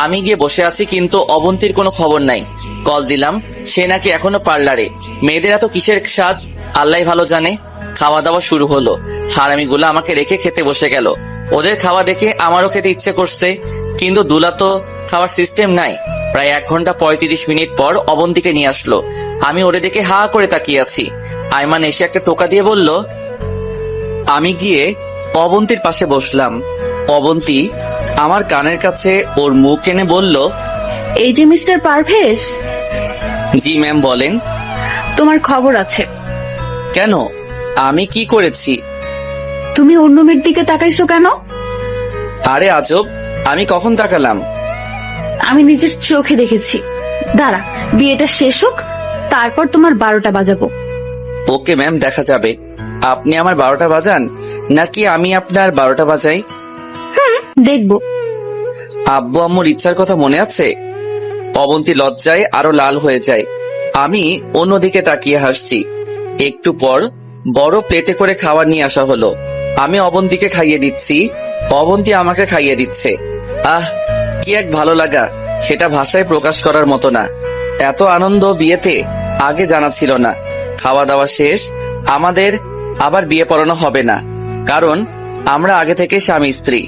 আমি গিয়ে বসে আছি, কিন্তু অবন্তীর কোনো খবর নাই। কল দিলাম, সে নাকি এখনো পার্লারে। মেয়েদের এত কিসের সাজ আল্লাহ ভালো জানে। খাওয়া দাওয়া শুরু হলো। হারামিগুলা আমাকে রেখে খেতে বসে গেল। ওদের খাওয়া দেখে আমারও খেতে ইচ্ছে করছে, কিন্তু দুলা তো খাওয়ার সিস্টেম নাই। প্রায় 1 ঘন্টা 35 মিনিট পর অবন্তীকে নিয়ে আসলো। আমি ওরে দেখে হা করে তাকিয়ে আছি। আইমান এসে একটা টোকা দিয়ে বলল। আমি গিয়ে অবন্তীর পাশে বসলাম। অবন্তী আমার কানের কাছে ওর মুখ এনে বলল, এই যে মিস্টার পারভেজ। জি ম্যাম, বলেন। তোমার খবর আছে। কেন, আমি কি করেছি? তুমি অন্য মেয়ের দিকে তাকাইছো কেন? আরে আজব, আমি কখন তাকালাম? আমি নিজের চোখে দেখেছি। দাঁড়া, বিয়েটা শেষ হোক, তারপর তোমার 12টা বাজাবো। ওকে ম্যাম, দেখা যাবে। আপনি আমার 12টা বাজান নাকি আমি আপনার 12টা বাজাই? দেখবো। আব্বু আম্মুর ইচ্ছার কথা মনে আছে? অবন্তী লজ্জায় আরো লাল হয়ে যায়। আমি অন্যদিকে তাকিয়ে হাসছি। একটু পর বড় প্লেটে করে খাবার নিয়ে আসা হলো। আমি অবন্তীকে খাইয়ে দিচ্ছি, অবন্তী আমাকে খাইয়ে দিচ্ছে। আহ, কি এক ভালো লাগা, সেটা ভাষায় প্রকাশ করার মতো না। এত আনন্দ বিয়েতে আগে জানা ছিল না। খাওয়া দাওয়া শেষ। আমাদের আবার বিয়ে পড়ানো হবে না, কারণ আমরা আগে থেকে স্বামী স্ত্রী।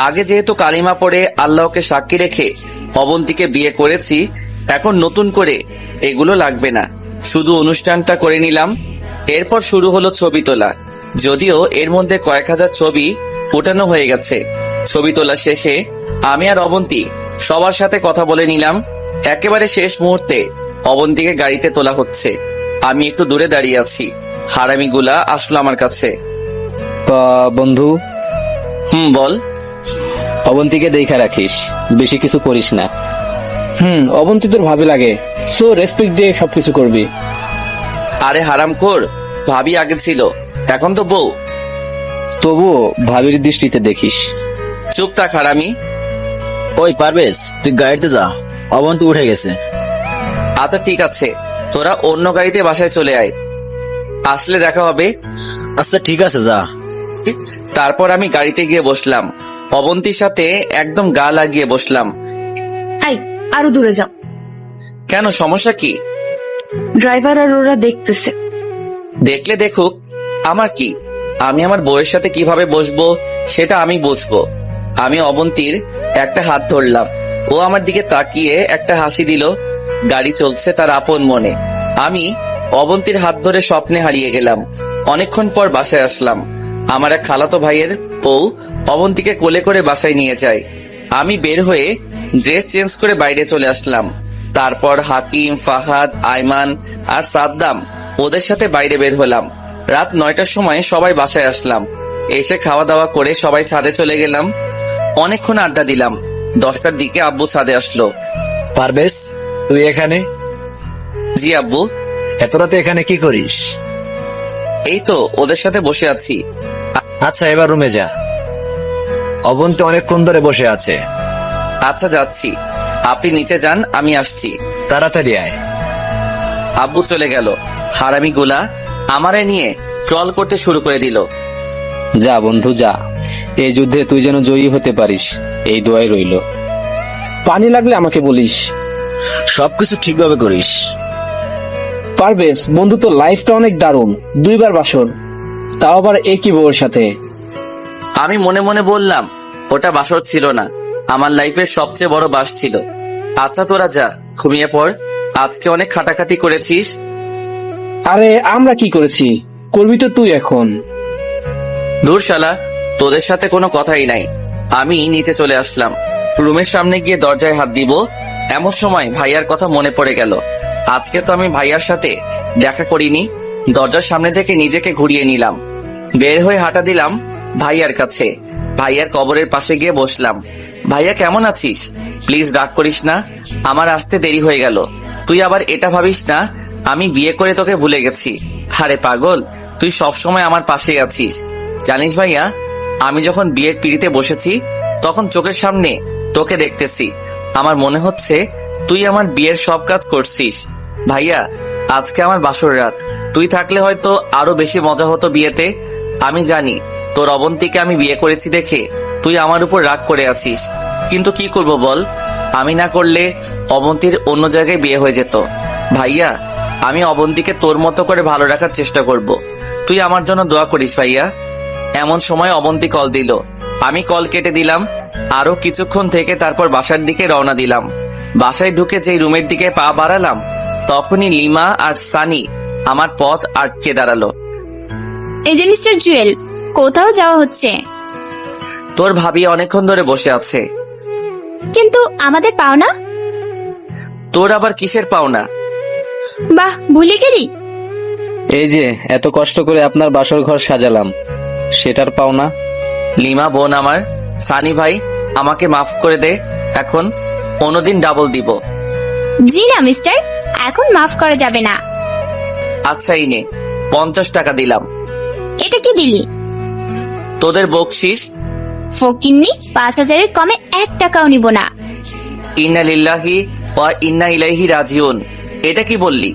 আগে যেহেতু কালিমা পড়ে আল্লাহকে সাক্ষী রেখে অবন্তীকে বিয়ে করেছি, এখন নতুন করে এগুলো লাগবে না। শুধু অনুষ্ঠানটা করে নিলাম। এরপর শুরু হলো ছবি তোলা। যদিও এর মধ্যে কয়েক হাজার ছবি ওঠানো হয়ে গেছে। ছবি তোলা শেষে আমি আর অবন্তী সবার সাথে কথা বলে নিলাম। একেবারে শেষ মুহূর্তে অবন্তীকে গাড়িতে তোলা হচ্ছে। আমি একটু দূরে দাঁড়িয়ে আছি। হারামিগুলা আসলো আমার কাছে। তা বন্ধু, বল। অবন্তীকে দেখা রাখিস, বেশি কিছু করিস না। অবন্তী তোর ভাবে লাগে, সো রেসপেক্ট দিয়ে সবকিছু করবি। আরে হারামখোর, ভাবি আগে ছিল, এখন তো বউ। তবুও ভাবির দৃষ্টিতে দেখিস। চুপ থাক হারামি। ওই পারভেজ, তুই গাড়িতে যা, অবন্তী উঠে গেছে। আচ্ছা ঠিক আছে, তোরা অন্য গাড়িতে বাসায় চলে আয়, আসলে দেখা হবে। আচ্ছা ঠিক আছে, যা। তারপর আমি গাড়িতে গিয়ে বসলাম, অবন্তীর সাথে একদম গা লাগিয়ে বসলাম। আই, আরো দূরে যাও। কেন, সমস্যা কি? ড্রাইভার আর ওরা দেখতেছে। দেখলে দেখুক, আমার কি? আমি আমার বউয়ের সাথে কিভাবে বসবো সেটা আমি বুঝবো। আমি অবন্তীর একটা হাত ধরলাম, ও আমার দিকে তাকিয়ে একটা হাসি দিল। গাড়ি চলছে তার আপন মনে। আমি অবন্তীর হাত ধরে স্বপ্নে হারিয়ে গেলাম। অনেকক্ষণ পর বাসায় আসলাম। আমার এক খালাতো ভাইয়ের বউ অবন্তীকে কোলে করে বাসায় নিয়ে যায়। আমি বের হয়ে ড্রেস চেঞ্জ করে বাইরে চলে আসলাম। তারপর হাকিম, ফাহাদ, আয়মান আর সাদ্দাম ওদের সাথে বাইরে বের হলাম। রাত 9টার সময় সবাই বাসায় আসলাম। এসে খাওয়া দাওয়া করে সবাই ছাদে চলে গেলাম। অনেকক্ষণ আড্ডা দিলাম। 10টার দিকে আব্বু ছাদে আসলো। পারভেজ, তুই এখানে? জি আব্বু। এত রাতে এখানে কি করিস? এই তো ওদের সাথে বসে আছি। আচ্ছা, এবার রুমে যা, অবন্তী অনেকক্ষণ ধরে বসে আছে। আচ্ছা যাচ্ছি, আপনি নিচে যান, আমি আসছি। তাড়াতাড়ি আয়। আব্বু চলে গেল। হারামিগুলা আমারে নিয়ে ট্রল করতে শুরু করে দিল। যা বন্ধু যা, এই যুদ্ধে তুই যেন জয়ী হতে পারিস, এই দোয়াই রইল। পানি লাগলে আমাকে বলিস। সবকিছু ঠিকভাবে করিস। পারভেজ, বন্ধু তো লাইফটা অনেক দারুণ, 2বার বাসর, তাও আবার একই বউয়ের সাথে। আমি মনে মনে বললাম, ওটা বাসর ছিল না, আমার লাইফের সবচেয়ে বড় বাস ছিল। আচ্ছা তোরা যা, ঘুমিয়ে পড়, আজকে অনেক খাটাখাটি করেছিস। আরে আমরা কি করেছি, করবি তো তুই এখন। দূর শালা, তোদের সাথে কোনো কথাই নাই। আমি নিচে চলে আসলাম। রুমের সামনে গিয়ে দরজায় হাত দিব, এমন সময় ভাইয়ার কথা মনে পড়ে গেল। আজকে তো আমি ভাইয়ার সাথে দেখা করিনি। দরজার সামনে থেকে নিজেকে ঘুরিয়ে নিলাম, বের হয়ে হাঁটা দিলাম ভাইয়ার কাছে। ভাইয়ার কবরের পাশে গিয়ে বসলাম। ভাইয়া কেমন আছিস? প্লিজ রাগ করিস না, আমার আসতে দেরি হয়ে গেল। তুই আবার এটা ভাবিস না আমি বিয়ে করে তোকে ভুলে গেছি। আরে পাগল, তুই সবসময় আমার পাশেই আছিস। জানিস ভাইয়া, আমি যখন বিয়ের পিঁড়িতে বসেছি তখন চোখের সামনে তোকে দেখতেছি। আমার মনে হচ্ছে তুই আমার বিয়ের সব কাজ করছিস। ভাইয়া, আজকে আমার বাসর রাত, তুই থাকলে হয়তো আরো বেশি মজা হতো বিয়েতে। আমি জানি তোর অবন্তীকে আমি বিয়ে করেছি দেখে তুই আমার উপর রাগ করে আছিস, কিন্তু কি করব বল, আমি না করলে অবন্তীর অন্য জায়গায় বিয়ে হয়ে যেত। ভাইয়া, আমি অবন্তীকে তোর মতো করে ভালো রাখার চেষ্টা করব, তুই আমার জন্য দোয়া করিস ভাইয়া। এমন সময় অবন্তী কল দিল। আমি কল কেটে দিলাম। আরো কিছুক্ষণ থেকে তারপর বাসার দিকে রওনা দিলাম। বাসায় ঢুকে যেই রুমের দিকে পা বাড়ালাম তখনই লিমা আর সানি আমার পথ আটকে দাঁড়ালো। এই যে মিস্টার জুয়েল, কোথাও যাওয়া হচ্ছে? তোর ভাবি অনেকক্ষণ ধরে বসে আছে। কিন্তু আমাদের পাওনা? তোর আবার কিসের পাওনা? বাহ, ভুলে গেলি। এই যে এত কষ্ট করে আপনার বাসর ঘর সাজালাম, সেটার পাওনা। লিমা বোন আমার, সানি ভাই, আমাকে মাফ করে দে, এখন অন্যদিন ডাবল দিব। জি না মিস্টার, এখন মাফ করা যাবে না। আচ্ছা এই নে, 50 টাকা দিলাম। এটা কি দিলি? তোদের বকশিস। ফকিন্নি, 5000-এর কমে 1 টাকাও নিব না। ইন্না লিল্লাহি ওয়া ইন্না ইলাইহি রাজিউন। এটা কি বললি?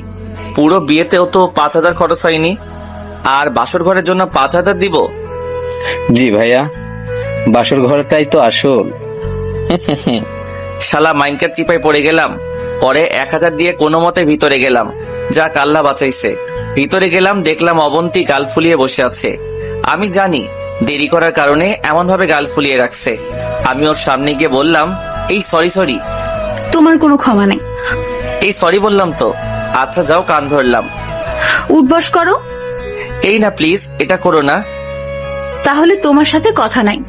পুরো বিয়েতেও তো 5000 খরচ হয়নি, আর বাসর ঘরের জন্য 5000 দিব? জি ভাইয়া, বাসর ঘরটাই তো আসল। শালা মাইনকার চিপায় পড়ে গেলাম। পরে 1000 দিয়ে কোনো মতে ভিতরে গেলাম। যাক, আল্লাহ বাঁচাইছে। ভিতরে গেলাম, দেখলাম অবন্তী গাল ফুলিয়ে বসে আছে। আমি জানি দেরি করার কারণে এমন ভাবে গাল ফুলিয়ে রাখছে। আমি ওর সামনে গিয়ে বললাম, এই সরি। তোমার কোনো ক্ষমা নাই। এই সরি বললাম তো। আচ্ছা যাও, কান ধরলাম। উঠবস করো। এই না প্লিজ, এটা করো না। তাহলে তোমার সাথে কথা নাই।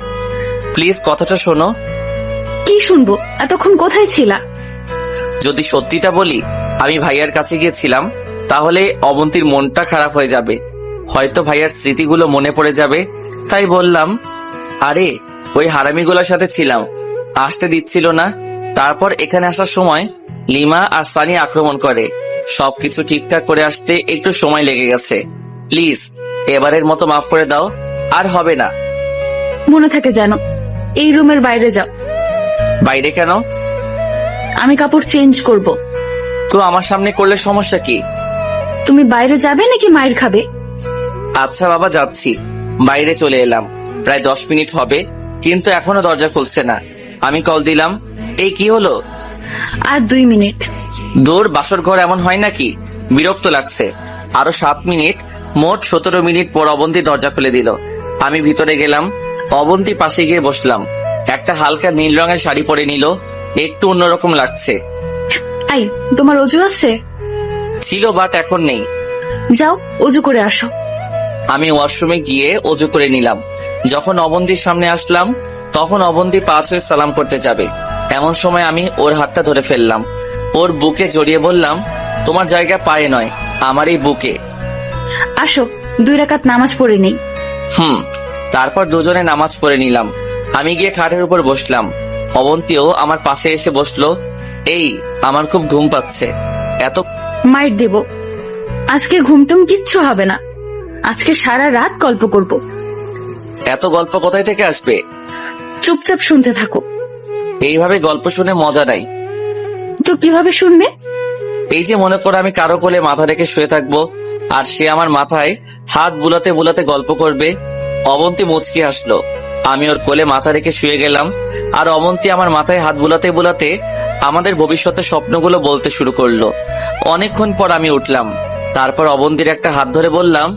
প্লিজ কথাটা শোনো। কি শুনবো? এতক্ষণ কোথায় ছিলা? যদি সত্যিটা বলি, আমি ভাইয়ার কাছে গিয়েছিলাম, তাহলে অবন্তীর মনটা খারাপ হয়ে যাবে, হয়তো ভাইয়ার স্মৃতিগুলো মনে পড়ে যাবে। তাই বললাম, আরে ওই হারামিগুলোর সাথে ছিলাম, আসতে দিচ্ছিল না। তারপর এখানে আসার সময় লিমা আর সানি আক্রমণ করে। সবকিছু ঠিকঠাক করে আসতে একটু সময় লেগে গেছে। প্লিজ এবারের মতো মাফ করে দাও, আর হবে না। মনে থাকে যেন। এই রুমের বাইরে যাও। বাইরে কেন? আমি কাপড় চেঞ্জ করব। তো আমার সামনে করলে সমস্যা কি? তুমি বাইরে যাবে নাকি মায়ের খাবে? আচ্ছা বাবা, যাচ্ছি। বাইরে চলে এলাম, প্রায় 10 মিনিট হবে, কিন্তু এখনো দরজা খুলছে না। আমি কল দিলাম, এই কি হলো? আর 2 মিনিট। দূর, বাসর ঘর এমন হয় নাকি? বিরক্ত লাগছে। আরো 7 মিনিট, মোট 17 মিনিট পর অবন্তী দরজা খুলে দিল। আমি ভিতরে গেলাম, অবন্তী পাশে গিয়ে বসলাম। একটা হালকা নীল রঙের শাড়ি পরে নিল, একটু অন্যরকম লাগছে। আই, তোমার অজু আছে? ছিল, বাট এখন নেই। যাও অজু করে আসো। আমি ওয়াশরুমে গিয়ে অজু করে নিলাম। যখন অবন্তীর সামনে আসলাম, তখন অবন্তী পা ছুঁয়ে সালাম করতে যাবে, এমন সময় আমি ওর হাতটা ধরে ফেললাম। ওর বুকে জড়িয়ে বললাম, তোমার জায়গা পায়ে নয়, আমার এই বুকে। আসো 2 রাকাত নামাজ পড়ে নেই। তারপর দুজনে নামাজ পড়ে নিলাম। আমি গিয়ে খাটের উপর বসলাম। অবন্তীও আমার পাশে এসে বসলো। এই, আমার খুব ঘুম পাচ্ছে। এত মাইর দেব। আজকে ঘুমটুম কিচ্ছু হবে না। আজকে সারা রাত গল্প করব। এত গল্প কোথায় থেকে আসবে? চুপচাপ শুনতে থাকো। এইভাবে গল্প শুনে মজা নাই। তো কিভাবে শুনবে? এই যে মনে করো আমি কারো কোলে মাথা রেখে শুয়ে থাকবো, আর সে আমার মাথায় হাত বুলাতে বুলাতে গল্প করবে। অবন্তী মুচকি হাসলো। আমি ওর কোলে মাথা রেখে শুয়ে গেলাম, আর অবন্তী আমার মাথায় হাত বুলাতে বুলাতে আমাদের ভবিষ্যতের স্বপ্নগুলো বলতে শুরু করলো। অনেকক্ষণ পর আমি উঠলাম। তারপর অবন্তীর একটা হাত ধরে বললাম,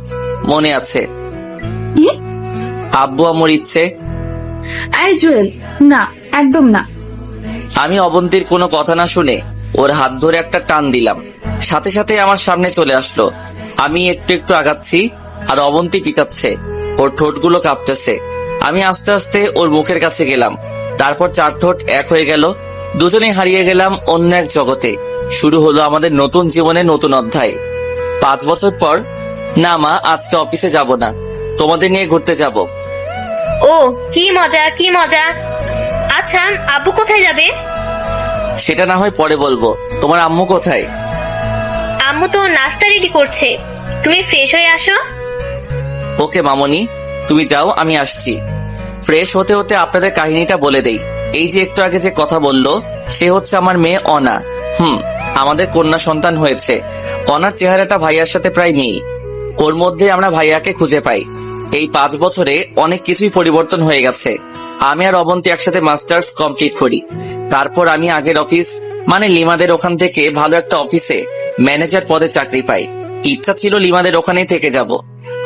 মনে আছে কি? আব্বু আম্মুর ইচ্ছে? আই জুয়েল, না, একদম না। আমি অবন্তীর কোনো কথা না শুনে ওর হাত ধরে একটা টান দিলাম। সাথে সাথে আমার সামনে চলে আসলো। আমি একটু একটু আগাচ্ছি, আর অবন্তী পিছাচ্ছে। ওর ঠোঁটগুলো কাঁপতেছে। আমি আস্তে আস্তে ওর মুখের কাছে গেলাম। তারপর 4 ঠোঁট এক হয়ে গেল। দুজনেই হারিয়ে গেলাম অন্য এক জগতে। শুরু হলো আমাদের নতুন জীবনের নতুন অধ্যায়। 5 বছর পর। না মা, আজকে অফিসে যাব না, তোমাদের নিয়ে ঘুরতে যাব। ও, কি মজা কি মজা। আচ্ছা, আব্বু কোথায় যাবে? সেটা না হয় পরে বলবো। তোমার আম্মু কোথায়? আম্মু তো নাস্তা রেডি করছে, তুমি ফ্রেশ হয়ে আসো। ওকে মামনি, তুমি যাও, আমি আসছি। ফ্রেশ হতে হতে আপনাদের কাহিনীটা বলে দেই। এই যে একটু আগে যে কথা বললো, সে হচ্ছে আমার মেয়ে অনা। আমাদের কন্যা সন্তান হয়েছে। অনার চেহারাটা ভাইয়ার সাথে প্রায় মিল। ওর মধ্যে আমরা ভাইয়াকে খুঁজে পাই। এই 5 বছরে অনেক কিছুই পরিবর্তন হয়ে গেছে। আমি আর অবন্তী একসাথে মাস্টার্স কমপ্লিট করি। তারপর আমি আগের অফিস, মানে লিমাদের ওখান থেকে ভালো একটা অফিসে ম্যানেজার পদে চাকরি পাই। ইচ্ছা ছিল লিমাদের ওখানেই থেকে যাব।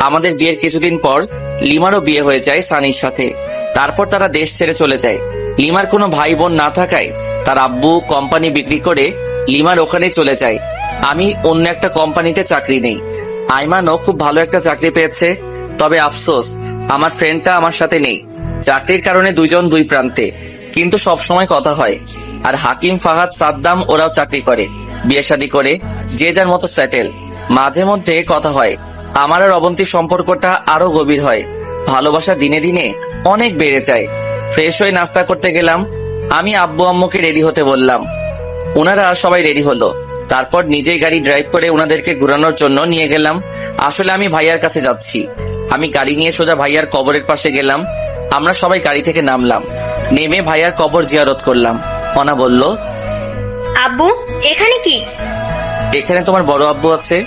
আমাদের বিয়ের কিছুদিন পর লিমারও বিয়ে হয়ে যায় সানির সাথে। তারপর তারা দেশ ছেড়ে চলে যায়। লিমার কোনো ভাই বোন না থাকায় তার আব্বু কোম্পানি বিক্রি করে লিমার ওখানে চলে যায়। আমি অন্য একটা কোম্পানিতে চাকরি নেই। আইমানও খুব ভালো একটা চাকরি পেয়েছে। তবে আফসোস, আমার ফ্রেন্ডটা আমার সাথে নেই। চাকরির কারণে দুইজন দুই প্রান্তে, কিন্তু সব সময় কথা হয়। আর হাকিম, ফাহাদ, সাদ্দাম ওরাও চাকরি করে, বিয়ে শাদী করে, যে যার মতো সেটেল। মাঝে মধ্যে কথা হয়। আমার আর অবন্তীর সম্পর্কটা আরো গভীর হয়। ভালোবাসা দিনে দিনে অনেক বেড়ে যায়। ফ্রেশ হয়ে নাস্তা করতে গেলাম। আমি আব্বু আম্মুকে রেডি হতে বললাম। ওনারা সবাই রেডি হলো। তারপর নিজেই গাড়ি ড্রাইভ করে ওনাদেরকে ঘুরানোর জন্য নিয়ে গেলাম। আসলে আমি ভাইয়ার কাছে যাচ্ছি। আমি গাড়ি নিয়ে সোজা ভাইয়ার কবরের পাশে গেলাম। আমরা সবাই গাড়ি থেকে নামলাম। নেমে ভাইয়ার কবর জিয়ারত করলাম। অনা বলল, আব্বু এখানে কি? এখানে তোমার বড় আব্বু আছে।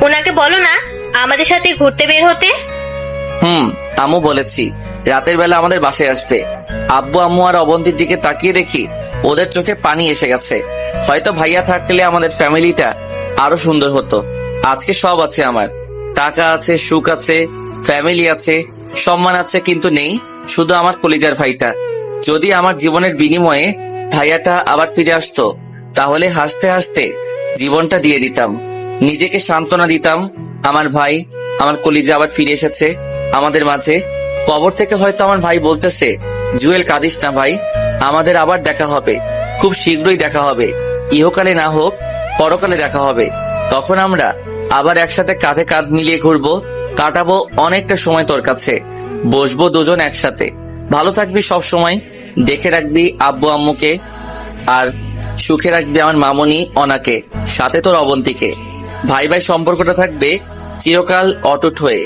ওনাকে বলো না আমাদের সাথে ঘুরতে বের হতে। আম্মু বলেছি রাতের বেলা আমাদের বাসায় আসবে। আব্বু আম্মু আর অবন্তীর দিকে তাকিয়ে দেখি ওদের চোখে পানি এসে গেছে। হয়তো ভাইয়া থাকলে আমাদের ফ্যামিলিটা আরো সুন্দর হতো। আজকে সব আছে আমার, টাকা আছে, সুখ আছে, ফ্যামিলি আছে, সম্মান আছে, কিন্তু নেই শুধু আমার কলিজার ভাইটা। যদি আমার জীবনের বিনিময়ে ভাইয়াটা আবার ফিরে আসতো, তাহলে হাসতে হাসতে জীবনটা দিয়ে দিতাম। নিজেকে সান্ত্বনা দিতাম, আমার ভাই, আমার কলিজা আবার ফিরে এসেছে আমাদের মাঝে। কবর থেকে হয়তো আমার ভাই বলতেছে, জুয়েল কাঁদিস না ভাই, আমাদের আবার দেখা হবে, খুব শীঘ্রই দেখা হবে। ইহকালে না হোক পরকালে দেখা হবে। তখন আমরা আবার একসাথে কাঁধে কাঁধ মিলিয়ে ঘুরবো, কাটাবো অনেকটা সময় তোর কাছে, বসবো দুজন একসাথে। ভালো থাকবি সব সময়, দেখে রাখবি আব্বু আম্মুকে, আর সুখে রাখবি আমার মামনি অনাকে, সাথে তোর অবন্তীকে। ভাই ভাই সম্পর্কটা থাকবে চিরকাল অটুট হয়ে